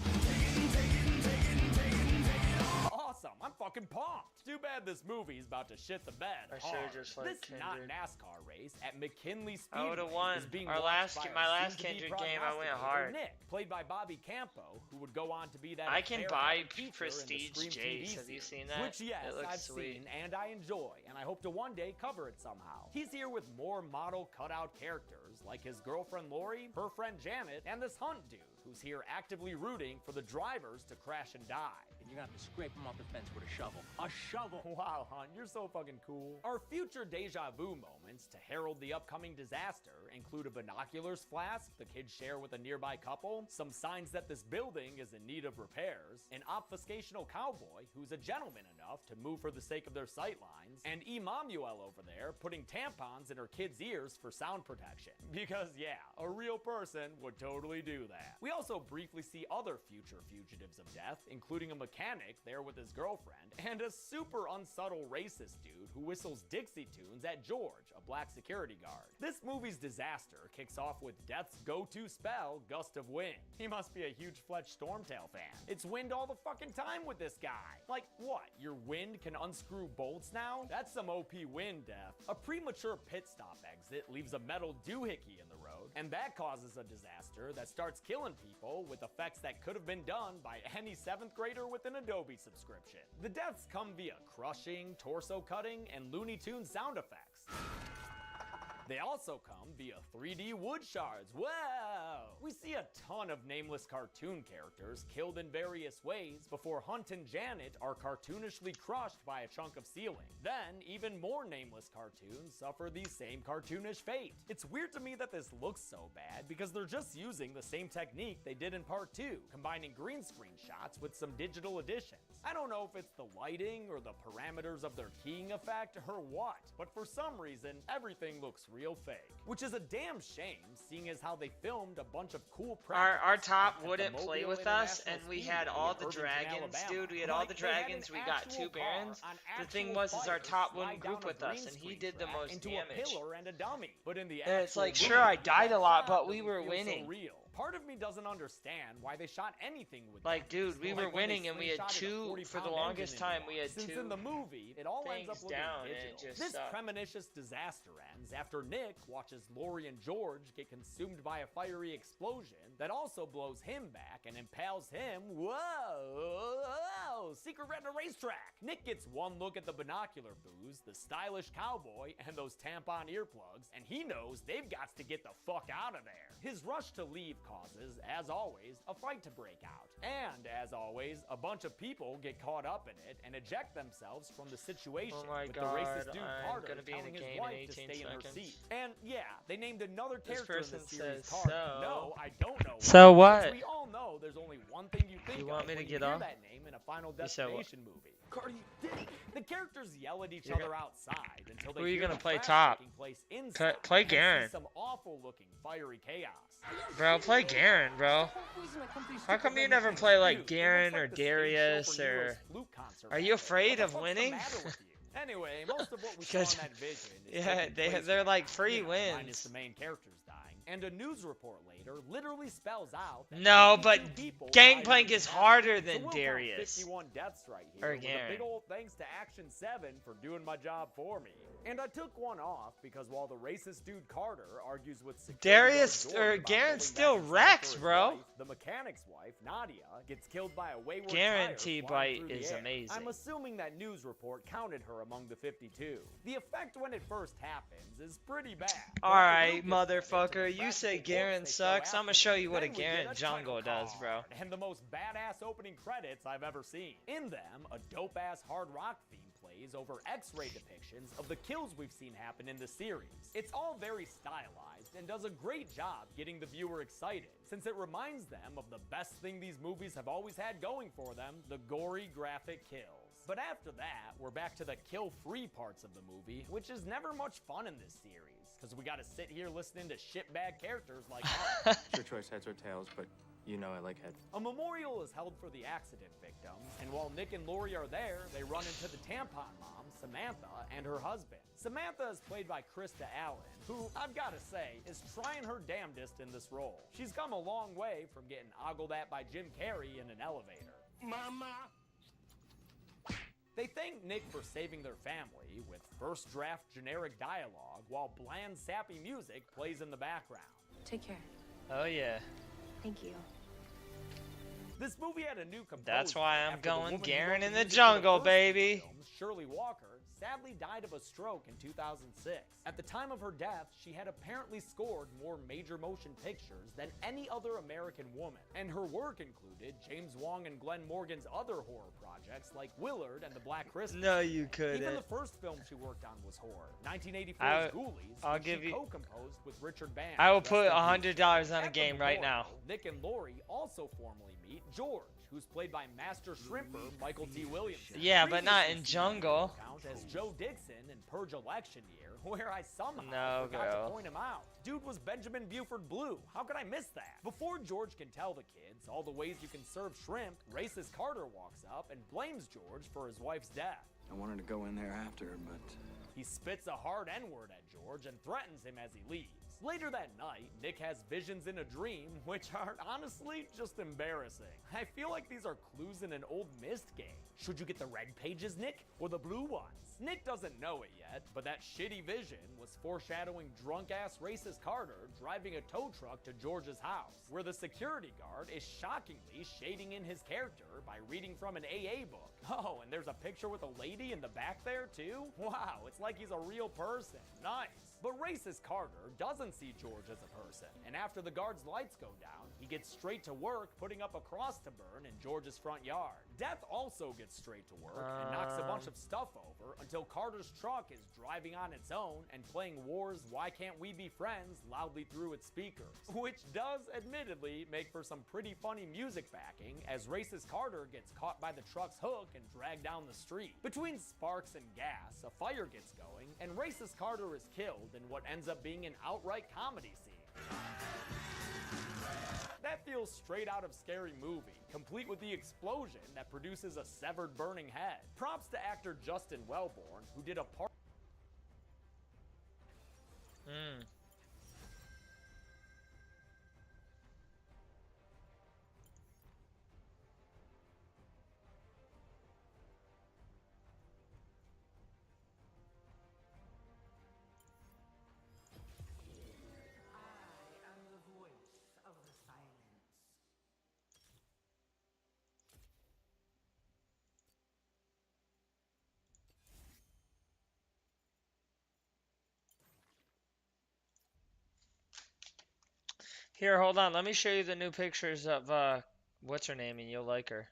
Awesome, I'm fucking fucking pumped. Too bad this movie's about to shit the bed. I should've just liked This not Kindred. NASCAR race at McKinley I Speedway would've won. is being Our watched last- by my our last soon-to-be Kindred game, I went prognosticator, hard. Nick, played by Bobby Campo, who would go on to be that I can affair buy having teacher in the Prestige Scream Jace. TV Have you series, seen that? Which, yes, It looks I've sweet. seen and I enjoy, and I hope to one day cover it somehow. He's here with more model cutout characters, like his girlfriend Lori, her friend Janet, and this Hunt dude, who's here actively rooting for the drivers to crash and die. And you're gonna have to scrape them off the fence with a shovel. A shovel! Wow, Hunt, you're so fucking cool. Our future deja vu moments to herald the upcoming disaster include a binoculars flask the kids share with a nearby couple, some signs that this building is in need of repairs, an obfuscational cowboy who's a gentleman enough to move for the sake of their sightlines, and Emanuel over there putting tampons in her kids' ears for sound protection. Because yeah, a real person would totally do that. We also briefly see other future fugitives of death, including a mechanic there with his girlfriend, and a super unsubtle racist dude who whistles Dixie tunes at George, a black security guard. This movie's disaster kicks off with Death's go-to spell, Gust of Wind. He must be a huge Fletch Stormtail fan. It's wind all the fucking time with this guy. Like, what? Your wind can unscrew bolts now? That's some OP wind, Death. A premature pit stop exit leaves a metal doohickey in the road, and that causes a disaster that starts killing people with effects that could have been done by any 7th grader with an Adobe subscription. The deaths come via crushing, torso cutting, and Looney Tunes sound effects. They also come via 3D wood shards. Wow! We see a ton of nameless cartoon characters killed in various ways before Hunt and Janet are cartoonishly crushed by a chunk of ceiling. Then, even more nameless cartoons suffer the same cartoonish fate. It's weird to me that this looks so bad because they're just using the same technique they did in part 2, combining green screen shots with some digital additions. I don't know if it's the lighting or the parameters of their keying effect or what, but for some reason, everything looks real fake. Which is a damn shame, seeing as how they filmed a bunch of cool Our practices top at the wouldn't play Mobile with us, International and we Speedway had all in the Irvington, dragons, Alabama. dude. We had all Like, the they had dragons. an We got actual 2 barons. car, an The thing actual was, is our fighter top slide wouldn't down group a with us, green and he screen did the track most into damage. a pillar and a dummy. But in the And it's actual like, sure, movie, I died a lot, that but we doesn't were feel so winning. real. Part of me doesn't understand why they shot anything with Like, dummies. dude, we Like were when they winning, and we had slingshotted a 2 for the 40-pound longest engine time. into We had one. Since 2 in the movie, it all ends up things looking down, and digital. it just This sucked. premonitions disaster ends after Nick watches Lori and George get consumed by a fiery explosion that also blows him back and impales him. Whoa! Secret Retina racetrack. Nick gets one look at the binocular booze, the stylish cowboy, and those tampon earplugs, and he knows they've got to get the fuck out of there. His rush to leave causes, as always, a fight to break out. And, as always, a bunch of people get caught up in it and eject themselves from the situation, Oh my with God, the racist dude I'm Carter gonna be in telling a his game in wife to 18 stay in her seconds. seat. And yeah, they named another This character in the person series says, Carter. so- No, I don't know. So why. what? Since we all know there's only one thing you think You of want me to when get you hear off? that name in a Final You said what? Destination movie. Carter, you did it. The characters yell at each You're other gonna- outside until they Who are you hear gonna the play crash top? taking place inside Play and see Garen. some awful looking fiery chaos. Bro, play Garen, bro. How come you never play like Dude, it Garen looks or like the stage show Darius for Nero's or? flute concert Are you battle. afraid What of the fuck's the winning? matter with you? Anyway, most of what we saw Because- in that vision is Yeah, taking place they're right like now, free minus wins. the main characters dying. And a news report later literally spells out that No, 52 but people died Gangplank in the is disaster. harder So than we'll count Darius. 51 deaths right here. Or with a Garen. big old thanks to Action 7 for doing my job for me. And I took one off because while the racist dude Carter argues with security Darius guard George or about Garen holding still back his wrecks, for his bro. life, the mechanic's wife, Nadia, gets killed by a wayward Guarantee tire flying Bite through the is air. amazing. I'm assuming that news report counted her among the 52. The effect when it first happens is pretty bad. Alright, motherfucker. You say Garen sucks. I'm gonna show you what a Then we Garen get a jungle title does, bro. card, and the most badass opening credits I've ever seen. In them, a dope-ass hard rock theme plays over X-ray depictions of the kills we've seen happen in the series. It's all very stylized and does a great job getting the viewer excited, since it reminds them of the best thing these movies have always had going for them, the gory graphic kills. But after that, we're back to the kill-free parts of the movie, which is never much fun in this series, because we gotta sit here listening to shitbag characters like us. It's your choice, heads or tails, but you know I like heads. A memorial is held for the accident victims, and while Nick and Lori are there, they run into the tampon mom, Samantha, and her husband. Samantha is played by Krista Allen, who, I've gotta say, is trying her damnedest in this role. She's come a long way from getting ogled at by Jim Carrey in an elevator. Mama! They thank Nick for saving their family with first draft generic dialogue while bland, sappy music plays in the background. Take care. Oh yeah. Thank you. This movie had a new composer. That's why I'm after the going woman who Garen wrote in the the music for jungle, first two baby. films, Shirley Walker, sadly died of a stroke in 2006. At the time of her death, she had apparently scored more major motion pictures than any other American woman, and her work included James Wong and Glenn Morgan's other horror projects like Willard and The Black Christmas. No, you couldn't. Even the first film she worked on was horror, 1984's Ghoulies, which she co-composed with Richard Band. I will put $100 on a game right now. Nick and Lori also formally meet George, who's played by master shrimper Michael T. Williamson. Yeah, but not in Jungle. As Joe Dixon in Purge Election Year, where I somehow forgot to point him out. Dude was Benjamin Buford Blue. How could I miss that? Before George can tell the kids all the ways you can serve shrimp, racist Carter walks up and blames George for his wife's death. I wanted to go in there after, but... He spits a hard N-word at George and threatens him as he leaves. Later that night, Nick has visions in a dream, which are honestly just embarrassing. I feel like these are clues in an old Myst game. Should you get the red pages, Nick, or the blue ones? Nick doesn't know it yet, but that shitty vision was foreshadowing drunk-ass racist Carter driving a tow truck to George's house, where the security guard is shockingly shading in his character by reading from an AA book. Oh, and there's a picture with a lady in the back there, too? Wow, it's like he's a real person. Nice. But racist Carter doesn't see George as a person, and after the guard's lights go down, he gets straight to work putting up a cross to burn in George's front yard. Death also gets straight to work and knocks a bunch of stuff over until Carter's truck is driving on its own and playing War's Why Can't We Be Friends loudly through its speakers, which does admittedly make for some pretty funny music backing as racist Carter gets caught by the truck's hook and dragged down the street. Between sparks and gas, a fire gets going, and racist Carter is killed in what ends up being an outright comedy scene. That feels straight out of Scary Movie, complete with the explosion that produces a severed burning head. Props to actor Justin Wellborn, who did a part. Here, hold on. Let me show you the new pictures of what's her name, and you'll like her.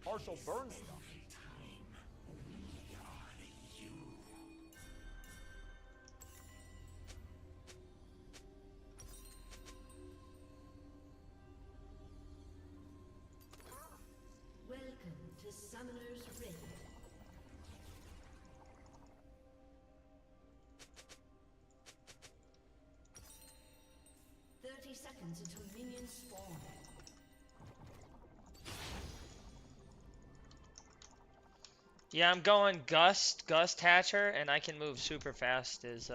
Partial burn stuff. Welcome to Summoner's Rift. Seconds until minions spawn. Yeah, I'm going Gust Hatcher, and I can move super fast as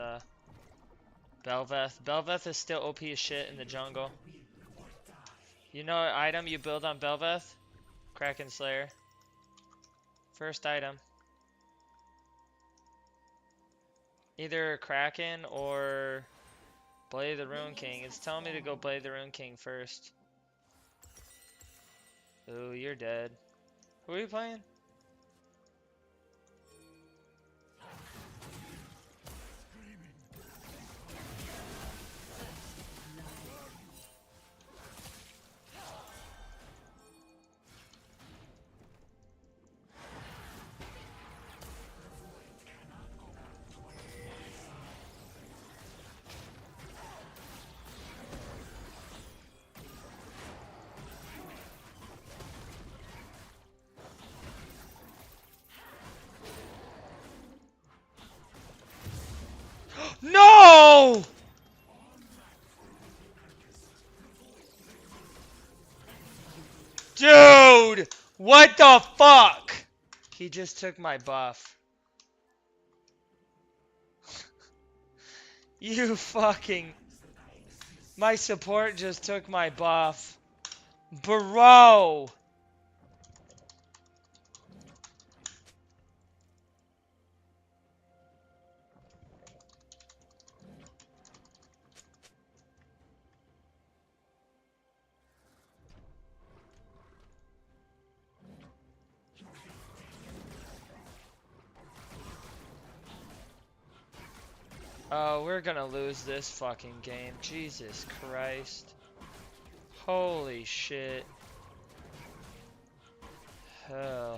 Belveth. Belveth is still OP as shit in the jungle. You know what item you build on Belveth? Kraken Slayer. First item. Either Kraken or Blade of the Rune King. It's telling me to go Blade of the Rune King first. Ooh, you're dead. Who are you playing? Dude! What the fuck? He just took my buff. You fucking... My support just took my buff. Bro! Oh, we're gonna lose this fucking game. Jesus Christ. Holy shit. Oh.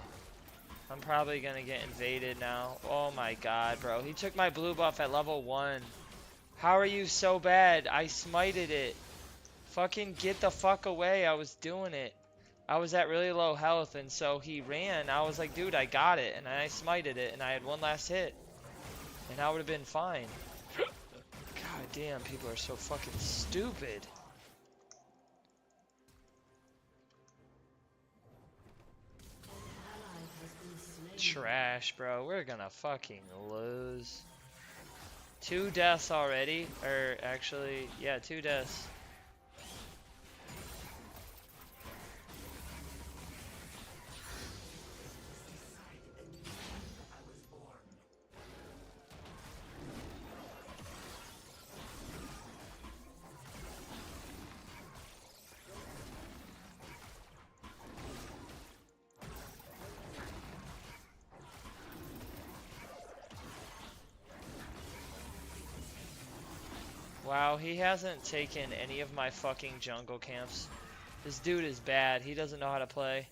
I'm probably gonna get invaded now. Oh my god, bro. He took my blue buff at level 1. How are you so bad? I smited it. Fucking get the fuck away. I was doing it. I was at really low health, and so he ran. I was like, dude, I got it. And I smited it, and I had one last hit. And I would have been fine. God damn, people are so fucking stupid. Trash, bro. We're gonna fucking lose. 2 deaths already. Or actually, yeah, 2 deaths. Wow, he hasn't taken any of my fucking jungle camps. This dude is bad. He doesn't know how to play.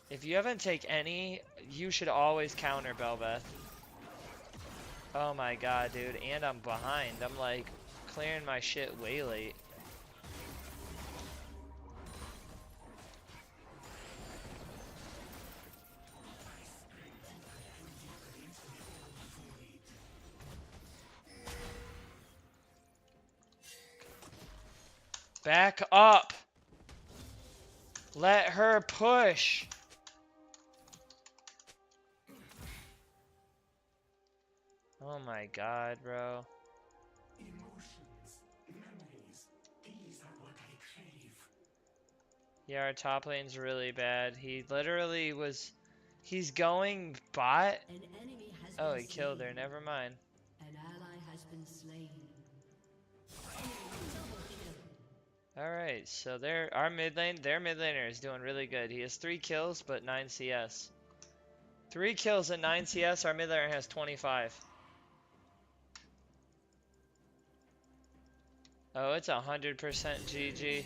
If you haven't taken any, you should always counter Bel'Veth. Oh my god, dude. And I'm behind. I'm like clearing my shit way late. Back up. Let her push. Oh my god, bro. Yeah, our top lane's really bad. He literally was... He's going bot? Oh, he killed her. Never mind. An ally has been slain. Alright, so their mid laner is doing really good. He has 3 kills, but 9 CS. 3 kills and 9 CS, our mid laner has 25. Oh, it's 100% GG.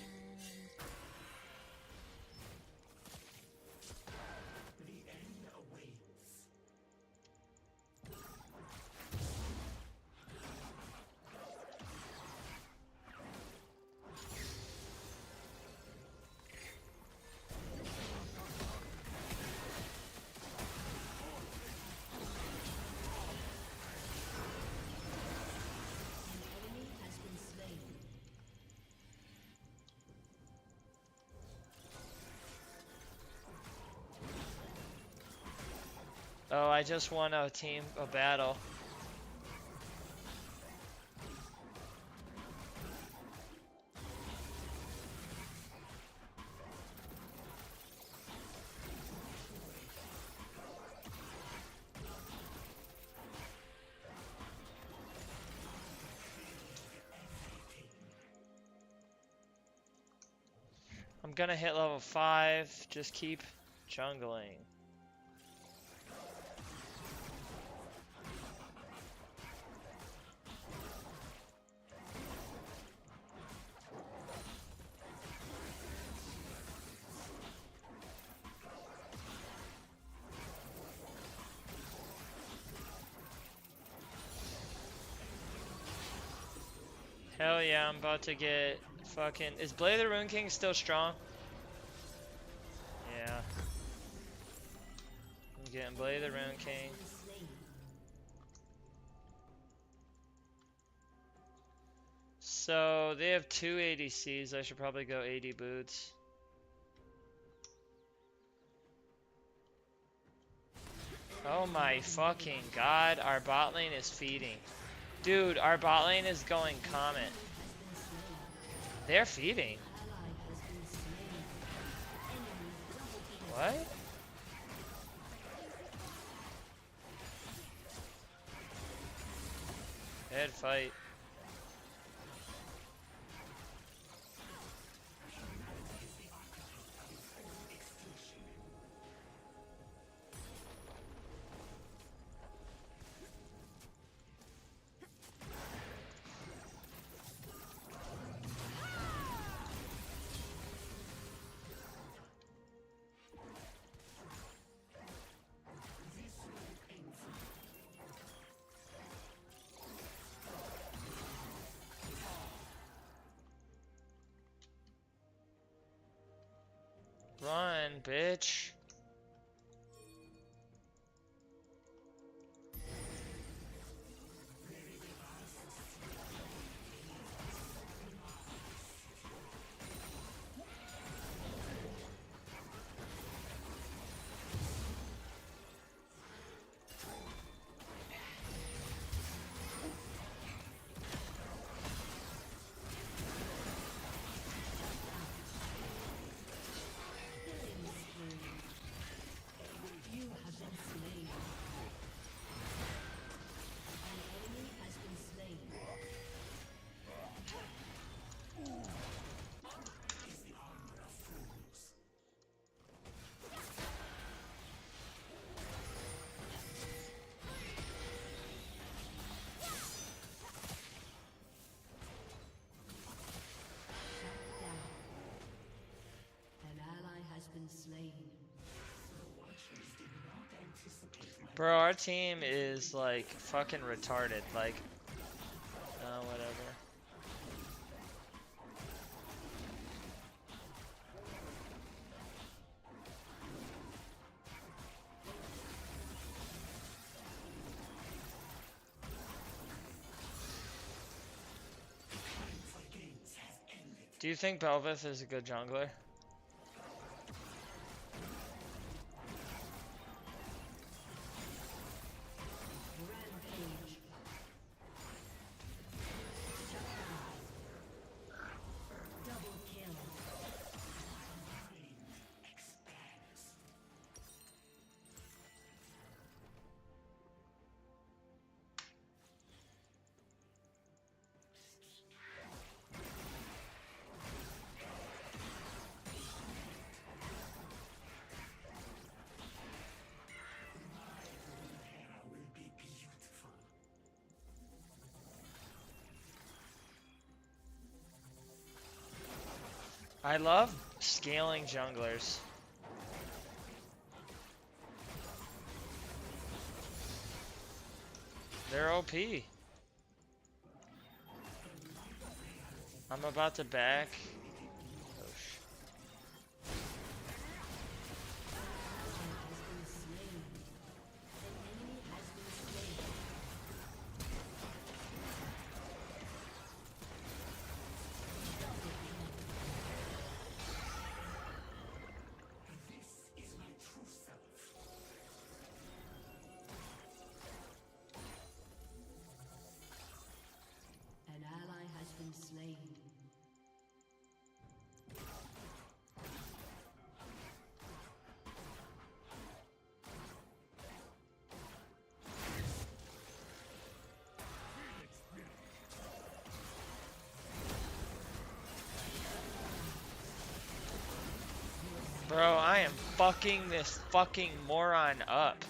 Oh, I just won a battle. I'm gonna hit level 5, just keep jungling. Hell yeah, I'm about to get fucking... Is Blade of the Rune King still strong? Yeah. I'm getting Blade of the Rune King. So, they have 2 ADCs. I should probably go AD boots. Oh my fucking god, our bot lane is feeding. Dude, our bot lane is going Comet. They're feeding. What? Head fight. Run, bitch. Bro, our team is like fucking retarded. Like, whatever. Do you think Bel'Veth is a good jungler? I love scaling junglers. They're OP. I'm about to back. Bro, I am fucking this fucking moron up.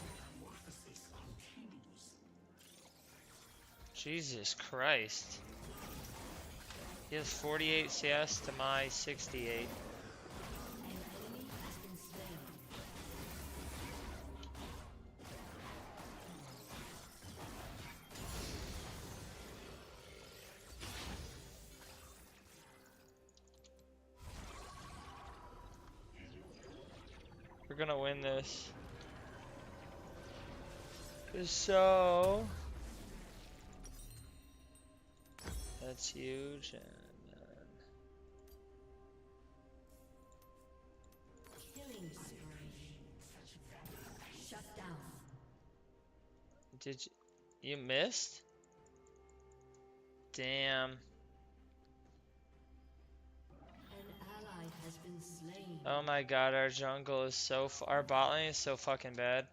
Jesus Christ. He has 48 CS to my 68. We're gonna win this. So that's huge, and Killing spree. Shut down. Did you missed? Damn. An ally has been slain. Oh my god, our jungle is so our bot lane is so fucking bad.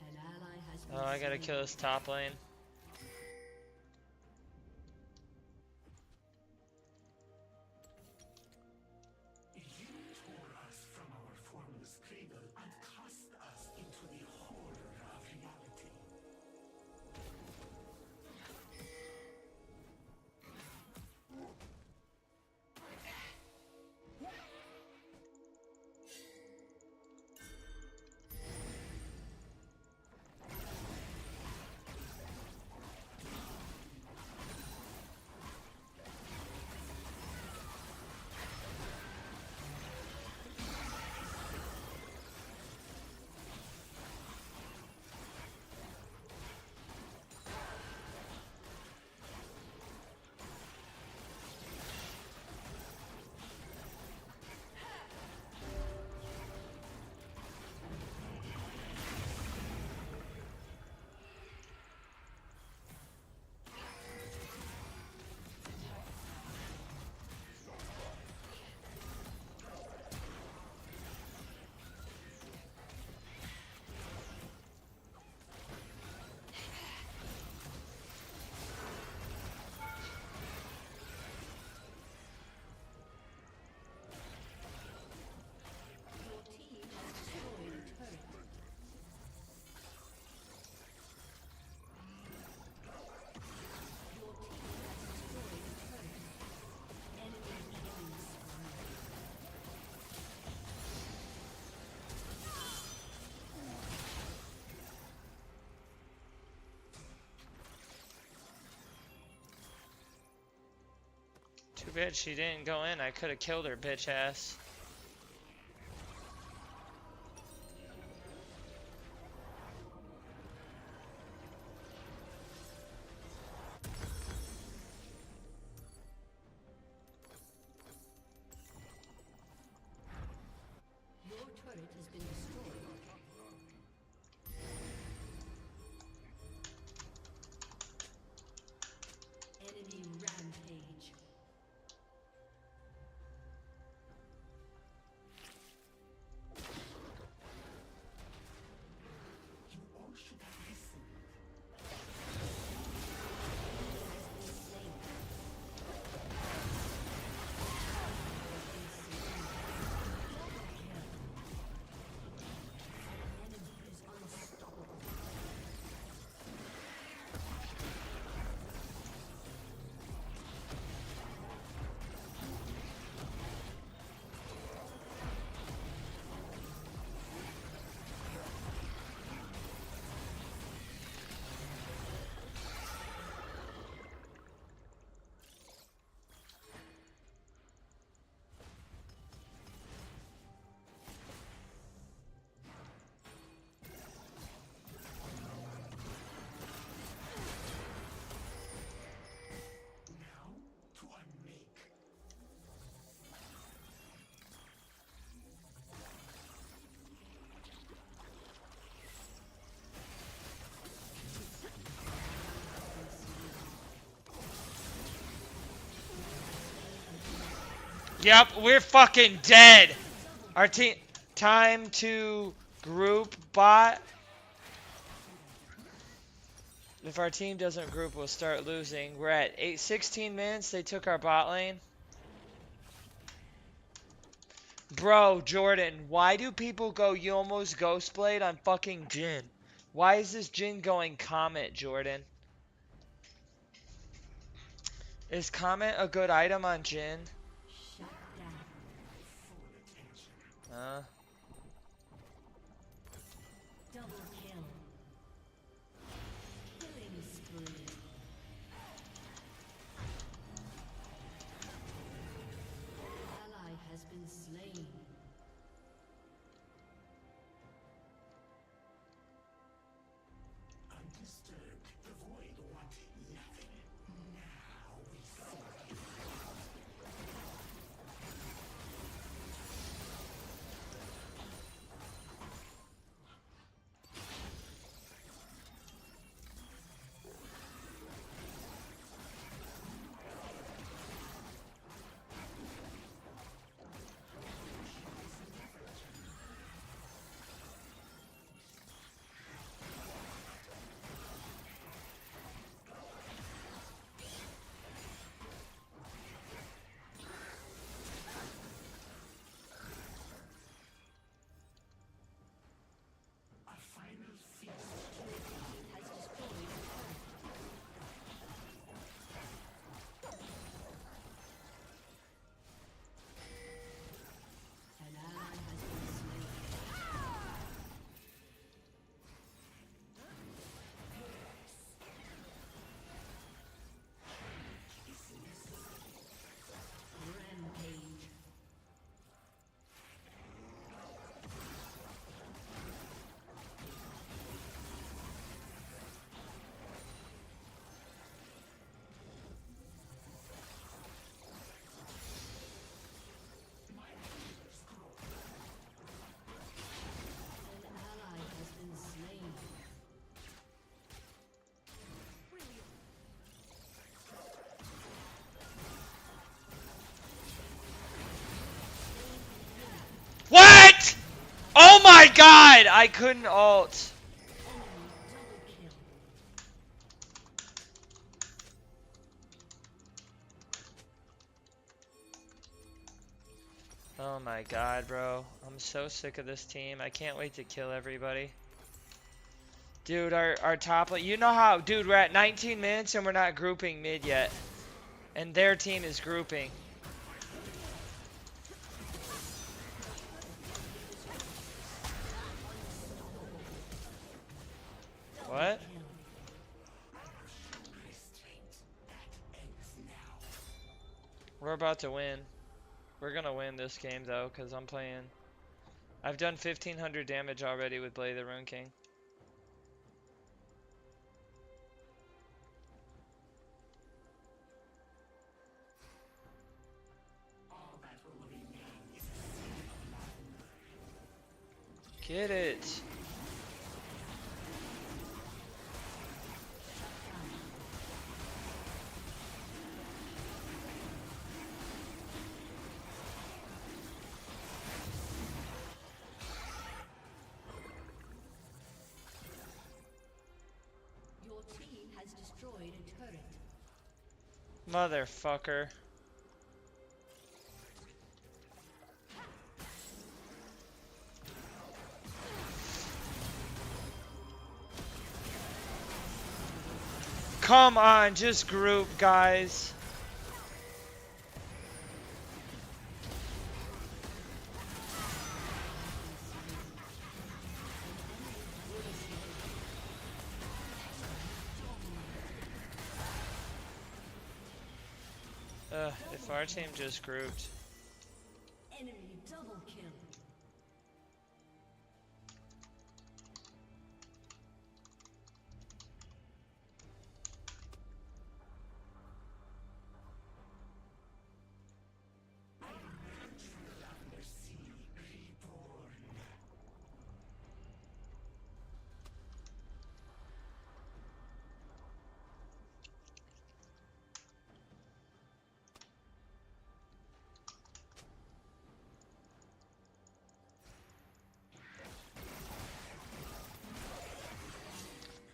An ally has been Oh, I gotta slain. kill this top lane. Your team has destroyed a turret. Your team has destroyed a turret. Enemy killing spree. Too bad she didn't go in. I could have killed her bitch ass. Your turret has been destroyed. Enemy rampage. Yep, we're fucking dead. Our team, time to group bot. If our team doesn't group, we'll start losing. We're at 16 minutes. They took our bot lane. Bro, Jordan, why do people go you almost Ghostblade on fucking Jhin? Why is this Jhin going Comet, Jordan? Is Comet a good item on Jhin? Shut down. Double kill. Killing spree. Ally has been slain. Undisturbed, the void wanted nothing. Now we go. An ally has been slain. Rampage. An ally has been slain. What? Oh my god! I couldn't ult. Oh my god, bro. I'm so sick of this team. I can't wait to kill everybody. Dude, our top lane, you know how, dude, we're at 19 minutes and we're not grouping mid yet. And their team is grouping. What? We're about to win. We're gonna win this game though, because I'm playing. I've done 1500 damage already with Blade the Rune King. Get it. Your team has destroyed a turret. Motherfucker. Come on, just group, guys. If our team just grouped. Enemy double kill.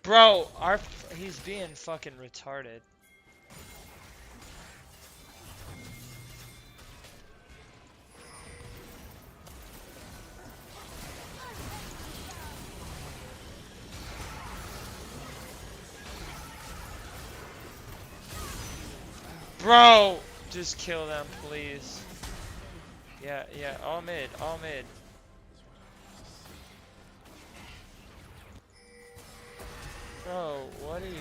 Bro, he's being fucking retarded. Bro, just kill them, please. Yeah, all mid, all mid. Bro, what are you...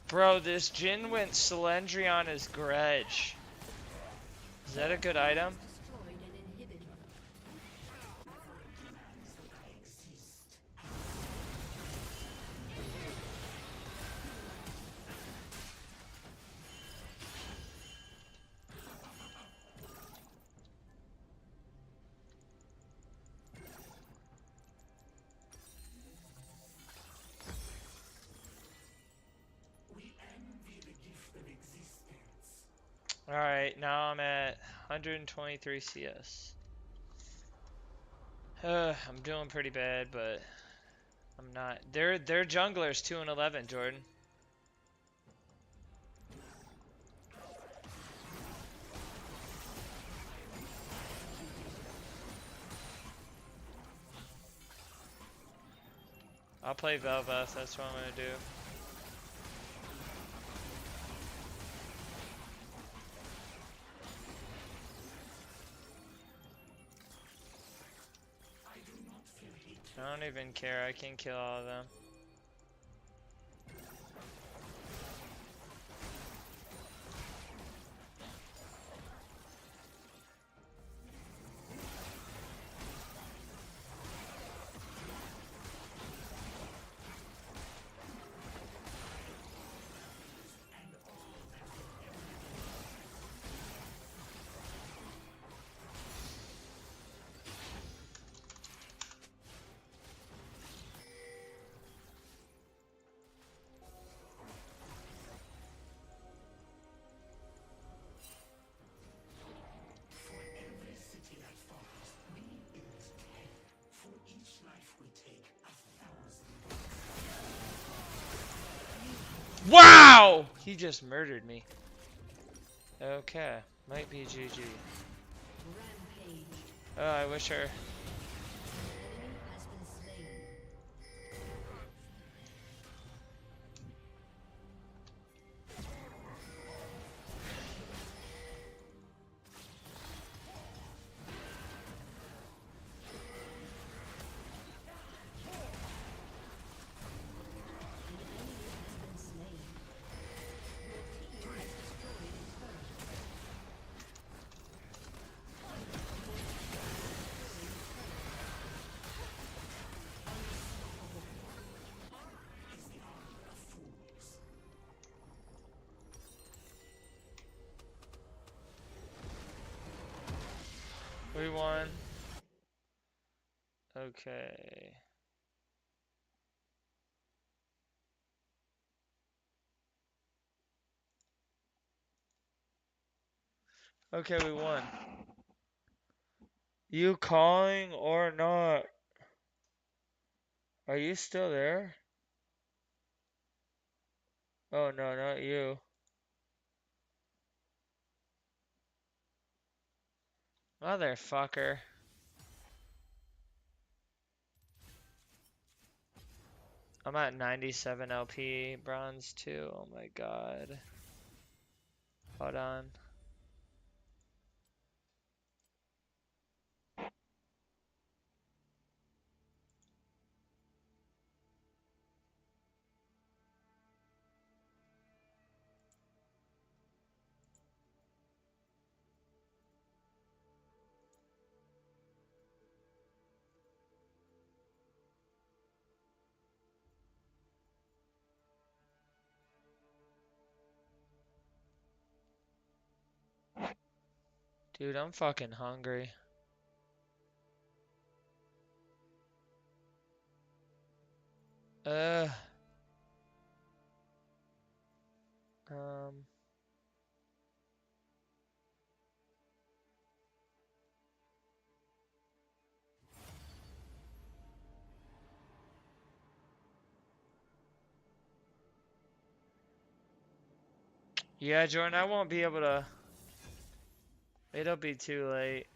Bro, this Jin went Celendrion as Gretch. Is that a good item? Alright, now I'm at 123 CS. I'm doing pretty bad, but I'm not. Their jungler's 2 and 11, Jordan. I'll play Vel'Veth, that's what I'm gonna do. I don't even care, I can kill all of them. Wow! He just murdered me. Okay, might be GG. Oh, I wish her. We won. Okay. Okay, we won. You calling or not? Are you still there? Oh no, not you. Motherfucker. I'm at 97 LP, bronze 2. Oh my god. Hold on. Dude, I'm fucking hungry. Um. Yeah, Jordan, I won't be able to. It'll be too late.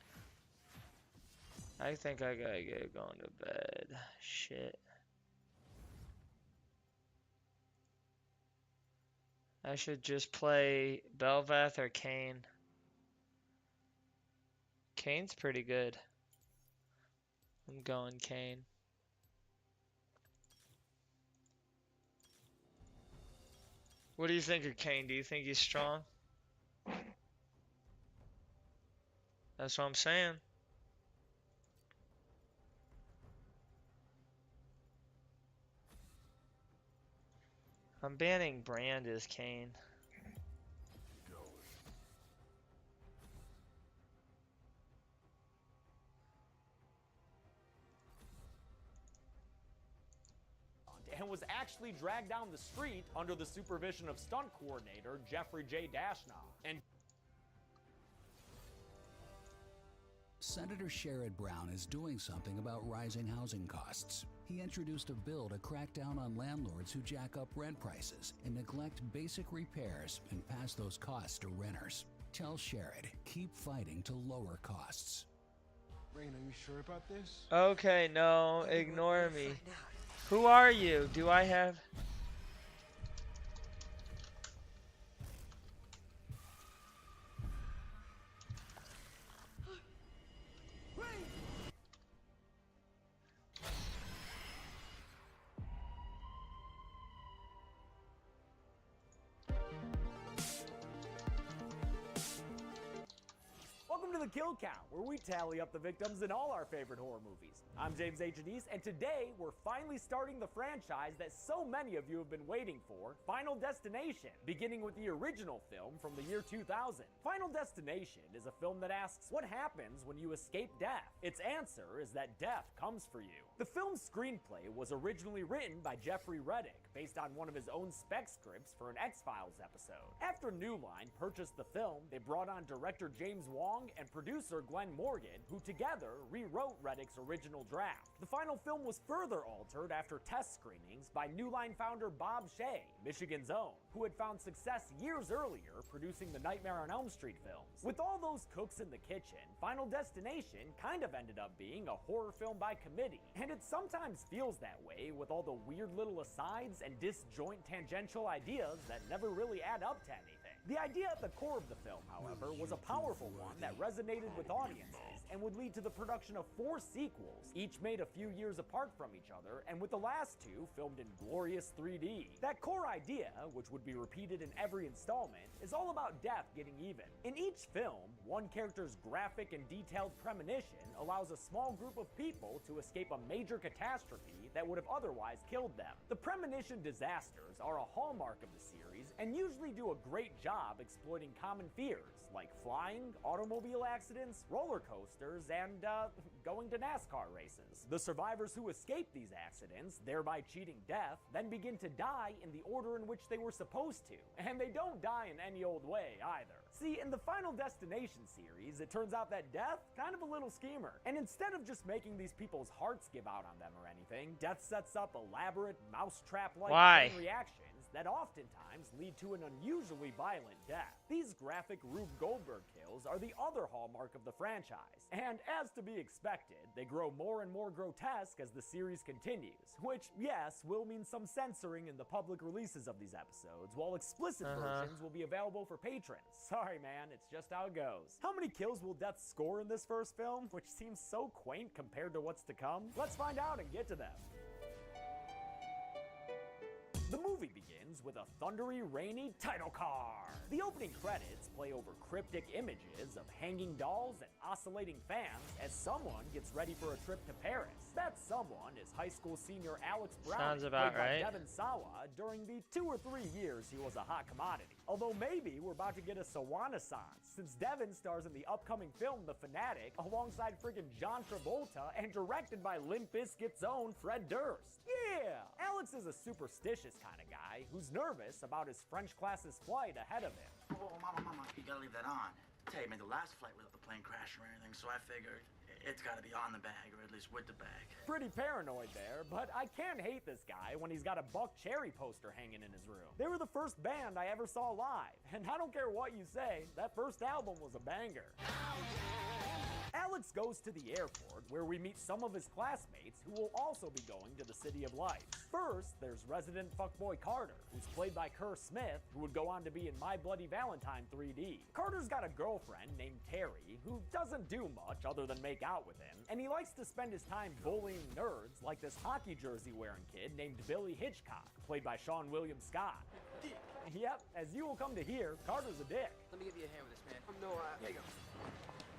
I think I gotta get going to bed. Shit. I should just play Bel'Veth or Kayn. Kayn's pretty good. I'm going Kayn. What do you think of Kayn? Do you think he's strong? That's what I'm saying. I'm banning Brand as Kayn. And was actually dragged down the street under the supervision of stunt coordinator Jeffrey J. Dashnaw. And Senator Sherrod Brown is doing something about rising housing costs. He introduced a bill to crack down on landlords who jack up rent prices and neglect basic repairs and pass those costs to renters. Tell Sherrod, keep fighting to lower costs. Rain, are you sure about this? Okay, no, ignore me. Who are you? Do I have... welcome to the Kill Count, where we tally up the victims in all our favorite horror movies. I'm James H. Denise, and today we're finally starting the franchise that so many of you have been waiting for, Final Destination, beginning with the original film from the year 2000. Final Destination is a film that asks what happens when you escape death. Its answer is that death comes for you. The film's screenplay was originally written by Jeffrey Reddick, based on one of his own spec scripts for an X-Files episode. After New Line purchased the film, they brought on director James Wong and producer Glenn Morgan, who together rewrote Reddick's original draft. The final film was further altered after test screenings by New Line founder Bob Shaye, Michigan's own, who had found success years earlier producing the Nightmare on Elm Street films. With all those cooks in the kitchen, Final Destination kind of ended up being a horror film by committee, and it sometimes feels that way with all the weird little asides and disjoint tangential ideas that never really add up to anything. The idea at the core of the film, however, was a powerful one that resonated with audiences and would lead to the production of 4 sequels, each made a few years apart from each other, and with the last 2 filmed in glorious 3D. That core idea, which would be repeated in every installment, is all about death getting even. In each film, one character's graphic and detailed premonition allows a small group of people to escape a major catastrophe that would have otherwise killed them. The premonition disasters are a hallmark of the series and usually do a great job exploiting common fears like flying, automobile accidents, roller coasters, and going to NASCAR races. The survivors who escape these accidents, thereby cheating death, then begin to die in the order in which they were supposed to. And they don't die in any old way either. See, in the Final Destination series, it turns out that death, kind of a little schemer. And instead of just making these people's hearts give out on them or anything, death sets up elaborate mousetrap-like chain reactions that oftentimes lead to an unusually violent death. These graphic Rube Goldberg kills are the other hallmark of the franchise, and as to be expected, they grow more and more grotesque as the series continues, which, yes, will mean some censoring in the public releases of these episodes, while explicit versions will be available for patrons. Sorry man, it's just how it goes. How many kills will death score in this first film, which seems so quaint compared to what's to come? Let's find out and get to them. The movie begins with a thundery, rainy title card. The opening credits play over cryptic images of hanging dolls and oscillating fans as someone gets ready for a trip to Paris. That someone is high school senior Alex Brown, Sounds about played by right. Devon Sawa, during the 2 or 3 years he was a hot commodity. Although maybe we're about to get a Sawana-san, since Devon stars in the upcoming film The Fanatic alongside friggin' John Travolta and directed by Limp Bizkit's own Fred Durst. Yeah! Alex is a superstitious kind of guy who's nervous about his French class's flight ahead of him. Oh, mama, you gotta leave that on. Tell you, man, the last flight without the plane crashing or anything, so I figured it's gotta be on the bag, or at least with the bag. Pretty paranoid there, but I can't hate this guy when he's got a Buck Cherry poster hanging in his room. They were the first band I ever saw live, and I don't care what you say, that first album was a banger. Alex goes to the airport where we meet some of his classmates who will also be going to the City of Lights. First, there's resident fuckboy Carter, who's played by Kerr Smith, who would go on to be in My Bloody Valentine 3D. Carter's got a girlfriend named Terry, who doesn't do much other than make out with him, and he likes to spend his time bullying nerds like this hockey jersey wearing kid named Billy Hitchcock, played by Sean William Scott. Yep, as you will come to hear, Carter's a dick. Let me give you a hand with this, man. There you go.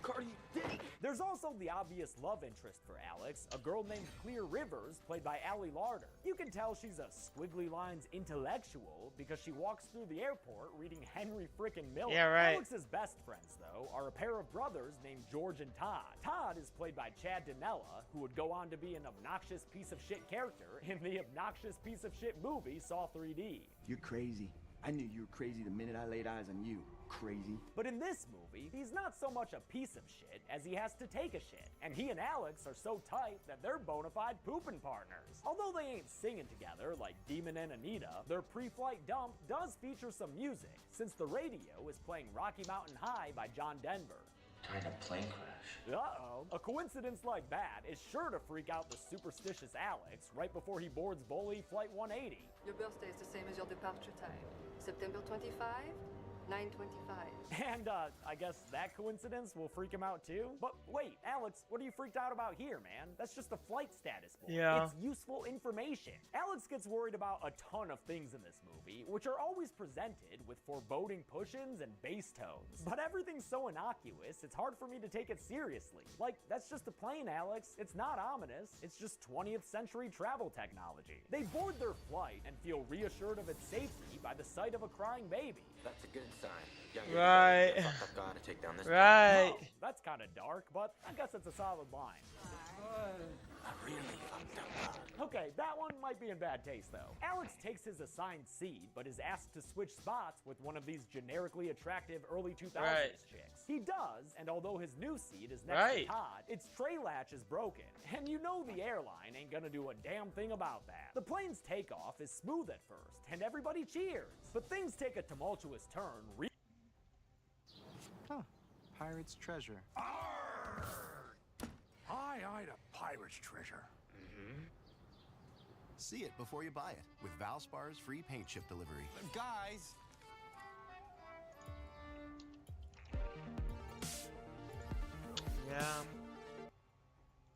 Carter, you dick! There's also the obvious love interest for Alex, a girl named Clear Rivers, played by Allie Larder. You can tell she's a squiggly lines intellectual because she walks through the airport reading Henry frickin' Miller. Yeah, right. Alex's best friends, though, are a pair of brothers named George and Todd. Todd is played by Chad Dinella, who would go on to be an obnoxious piece of shit character in the obnoxious piece of shit movie Saw 3D. You're crazy. I knew you were crazy the minute I laid eyes on you. Crazy. But in this movie, he's not so much a piece of shit as he has to take a shit. And he and Alex are so tight that they're bona fide pooping partners. Although they ain't singing together like Demon and Anita, their pre-flight dump does feature some music, since the radio is playing Rocky Mountain High by John Denver. Kind of plane crash. Uh-oh. A coincidence like that is sure to freak out the superstitious Alex right before he boards Bully Flight 180. Your birthday is the same as your departure time. September 25, 9:25. And, I guess that coincidence will freak him out too? But wait, Alex, what are you freaked out about here, man? That's just a flight status board. Yeah. It's useful information. Alex gets worried about a ton of things in this movie, which are always presented with foreboding push-ins and bass tones. But everything's so innocuous, it's hard for me to take it seriously. Like, that's just a plane, Alex. It's not ominous. It's just 20th century travel technology. They board their flight and feel reassured of its safety by the sight of a crying baby. That's a good sign. Right. I've got to take down this. Right. Oh, that's kind of dark, but I guess it's a solid line. I really fucked up. Okay, that one might be in bad taste, though. Alex takes his assigned seat, but is asked to switch spots with one of these generically attractive early 2000s chicks. He does, and although his new seat is next to Todd, its tray latch is broken, and you know the airline ain't gonna do a damn thing about that. The plane's takeoff is smooth at first, and everybody cheers. But things take a tumultuous turn. Huh. Pirate's treasure. Eyed a pirate's treasure. See it before you buy it with Valspar's free paint chip delivery. Guys! Yeah.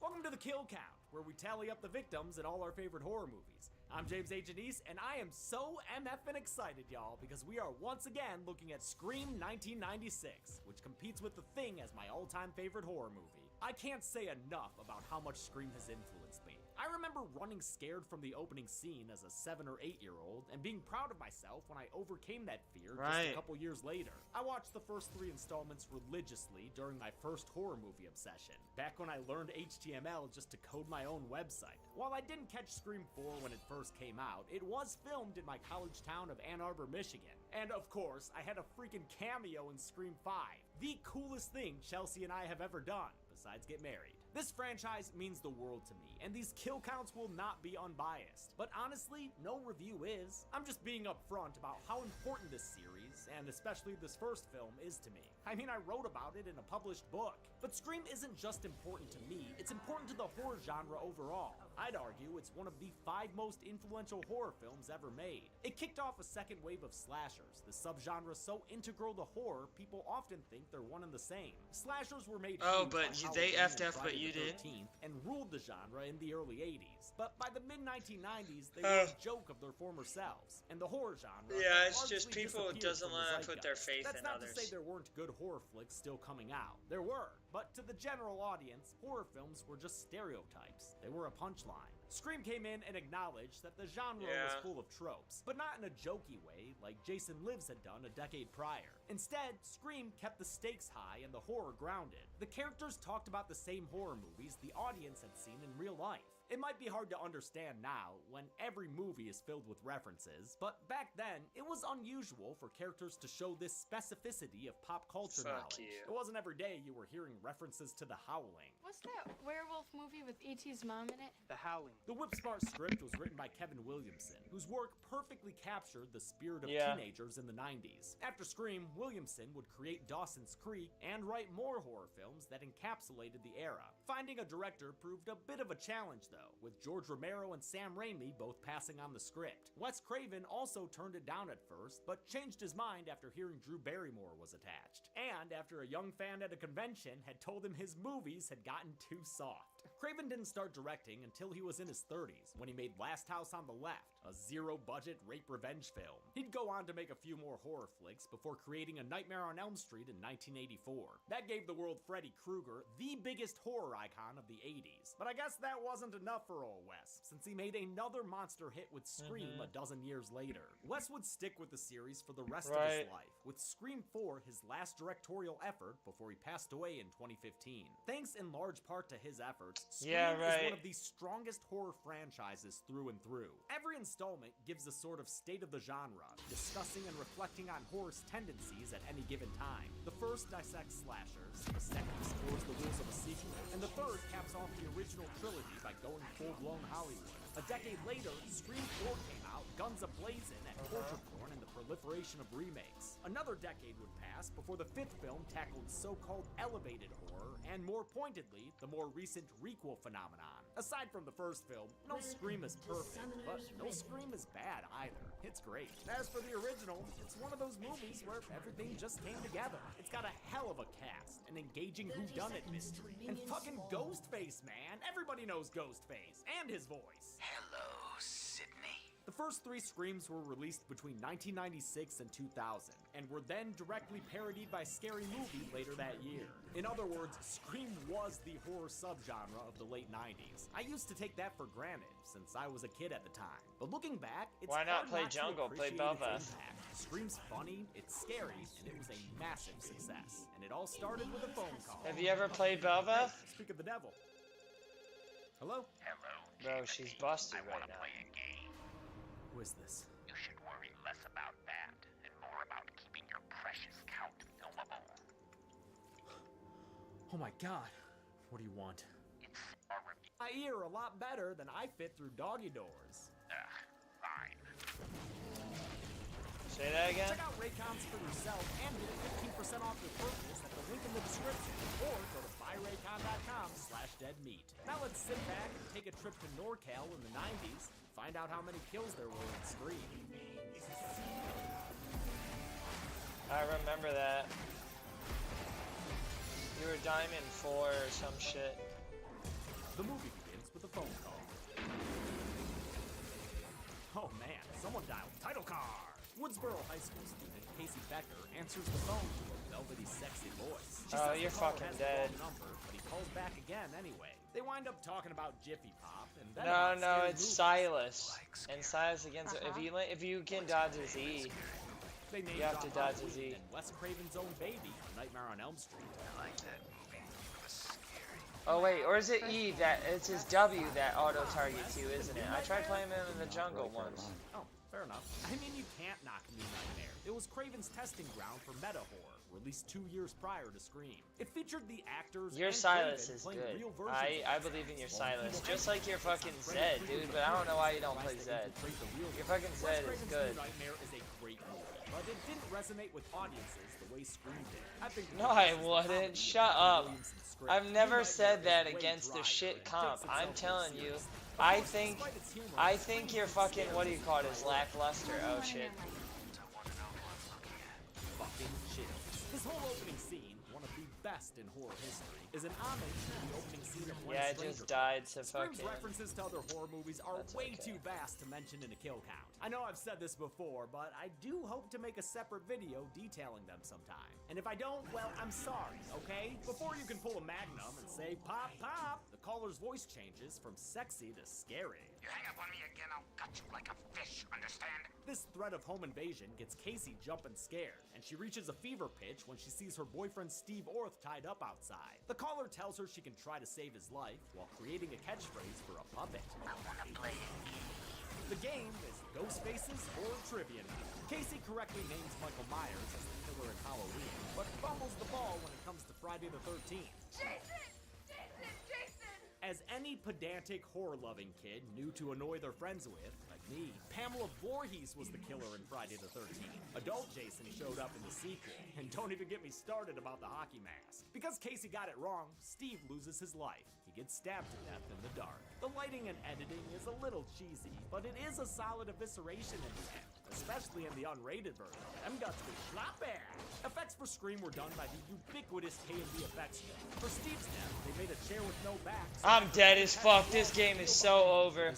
Welcome to the Kill Count, where we tally up the victims in all our favorite horror movies. I'm James A. Janice, and I am so MFing excited, y'all, because we are once again looking at Scream 1996, which competes with The Thing as my all-time favorite horror movie. I can't say enough about how much Scream has influenced me. I remember running scared from the opening scene as a 7 or 8 year old and being proud of myself when I overcame that fear just a couple years later. I watched the first 3 installments religiously during my first horror movie obsession, back when I learned HTML just to code my own website. While I didn't catch Scream 4 when it first came out, it was filmed in my college town of Ann Arbor, Michigan. And of course, I had a freaking cameo in Scream 5, the coolest thing Chelsea and I have ever done, besides get married. This franchise means the world to me, and these kill counts will not be unbiased. But honestly, no review is. I'm just being upfront about how important this series, and especially this first film, is to me. I mean, I wrote about it in a published book. But Scream isn't just important to me, it's important to the horror genre overall. I'd argue it's one of the 5 most influential horror films ever made. It kicked off a second wave of slashers, the subgenre so integral to horror, people often think they're one and the same. Slashers were made but they effed up, but you did. And ruled the genre in the early 80s. But by the mid-1990s, they were a joke of their former selves. And the horror genre it's just people doesn't want to put their faith in others. That's not to say there weren't good horror flicks still coming out. There were. But to the general audience, horror films were just stereotypes. They were a punchline. Scream came in and acknowledged that the genre was full of tropes, but not in a jokey way like Jason Lives had done a decade prior. Instead, Scream kept the stakes high and the horror grounded. The characters talked about the same horror movies the audience had seen in real life. It might be hard to understand now, when every movie is filled with references, but back then, it was unusual for characters to show this specificity of pop culture knowledge. It wasn't every day you were hearing references to The Howling. What's that werewolf movie with E.T.'s mom in it? The Howling. The Whip-Smart script was written by Kevin Williamson, whose work perfectly captured the spirit of teenagers in the 90s. After Scream, Williamson would create Dawson's Creek and write more horror films that encapsulated the era. Finding a director proved a bit of a challenge, though, with George Romero and Sam Raimi both passing on the script. Wes Craven also turned it down at first, but changed his mind after hearing Drew Barrymore was attached, and after a young fan at a convention had told him his movies had gotten too soft. Craven didn't start directing until he was in his 30s, when he made Last House on the Left, a zero-budget rape revenge film. He'd go on to make a few more horror flicks before creating A Nightmare on Elm Street in 1984. That gave the world Freddy Krueger, the biggest horror icon of the 80s. But I guess that wasn't enough for old Wes, since he made another monster hit with Scream a dozen years later. Wes would stick with the series for the rest of his life, with Scream 4 his last directorial effort before he passed away in 2015. Thanks in large part to his efforts, Scream is one of the strongest horror franchises through and through. Every installment gives a sort of state of the genre, discussing and reflecting on horror's tendencies at any given time. The first dissects slashers, the second explores the rules of a sequel, and the third caps off the original trilogy by going full-blown Hollywood. A decade later, Scream 4 came out, guns a-blazing at torture porn and the proliferation of remakes. Another decade would pass before the fifth film tackled so-called elevated horror, and more pointedly, the more recent requel phenomenon. Aside from the first film, no Scream is perfect, but no Scream is bad either. It's great. As for the original, it's one of those movies where everything just came together. It's got a hell of a cast, an engaging whodunit mystery, and fucking Ghostface, man! Everybody knows Ghostface, and his voice. Hello, Sydney. The first three Screams were released between 1996 and 2000, and were then directly parodied by Scary Movie later that year. In other words, Scream was the horror subgenre of the late 90s. I used to take that for granted, since I was a kid at the time. But looking back, it's Why not hard play not to Jungle? Play appreciate its Belfast. impact. Scream's funny, it's scary, and it was a massive success. And it all started with a phone call. Have you ever played Belfast? Speak of the devil. Hello? Hello. Bro, she's busted right now. Play a game. Who is this? You should worry less about that and more about keeping your precious count filmable. Oh my god. What do you want? It's our review. I hear a lot better than I fit through doggy doors. Fine. Say that again? Check out Raycons for yourself and get 15% off your purchase at the link in the description, or go to buyraycon.com/deadmeat. Now let's sit back and take a trip to NorCal in the 90s, find out how many kills there were in Scream. I remember that. You were Diamond 4 or some shit. The movie begins with a phone call. Oh man, someone dialed title card! Woodsboro High School student Casey Becker answers the phone to a velvety, sexy voice. She says you're the caller fucking has dead. the wrong number, but he calls back again anyway. They wind up talking about Jiffy Pop, and then No, about no, scary it's movies. Silas. And Silas against if you can dodge his E. They named You have to off dodge his Halloween E. and Wes Craven's own baby, Nightmare on Elm Street. I like that movie. It was scary. Oh wait, or is it E that it's his W that auto targets you, isn't it? I tried playing him in the jungle once. Oh, fair enough. I mean, you can't knock New Nightmare. It was Craven's testing ground for meta horror, released 2 years prior to Scream. It featured the actors Your and Silas Craven is playing good. real versions I of believe in your themselves. Silas. Just like your fucking Zed, dude, but I don't know why you don't play Zed. Your fucking Zed is good. Nightmare is a great movie, but it didn't resonate with audiences the way Scream did. I think No, I wouldn't. Shut up. I've never said that against the shit comp. I'm telling you. I think you're fucking, what do you call it, is lackluster. Oh shit. Fucking chills. This whole opening scene, one of the best in horror history, is an homage to the opening scene of When Yeah, I Stranger just died to Scream's fucking... references to other horror movies are That's way okay. too vast to mention in a kill count. I know I've said this before, but I do hope to make a separate video detailing them sometime. And if I don't, well, I'm sorry, okay? Before you can pull a Magnum and say, pop, pop, the the caller's voice changes from sexy to scary. You hang up on me again, I'll cut you like a fish, understand? This threat of home invasion gets Casey jumping scared, and she reaches a fever pitch when she sees her boyfriend Steve Orth tied up outside. The caller tells her she can try to save his life while creating a catchphrase for a puppet. I wanna play a game. The game is Ghost Faces or Trivia Night. Casey correctly names Michael Myers as the killer in Halloween, but fumbles the ball when it comes to Friday the 13th. Jason! Jason! Jason! As any pedantic, horror-loving kid knew to annoy their friends with, like me, Pamela Voorhees was the killer in Friday the 13th. Adult Jason showed up in the sequel, and don't even get me started about the hockey mask. Because Casey got it wrong, Steve loses his life. He gets stabbed to death in the dark. The lighting and editing is a little cheesy, but it is a solid evisceration in the end, especially in the unrated version. Them guts were sloppy. Effects for Scream were done by the ubiquitous K&B effects team. For Steve's death, they made a chair with no back. I'm dead as fuck. This game is so over.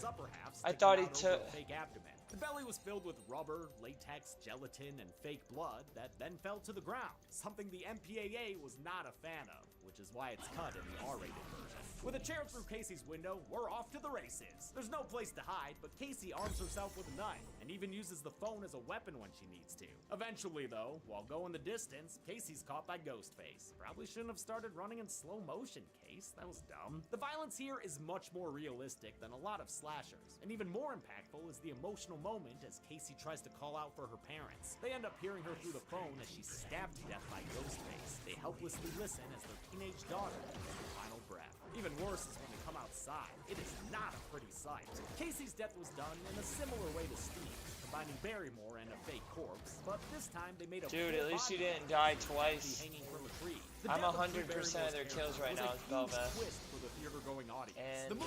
I thought he took... fake abdomen. The belly was filled with rubber, latex, gelatin, and fake blood that then fell to the ground, something the MPAA was not a fan of, which is why it's cut in the R-rated version. With a chair through Casey's window, we're off to the races. There's no place to hide, but Casey arms herself with a knife, and even uses the phone as a weapon when she needs to. Eventually, though, while going the distance, Casey's caught by Ghostface. Probably shouldn't have started running in slow motion, Case. That was dumb. The violence here is much more realistic than a lot of slashers, and even more impactful is the emotional moment as Casey tries to call out for her parents. They end up hearing her through the phone as she's stabbed to death by Ghostface. They helplessly listen as their teenage daughter takes her final breath. Even worse is when they come outside. It is not a pretty sight. Casey's death was done in a similar way to Steve's, combining Barrymore and a fake corpse, but this time they made a dude, at least you didn't die twice. Hanging from a tree. I'm 100% of their kills right now is Belveth. And the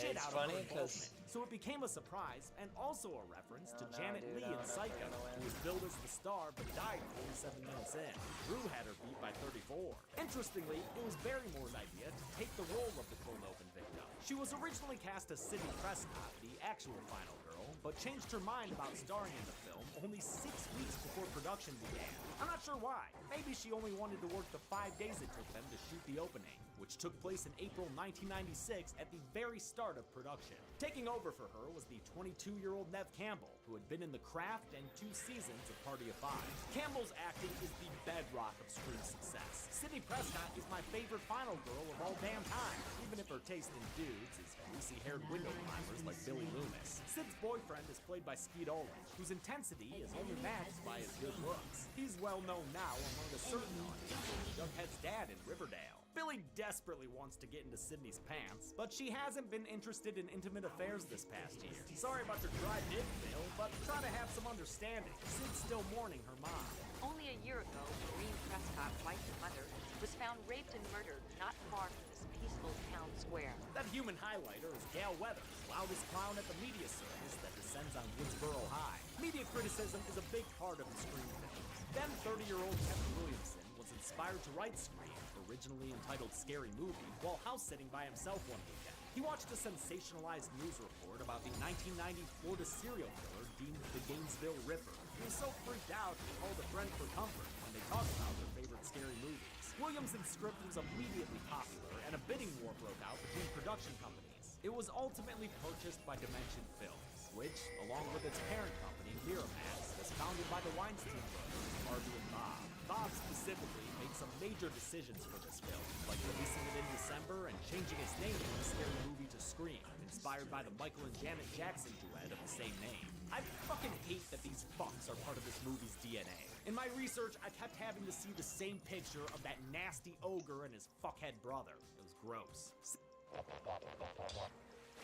it's funny because so it became a surprise and also a reference to Janet Leigh in Psycho, who was billed as the star but died 47 minutes in. Drew had her beat by 34. Interestingly, it was Barrymore's idea to take the role of the cold open victim. She was originally cast as Sidney Prescott, the actual final girl, but changed her mind about starring in the film only 6 weeks before production began. I'm not sure why. Maybe she only wanted to work the 5 days it took them to shoot the opening, which took place in April 1996 at the very start of production. Taking over for her was the 22-year-old Neve Campbell, who had been in The Craft and 2 seasons of Party of Five. Campbell's acting is the bedrock of Scream's success. Sidney Prescott is my favorite final girl of all damn time, even if her taste in dudes is greasy-haired window climbers like Billy Loomis. Sid's boyfriend is played by Skeet Ulrich, whose intensity is only matched by his good looks. He's well known now among a certain audience as Jughead's dad in Riverdale. Billy desperately wants to get into Sydney's pants, but she hasn't been interested in intimate affairs this past year. Sorry about your dry dick, Bill, but try to have some understanding. Sid's still mourning her mom. Only a year ago, Maureen Prescott, wife's mother, was found raped and murdered not far from this peaceful town square. That human highlighter is Gale Weathers, loudest clown at the media service that descends on Woodsboro High. Media criticism is a big part of the Scream film. Then 30-year-old Kevin Williamson was inspired to write Scream, originally entitled Scary Movie, while house-sitting by himself one weekend. He watched a sensationalized news report about the 1990 Florida serial killer deemed the Gainesville Ripper. He was so freaked out he called a friend for comfort when they talked about their favorite scary movies. Williamson's script was immediately popular, and a bidding war broke out between production companies. It was ultimately purchased by Dimension Films, which, along with its parent company, Miramax, was founded by the Weinstein brothers, Harvey and Bob. Bob specifically made some major decisions for this film, like releasing it in December and changing its name from Scary Movie to Scream, inspired by the Michael and Janet Jackson duet of the same name. I fucking hate that these fucks are part of this movie's DNA. In my research, I kept having to see the same picture of that nasty ogre and his fuckhead brother. It was gross.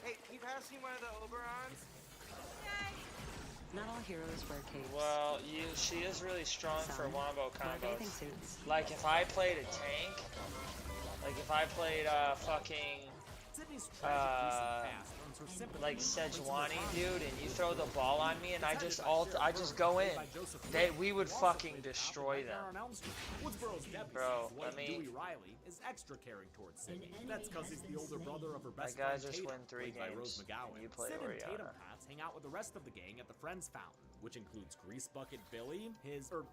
Hey, can you pass me one of the Oberons? Not all heroes wear capes. Well, she is really strong for wombo combos. Suits. Like if I played a tank, like if I played fucking like Sejuani, dude, and you throw the ball on me and I just go in, we would fucking destroy them. Bro, I mean, Dewey Riley is extra caring towards Sidney. That's because he's the older brother of her best that guy friend just Tatum, win 3 played by games. Rose McGowan. You play Sid and Oriana. Tatum Pats hang out with the rest of the gang at the Friends Fountain, which includes Grease Bucket Billy,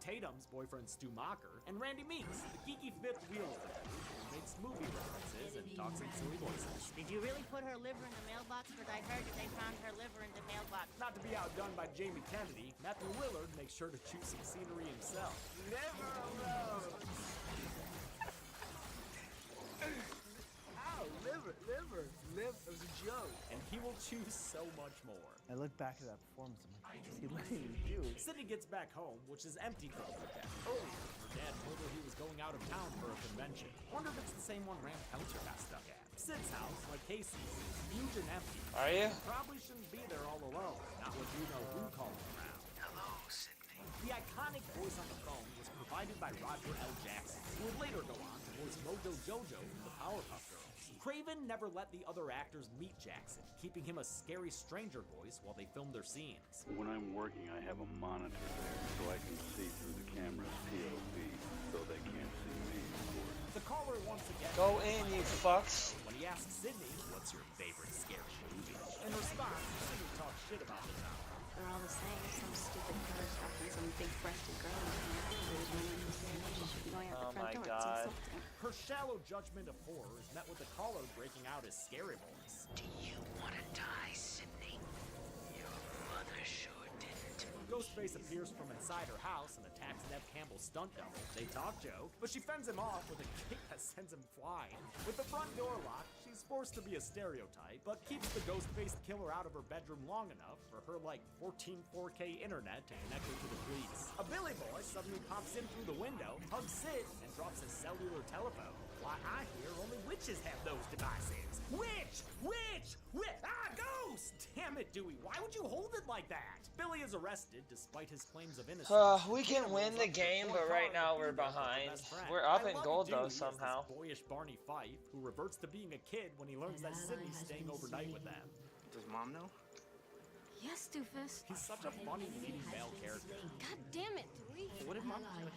Tatum's boyfriend Stu Macher, and Randy Meeks, the geeky fifth wheel of the group. makes movie references and talks in silly voices. Did you really put her liver in the mailbox? Because I heard that they found her liver in the mailbox. Not to be outdone by Jamie Kennedy, Matthew Willard makes sure to choose some scenery himself. Never alone. Ow, liver. It was a joke. And he will choose so much more. I look back at that performance and I'm like, what is he letting me do? Sydney gets back home, which is empty for her dad. Earlier, her dad told her he was going out of town for a convention. Wonder if it's the same one Ram Pelcher got stuck at. Sid's house, like Casey's, is huge and empty. Are you? Probably shouldn't be there all alone. Not with you know who calling around. Hello, Sydney. The iconic voice on the phone was provided by Roger L. Jackson, who would later go on to voice Mojo Jojo from the Powerpuff Girls. Craven never let the other actors meet Jackson, keeping him a scary stranger voice while they filmed their scenes. When I'm working, I have a monitor there so I can see through the camera's POV, so they can't see me, of course. The caller once again... Go in, you fucks. When he asks Sydney, what's your favorite scary movie? In response, Sydney talks shit about the town. They're all the same. Some stupid girl stalking some big-breasted girl who's running into their relationship and going out the front door. It's insulting. Her shallow judgment of horror is met with the caller breaking out his scary voice. Do you want to die, Sydney? Your mother sure didn't. Ghostface appears from inside her house and attacks Neve Campbell's stunt double. They talk joke, but she fends him off with a kick that sends him flying. With the front door locked, she's forced to be a stereotype, but keeps the Ghostface killer out of her bedroom long enough for her, 14 4K internet to connect her to the police. A Billy boy suddenly pops in through the window, hugs Sid, and drops his cellular telephone. Why, I hear only witches have those devices. Witch! Ah, ghost! Damn it, Dewey, why would you hold it like that? Billy is arrested despite his claims of innocence. We can win the game, but right now we're behind. We're up in gold though somehow. Boyish Barney Fife, who reverts to being a kid when he learns that Sydney's staying overnight with them. Does Mom know? Yes, Doofus. He's such a funny leading male character. God damn it, Dewey. What did Mom do?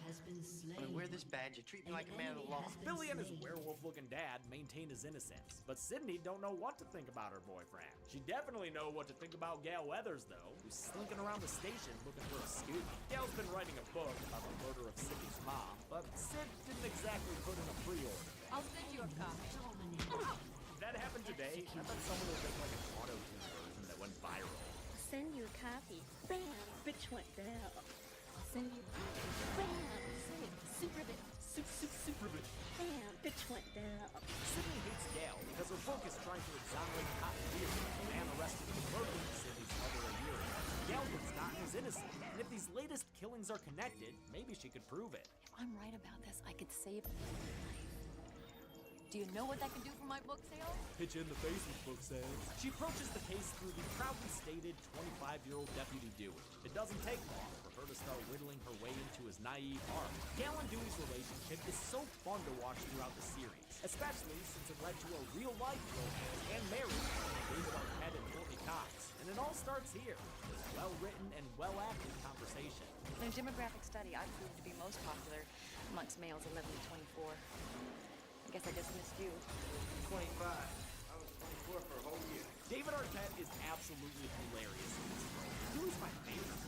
When I wear this badge, you treat me like a man of the law. Billy and his werewolf-looking dad maintain his innocence, but Sydney don't know what to think about her boyfriend. She definitely know what to think about Gail Weathers, though, who's slinking around the station looking for a scoop. Gail's been writing a book about the murder of Sydney's mom, but Sid didn't exactly put in a pre-order. I'll send you a copy. That happened today. I bet someone will make an auto-tune version that went viral. Send you a copy. Bam! Bitch went down. Send you a copy. Bam! Say it. Super bitch. Super bitch. Bam! Bitch went down. Sydney hates Gail because her book is trying to exonerate Cotton Weir, a man arrested for murdering Sydney's mother a year ago. Gail thinks Cotton is innocent, and if these latest killings are connected, maybe she could prove it. If I'm right about this, I could save a life. Do you know what that can do for my book sales? Pitch in the face with book sales. She approaches the case through the proudly stated 25-year-old Deputy Dewey. It doesn't take long for her to start whittling her way into his naive heart. Gail and Dewey's relationship is so fun to watch throughout the series, especially since it led to a real-life romance and marriage with David Arquette and Courtney Cox. And it all starts here, this well-written and well-acted conversation. In a demographic study, I proved to be most popular amongst males 11 to 24. I guess I dismissed you. 25. I was 24 for a whole year. David Arquette is absolutely hilarious in this role. Dewey's my favorite.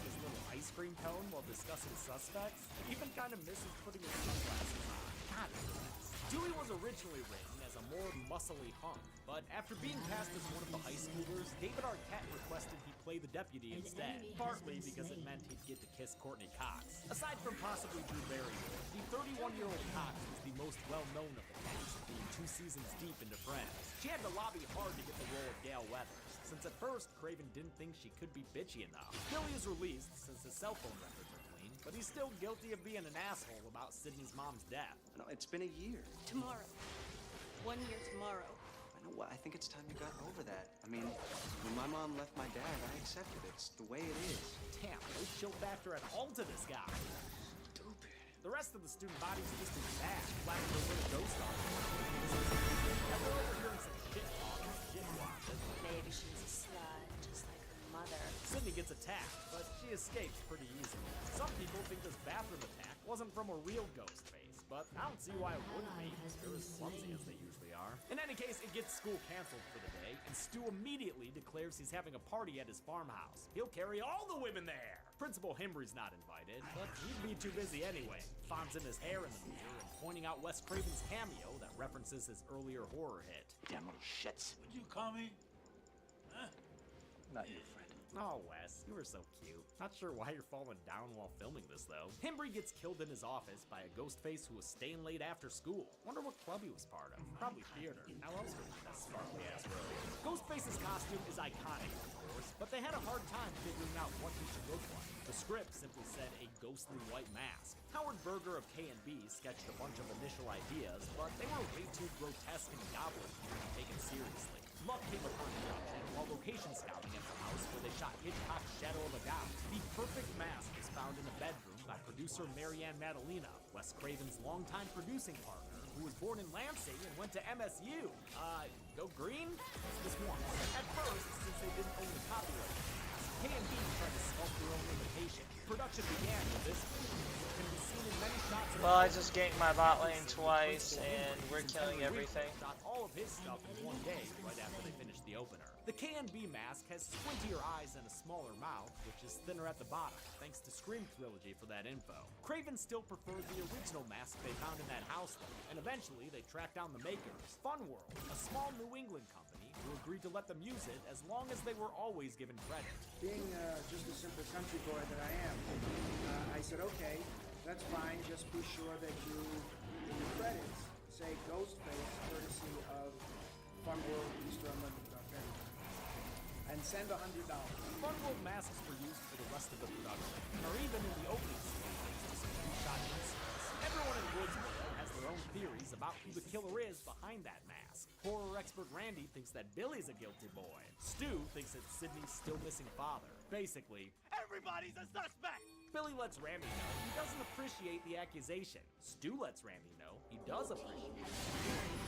His little ice cream cone while discussing suspects. He even kind of misses putting his sunglasses on. God, Dewey was originally written as a more muscly hunk, but after being cast as one of the high schoolers, David Arquette requested he play the deputy instead, partly because it meant he'd get to kiss Courtney Cox. Aside from possibly Drew Barrymore, the 31-year-old Cox was the most well-known of the cast, being 2 seasons deep into Friends. She had to lobby hard to get the role of Gail Weathers, since at first Craven didn't think she could be bitchy enough. Billy is released since his cell phone records are clean, but he's still guilty of being an asshole about Sydney's mom's death. No, it's been a year. Tomorrow. 1 year tomorrow. I know what. I think it's time you got over that. I mean, when my mom left my dad, I accepted it. It's the way it is. Damn, no chill factor at all to this guy. Stupid. The rest of the student body's just as bad, flapping their little ghost on it. After overhearing some shit talk and shit watching, Maybe she's a slut, just like her mother. Sydney gets attacked, but she escapes pretty easily. Some people think this bathroom attack wasn't from a real ghost face, but I don't see why it wouldn't be. They're as clumsy as they usually are. In any case, it gets school canceled for the day, and Stu immediately declares he's having a party at his farmhouse. He'll carry all the women there! Principal Himbry's not invited, but he'd be too busy anyway, fondling his hair in the mirror and pointing out Wes Craven's cameo that references his earlier horror hit. Damn little shits. Would you call me? Huh? Not your friend. Oh, Wes, you were so cute. Not sure why you're falling down while filming this, though. Himbry gets killed in his office by a ghost face who was staying late after school. Wonder what club he was part of. Probably theater. How else would that sparkly ass robe? Ghostface's costume is iconic, of course, but they had a hard time figuring out what he should look like. The script simply said a ghostly white mask. Howard Berger of K&B sketched a bunch of initial ideas, but they were way too grotesque and goblin to be taken seriously. Luck came upon production while location scouting at the house where they shot Hitchcock's Shadow of a Doubt. The perfect mask was found in a bedroom by producer Marianne Madalena, Wes Craven's longtime producing partner, who was born in Lansing and went to MSU. Go green? This one. At first, since they didn't own the copyright, K&B tried to sculpt their own imitation. Production began with this. Can be seen in many shots. Well, I just ganked my bot lane twice, and we're killing everything. Shot all of his stuff in one day right after they finished the opener. The K&B mask has squintier eyes and a smaller mouth, which is thinner at the bottom, thanks to Scream Trilogy for that info. Craven still preferred the original mask they found in that house, though, and eventually they tracked down the makers, Funworld, a small New England company who agreed to let them use it as long as they were always given credit. Being just a simple country boy that I am, I said, okay, that's fine, just be sure that you, in the credits, say Ghostface, courtesy of Funworld, Easter Unlimited, and send $100. Funworld masks were used for the rest of the production, or even in the opening scene, thanks to some two-shot inserts. Everyone in Woodsboro has their own theories about who the killer is behind that mask. Horror expert Randy thinks that Billy's a guilty boy. Stu thinks it's Sidney's still missing father. Basically, everybody's a suspect! Billy lets Randy know he doesn't appreciate the accusation. Stu lets Randy know he does appreciate it.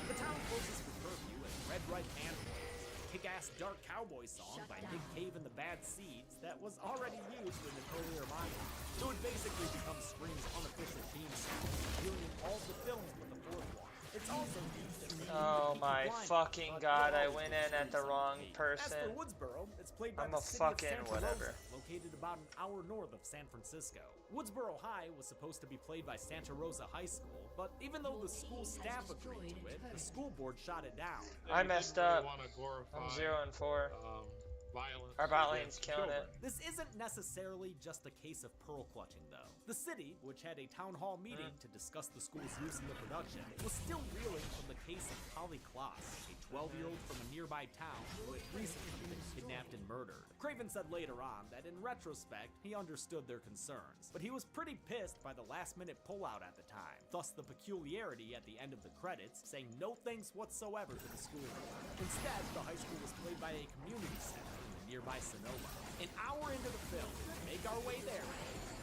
The town closes for curfew as Red Right Hand plays. Kick-ass dark cowboy song by Nick Cave and the Bad Seeds that was already used in an earlier montage. So it basically becomes Scream's unofficial theme song, appearing in all the films but the fourth one. It's also used in Oh my fucking god, I went in at the wrong person. As for Woodsboro, it's played by I'm the a city fucking of Santa whatever. Rosa, located about an hour north of San Francisco. Woodsboro High was supposed to be played by Santa Rosa High School, but even though the school staff agreed to it, the school board shot it down. I messed up. I'm 0-4. Violence. Our bot lane's killing it. This isn't necessarily just a case of pearl clutching, though. The city, which had a town hall meeting to discuss the school's use in the production, was still reeling from the case of Polly Kloss, a 12-year-old from a nearby town who had recently been kidnapped and murdered. Craven said later on that in retrospect, he understood their concerns, but he was pretty pissed by the last-minute pullout at the time, thus the peculiarity at the end of the credits saying no thanks whatsoever to the school board. Instead, the high school was played by a community center in the nearby Sonoma. An hour into the film, we make our way there.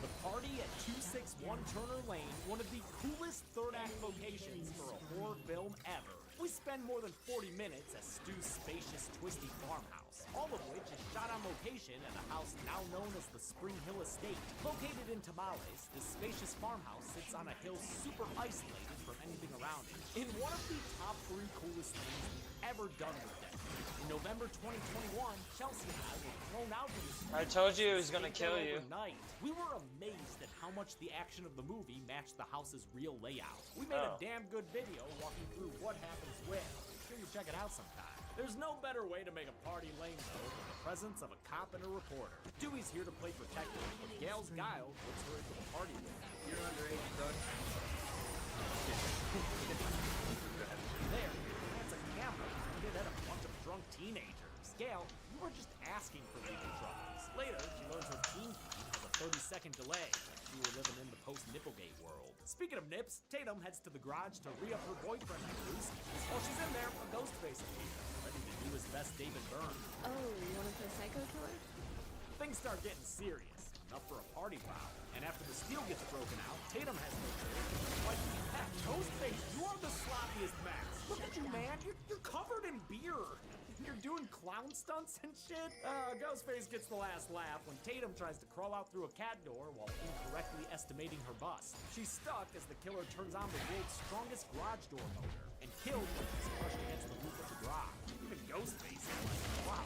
The party at 261 Turner Lane, one of the coolest third-act locations for a horror film ever. We spend more than 40 minutes at Stu's spacious, twisty farmhouse, all of which is shot on location at a house now known as the Spring Hill Estate. Located in Tamales, this spacious farmhouse sits on a hill super isolated from anything around it, in one of the top 3 coolest things we've ever done with them. In November 2021, Chelsea and I were thrown out to this. I told you it was gonna kill you. Overnight. We were amazed at how much the action of the movie matched the house's real layout. We made a damn good video walking through what happens when. I'm sure you check it out sometime. There's no better way to make a party lame though than the presence of a cop and a reporter. Dewey's here to play protective, but Gail's guile puts her into the party room. You're underage, Doug. There, that's a camera pointed at a bunch of drunk teenagers. Gail, you were just asking for legal troubles. Later, she learns her teen feed has a 30-second delay, like she were living in the post-Nipplegate world. Speaking of nips, Tatum heads to the garage to re-up her boyfriend at Lucy. While she's in there, a ghost face appears, ready to do his best David Byrne. Oh, you wanna play Psycho Killer? Things start getting serious, enough for a party foul. And after the steel gets broken out, Tatum has no choice. Like, that Ghostface, you are the sloppiest mess. Look at you, man. You're covered in beer. You're doing clown stunts and shit. Ghostface gets the last laugh when Tatum tries to crawl out through a cat door while incorrectly estimating her bust. She's stuck as the killer turns on the world's strongest garage door motor and killed when he's crushed against the roof of the garage. Even Ghostface is like, wow.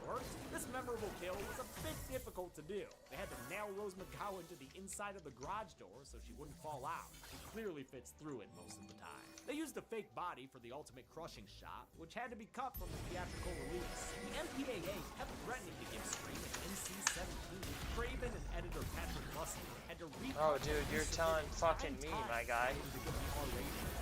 worked, this memorable kill was a bit difficult to do. They had to nail Rose McGowan to the inside of the garage door so she wouldn't fall out. She clearly fits through it most of the time. They used a fake body for the ultimate crushing shot, which had to be cut from the theatrical release. The MPAA kept threatening to give Scream an NC-17. Craven and editor Patrick Russell had to recut. Oh, dude, you're telling fucking me, my guy.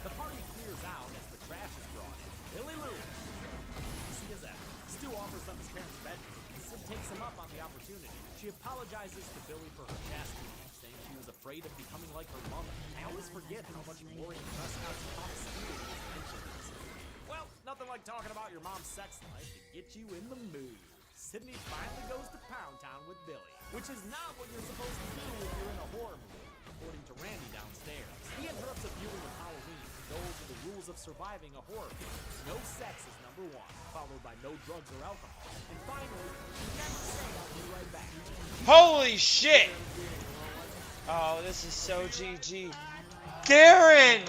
The party clears out as the trash is brought in. Billy Lou, easy as ever. Stu offers them his parents' bedroom, and Sid takes him up on the opportunity. She apologizes to Billy for her chastity, saying she was afraid of becoming like her mother. I always forget how much Maureen Prescott's Thomas Steele is mentioned in this movie. Well, nothing like talking about your mom's sex life to get you in the mood. Sydney finally goes to Pound Town with Billy, which is not what you're supposed to do if you're in a horror movie, according to Randy downstairs. He interrupts a viewing of Halloween to go over the rules of surviving a horror film. No sex is number one, followed by no drugs or alcohol. And finally, you never say I'll be right back. Holy shit! Oh, this is so GG. Garen!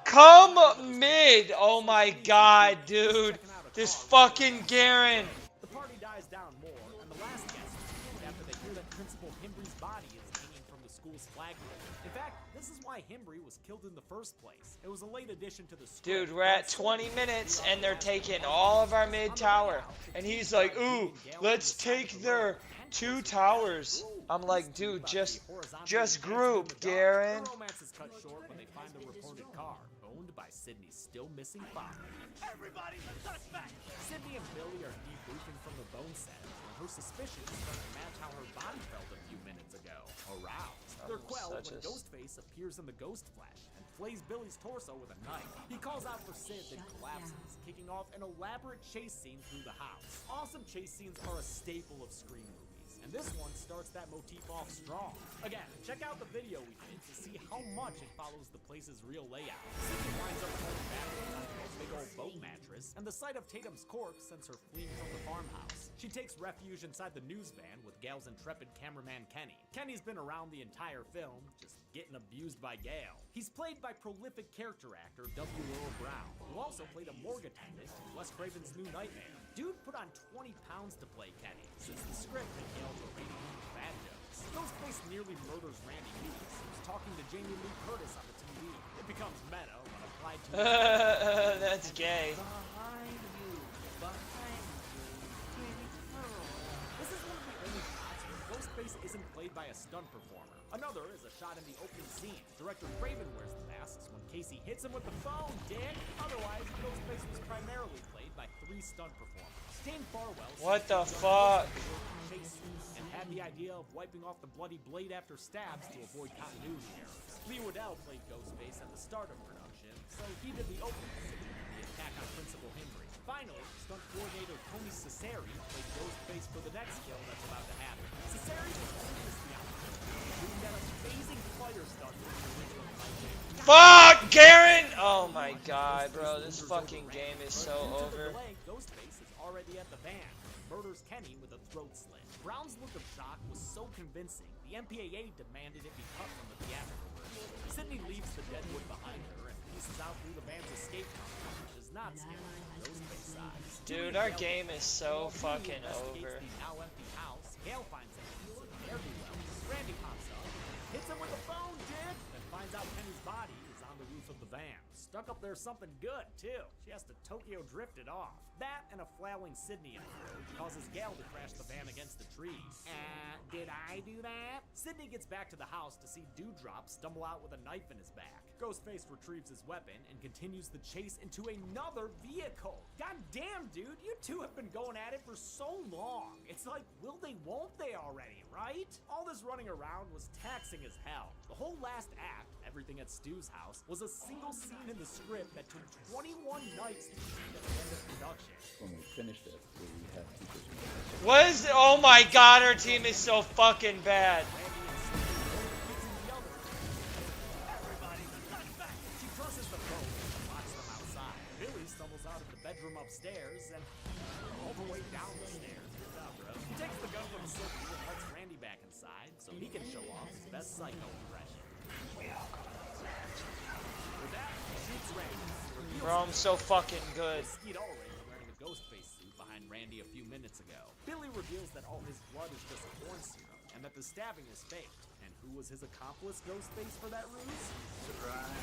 Come mid! Oh my god, dude. This fucking Garen. The party dies down more, and the last guests leave after they hear that Principal Himbry's body is hanging from the school's flagpole. In fact, this is why Himbry was killed in the first place. It was a late addition to the script. Dude, we're at 20 minutes and they're taking all of our mid tower. And he's like, ooh, let's take their 2 towers. I'm like, dude, just group, Garen. The romance is cut short when they find the reported car, owned by Sydney's still missing father. Everybody's a suspect! Sydney and Billy are debriefing from the bone set, and her suspicions start to match how her body felt a few minutes ago. Aroused. They're quelled when Ghostface appears in the ghost flesh and flays Billy's torso with a knife. He calls out for Sid and collapses, kicking off an elaborate chase scene through the house. Awesome chase scenes are a staple of Scream movies, and this one starts that motif off strong. Again, check out the video we did to see how much it follows the place's real layout. Sydney winds up playing batteries on a big old boat mattress, and the sight of Tatum's corpse sends her fleeing from the farmhouse. She takes refuge inside the news van with Gale's intrepid cameraman Kenny. Kenny's been around the entire film, just getting abused by Gale. He's played by prolific character actor W. Earl Brown, who also played a morgue attendant in Wes Craven's New Nightmare. Dude put on 20 pounds to play Kenny, since the script had Gale berating him for bad jokes. Ghostface nearly murders Randy Hughes, who's talking to Jamie Lee Curtis on the TV. It becomes meta when applied to That's gay. Behind you, pretty girl. This is one of the only shots where Ghostface isn't played by a stunt performer. Another is a shot in the opening scene. Director Craven wears the masks when Casey hits him with the phone, dick! Otherwise, Ghostface was primarily played by 3 stunt performers. Dane Farwell... What the fuck? And had the idea of wiping off the bloody blade after stabs to avoid continuity errors. Lee Waddell played Ghostface at the start of production, so he did the opening scene, the attack on Principal Himbry. Finally, stunt coordinator Tony Cesari played Ghostface for the next kill that's about to happen. Cesari was famous the opportunity, doing that amazing fire stunt with the original Fuck, Garen! Oh my god, bro, this fucking game is so over. Ghostface is already at the van, murders Kenny with a throat slit. Brown's look of shock was so convincing, the MPAA demanded it be cut from the theatrical version. Sydney leaves the deadwood behind her and pieces out through the van's escape tunnel, which is not scary from Ghostface side. Dude, our game is so fucking over. The now empty house, Gale finds a piece of ne'er-do-well. Randy pops up, hits him with a phone, dick, and finds out Kenny's body is on the roof of the van. Stuck up there something good, too. She has to Tokyo drift it off. That and a flailing Sydney in the road causes Gale to crash the van against the trees. Did I do that? Sydney gets back to the house to see Dewdrop stumble out with a knife in his back. Ghostface retrieves his weapon and continues the chase into another vehicle. God damn, dude, you two have been going at it for so long. It's like, will they, won't they already, right? All this running around was taxing as hell. The whole last act, everything at Stu's house, was a single scene in the script that took 21 nights to shoot at the end of production. When we finished it, we had teachers. What is it? Oh my god, our team is so fucking bad. She crosses the boat and locks them outside. Billy stumbles out of the bedroom upstairs and all the way down the stairs. Good job, bro. He takes the gun from Sydney and lets Randy back inside so he can show off his best psycho impression. With that, he shoots Randy. Bro, I'm so fucking good. Skeet Ulrich wearing a Ghostface suit behind Randy a few minutes ago. Billy reveals that all his blood is just corn syrup, and that the stabbing is faked. And who was his accomplice, Ghostface, for that ruse? Surprise.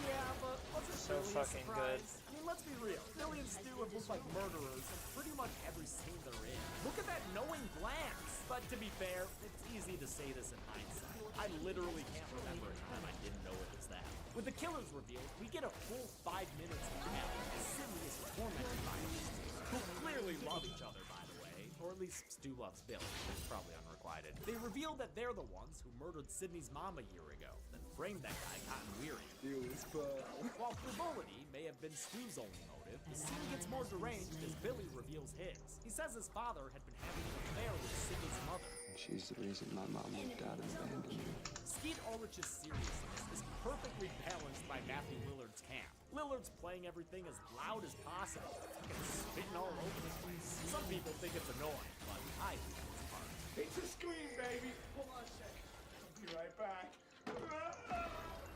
Yeah, but what's it So really fucking a good. surprise? I mean, let's be real. Billy and Stu have looked like murderers in pretty much every scene they're in. Look at that knowing glance. But to be fair, it's easy to say this in hindsight. I literally can't remember a time I didn't know it was that. With the killers revealed, we get a full 5 minutes of reality as Sidney is tormented by these two, who clearly love each other, by the way. Or at least Stu loves Billy, it's probably unrequited. They reveal that they're the ones who murdered Sidney's mom a year ago, then framed that guy Cotton Weary. While frivolity may have been Stu's only motive, the scene gets more deranged as Billy reveals his. He says his father had been having an affair with Sidney's mother. She's the reason my mom moved out and abandoned me. Skeet Ulrich's seriousness is perfectly balanced by Matthew Lillard's camp. Lillard's playing everything as loud as possible, spitting all over the place. Some people think it's annoying, but I think it's fun. It's a scream, baby. Hold on a second. I'll be right back.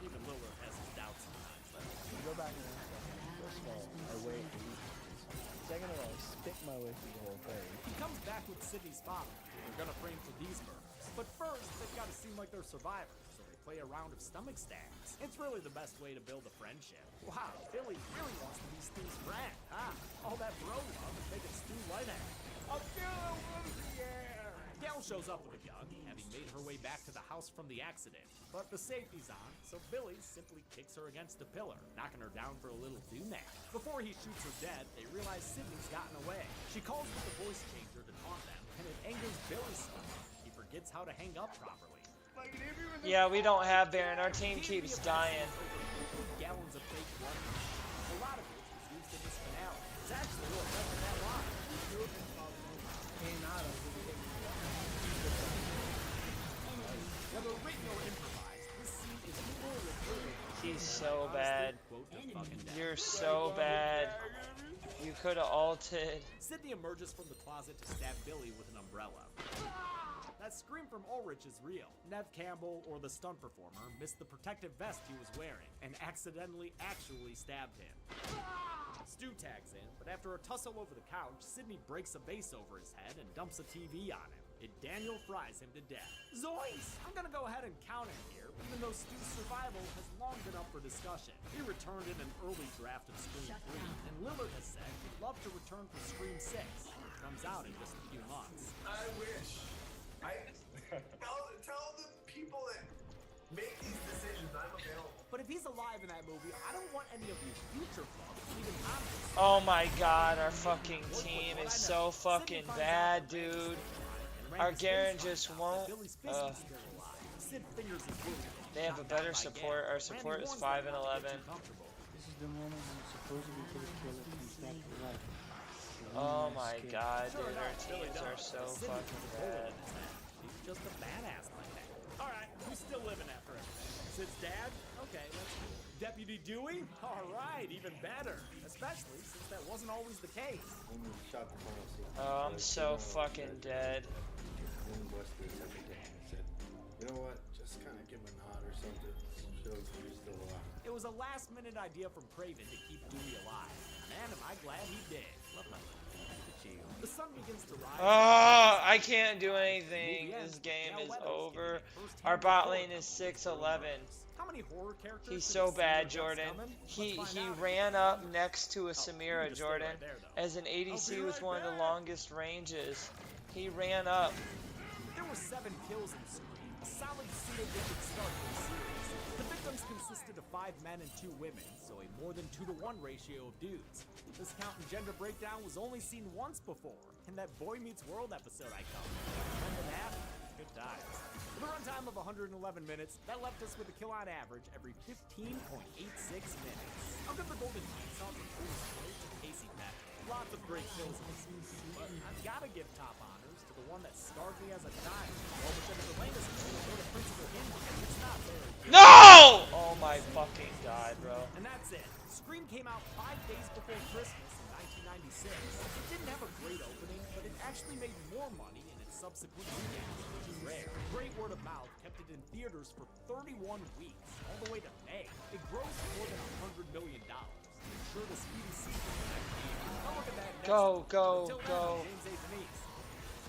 Even Lillard has his doubts sometimes, though. Go back and first of all, I wait. Second of all, I spit my way through the whole thing. He comes back with Sidney's father, who they're gonna frame for these murders. But first, they've gotta seem like they're survivors, so they play a round of stomach stabs. It's really the best way to build a friendship. Wow, Billy really wants to be Stu's friend, huh? All that bro love is making Stu lightheaded. I'll feel over the air! Gail shows up with a gun, having made her way back to the house from the accident. But the safety's on, so Billy simply kicks her against a pillar, knocking her down for a little do-nap. Before he shoots her dead, they realize Sidney's gotten away. She calls with the voice changer to taunt them, and it angers Billy so much he forgets how to hang up properly. Yeah, we don't have Baron. Our team keeps dying. Gallons of fake blood. A lot of it was used in this finale. It's actually what led to that line. Whether written or improvised, this scene is full of He's so bad. You're so bad. You could have ulted. Sidney emerges from the closet to stab Billy with an umbrella. That scream from Ulrich is real. Nev Campbell, or the stunt performer, missed the protective vest he was wearing and accidentally actually stabbed him. Stu tags in, but after a tussle over the couch, Sidney breaks a vase over his head and dumps a TV on him. It Daniel fries him to death. Zoinks! I'm gonna go ahead and count him here, even though Stu's survival has long been up for discussion. He returned in an early draft of Scream 3, and Lillard has said he'd love to return for Scream 6, which comes out in just a few months. I wish. Tell the people that make these decisions I'm available. But if he's alive in that movie, I don't want any of you future fucks leaving comments. Oh my god, our fucking team is so fucking bad, dude. Our Garen just won't. They have a better support. Our support is 5 and 11. This is the moment when supposedly the killer comes back to life. Oh my god, dude, our teams are so fucking bad. He's just a badass like that. Alright, who's still living after everything? Sid's dad? Okay, that's cool. Deputy Dewey? Alright, even better. Especially since that wasn't always the case. Oh, I'm so fucking dead. You know what? Just kind of give him a nod or something. Shows he's still alive. It was a last-minute idea from Craven to keep Dewey alive. Man, am I glad he did. Love nothing. The sun begins to rise. Oh, I can't do anything. This game is over. Our bot lane is 6-11. How many horror characters? He's so bad, Jordan. He ran up next to a Samira, Jordan, as an ADC with one of the longest ranges. He ran up. There were 7 kills in Scream, a solid single-digit start to the series. The victims consisted of 5 men and 2 women, so a more than 2-to-1 ratio of dudes. This count and gender breakdown was only seen once before, in that Boy Meets World episode I covered. Remember that? Good times. With a runtime of 111 minutes, that left us with a kill on average every 15.86 minutes. I'll give the Golden Heat on for Bruce Willis and Casey Peck. Lots of great kills in this movie, but I've gotta give top honors to the one that scarred me as a child. Well, whichever the latest or the principal hint, it's not very good. No! Oh my fucking god, bro. And that's it. Scream came out 5 days before Christmas in 1996. It didn't have a great opening, but it actually made more money in its subsequent weekends, which is rare. Great word of mouth kept it in theaters for 31 weeks, all the way to May. It grossed more than $100 million. Ensure the speedy sequel the next year. Now look at that Go, go, Until go. Then, James A. Denise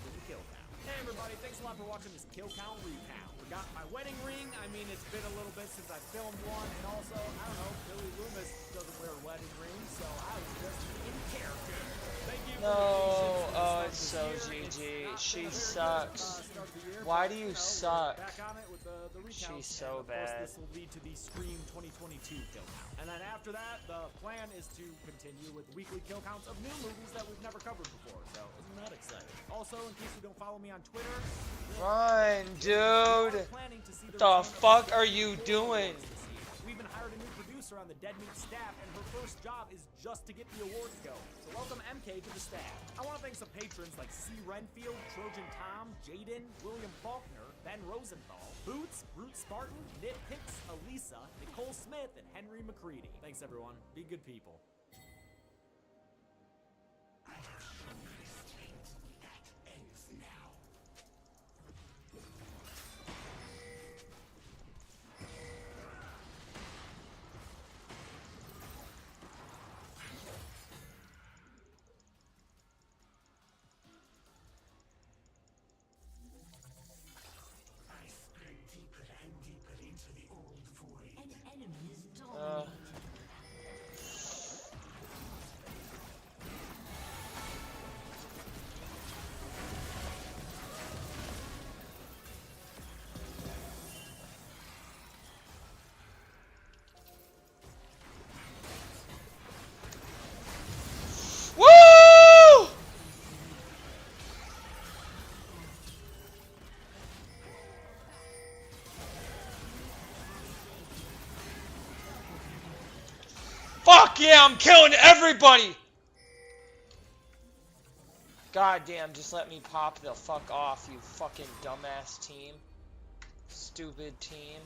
with the Kill Count. Hey everybody, thanks a lot for watching this Kill Count recount. Forgot my wedding ring. I mean, it's been a little bit since I filmed one, and also, I don't know, Billy Loomis doesn't wear wedding rings, so I was just in character. Thank you for No, your oh, patience it's to so the start GG. this year. It's She not been a very good, sucks. start of the year, Why but, do you know, we're suck? back on it with the recounts, She's so and of course, bad. this will lead to the Scream 2022 Kill Count. And then after that, the plan is to continue with weekly kill counts of new movies that we've never covered before, so isn't that exciting? Also, in case you don't follow me on Twitter, Run, dude. What the fuck are you doing? we even hired a new producer on the Dead Meat staff, and her first job is just to get the awards going. So welcome MK to the staff. I want to thank some patrons like C. Renfield, Trojan Tom, Jaden, William Faulkner, Ben Rosenthal, Boots, Brute Spartan, Nit Hicks, Elisa, Nicole Smith, and Henry McCready. Thanks everyone. Be good people. Woo! Fuck yeah, I'm killing everybody! God damn, just let me pop the fuck off, you fucking dumbass team. Stupid team.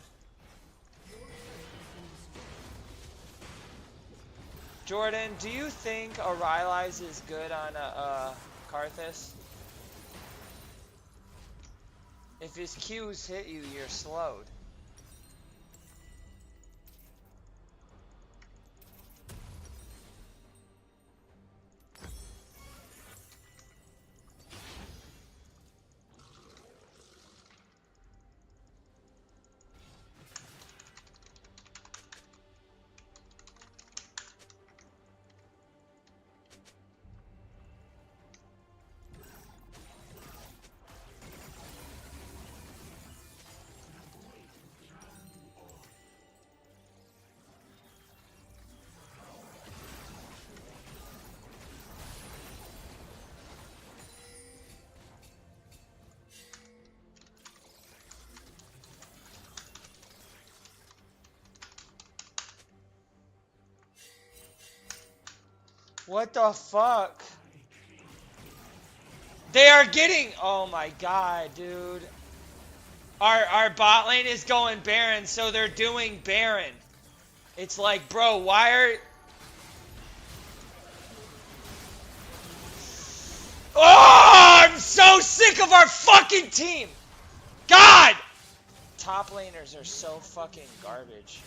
Jordan, do you think Arylize is good on Karthus? If his Qs hit you, you're slowed. What the fuck? They are getting... Oh my god, dude. Our bot lane is going Baron, so they're doing Baron. It's like, bro, why are... Oh, I'm so sick of our fucking team! God! Top laners are so fucking garbage.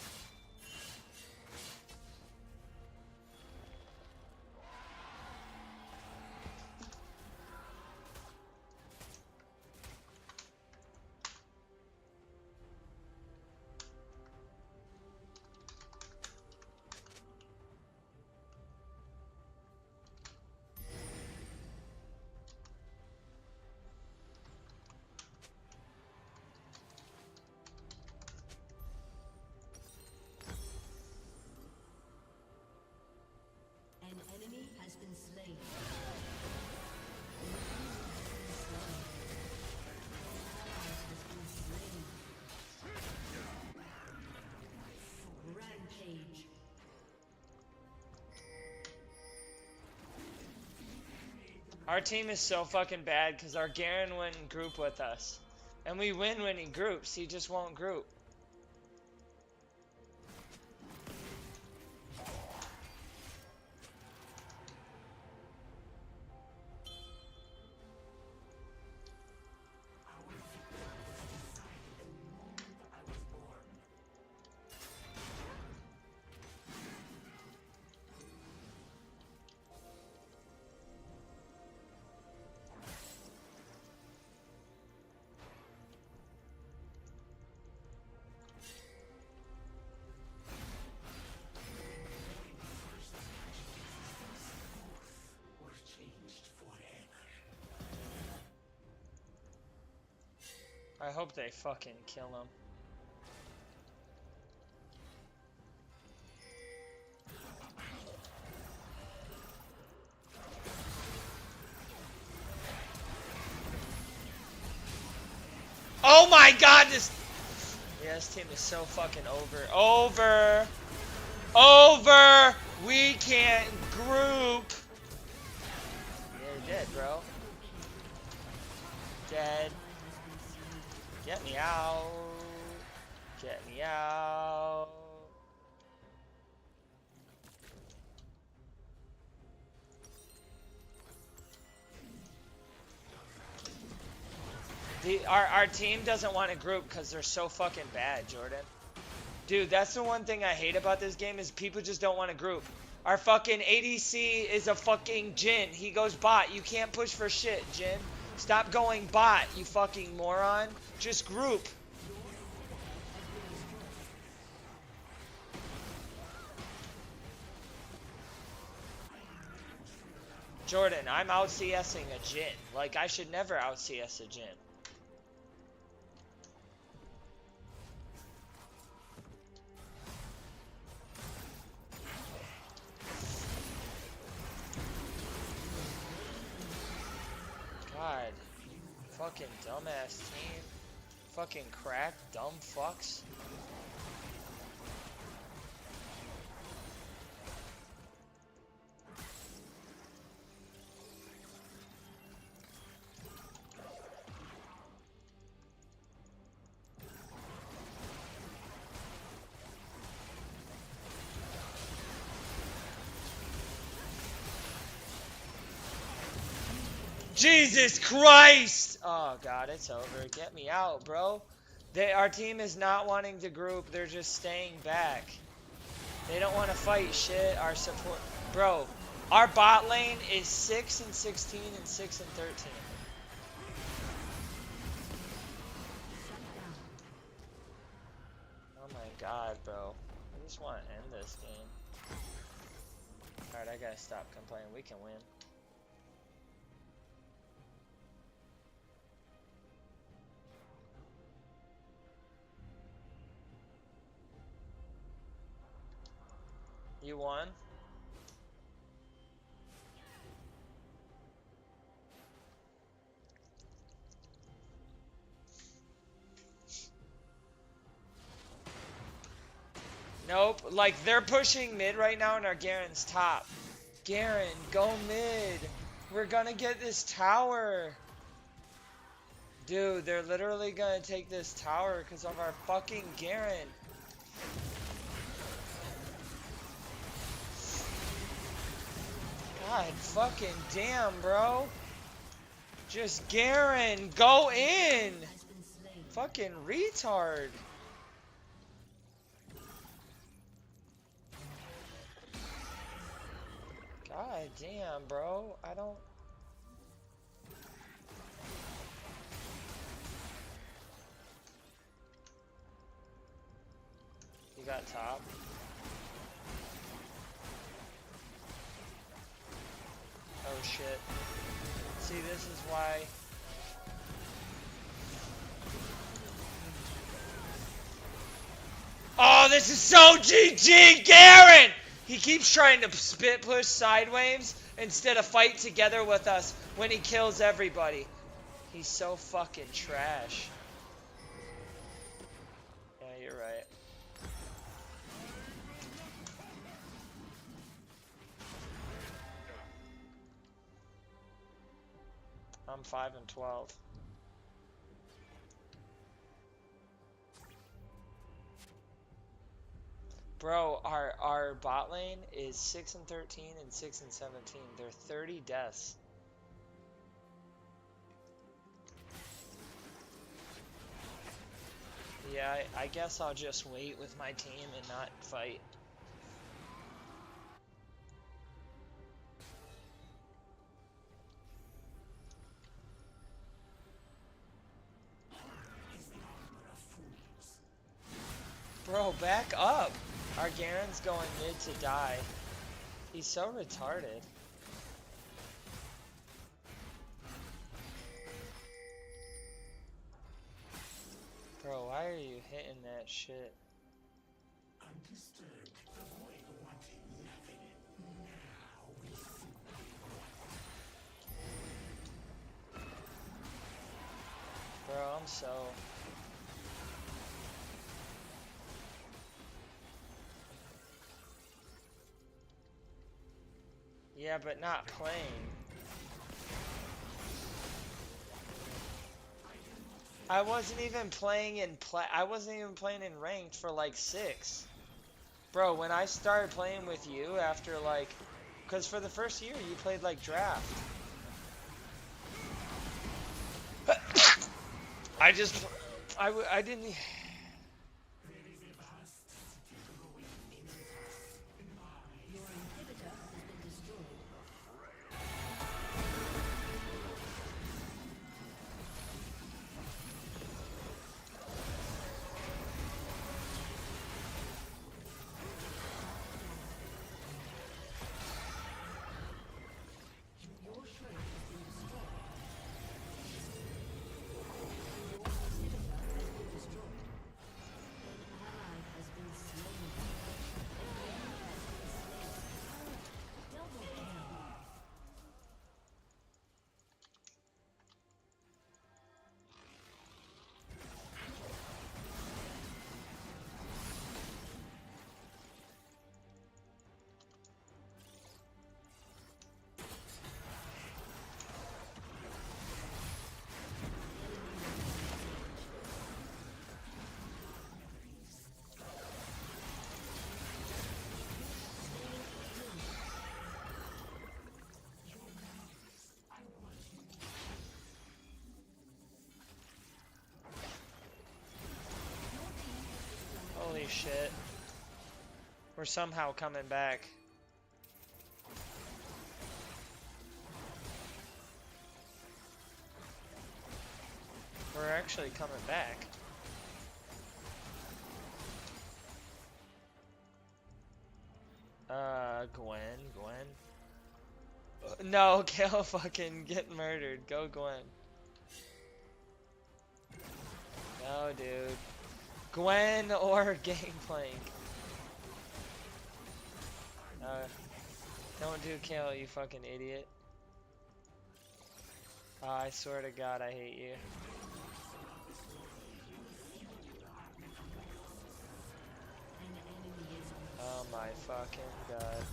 Our team is so fucking bad because our Garen went in group with us. And we win when he groups, he just won't group. I hope they fucking kill him. Oh my god, this... Yeah, this team is so fucking over. Over! We can't group! Yeah, you're dead, bro. Dead. Get me out. Get me out. Our team doesn't want to group because they're so fucking bad, Jordan. Dude, that's the one thing I hate about this game is people just don't want to group. Our fucking ADC is a fucking Jhin. He goes bot. You can't push for shit, Jhin. Stop going bot, you fucking moron. Just group. Jordan, I'm out CSing a Jhin. Like, I should never out CS a Jhin. God. Fucking dumbass team. Fucking crack, dumb fucks. Jesus Christ! Oh god, it's over. Get me out, bro. Our team is not wanting to group. They're just staying back. They don't want to fight shit. Our support... Bro, our bot lane is 6 and 16 and 6 and 13. Oh my god, bro. I just want to end this game. Alright, I gotta stop complaining. We can win. You won? Nope. Like, they're pushing mid right now and our Garen's top. Garen, go mid. We're gonna get this tower. Dude, they're literally gonna take this tower because of our fucking Garen. God fucking damn, bro. Just Garen, go in. Fucking retard. God damn, bro. I don't... You got top. Oh shit. See, this is why... Oh, this is so GG, Garen! He keeps trying to spit push sideways instead of fight together with us when he kills everybody. He's so fucking trash. Yeah, you're right. I'm 5 and 12. Bro, our bot lane is 6 and 13 and 6 and 17. They're 30 deaths. Yeah, I guess I'll just wait with my team and not fight. Bro, back up! Our Garen's going mid to die. He's so retarded. Bro, why are you hitting that shit? Bro, I'm so... Yeah, but not playing. I wasn't even playing in I wasn't even playing in ranked for like 6. Bro, when I started playing with you after like, cause for the first year you played like draft. I didn't. Holy shit. We're somehow coming back. We're actually coming back. Gwen. No, Gale fucking get murdered. Go Gwen. No, dude. Gwen or Gangplank. Don't do Kale, you fucking idiot. I swear to God, I hate you. Oh my fucking God.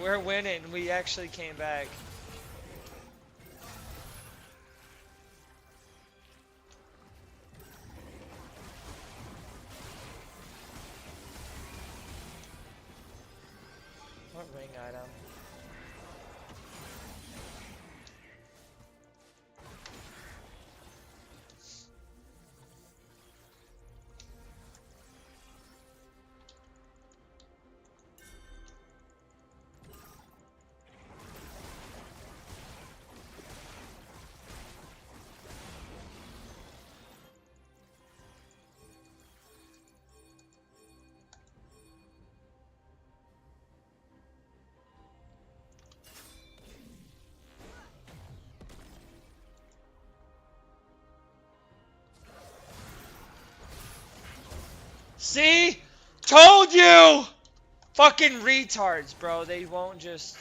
We're winning. We actually came back. What ring item? See? Told you! Fucking retards, bro. They won't just...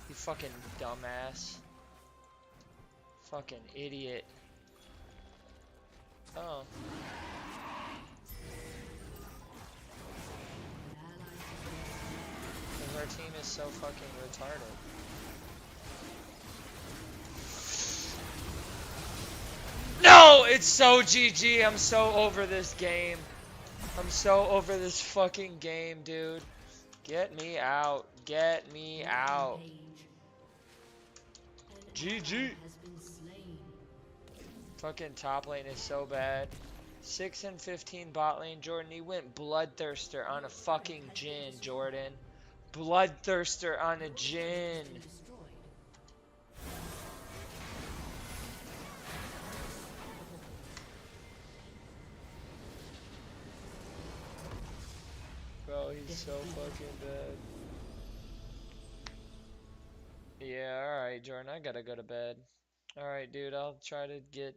You fucking dumbass. Fucking idiot. Oh. Because our team is so fucking retarded. No! It's so GG. I'm so over this game. I'm so over this fucking game, dude. Get me out. Get me out. GG. Fucking top lane is so bad. 6 and 15 bot lane, Jordan. He went Bloodthirster on a fucking Jhin, Jordan. Bloodthirster on a Jhin. Bro, he's so fucking bad. Yeah, alright, Jordan. I gotta go to bed. Alright, dude. I'll try to get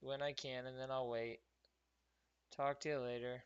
when I can, and then I'll wait. Talk to you later.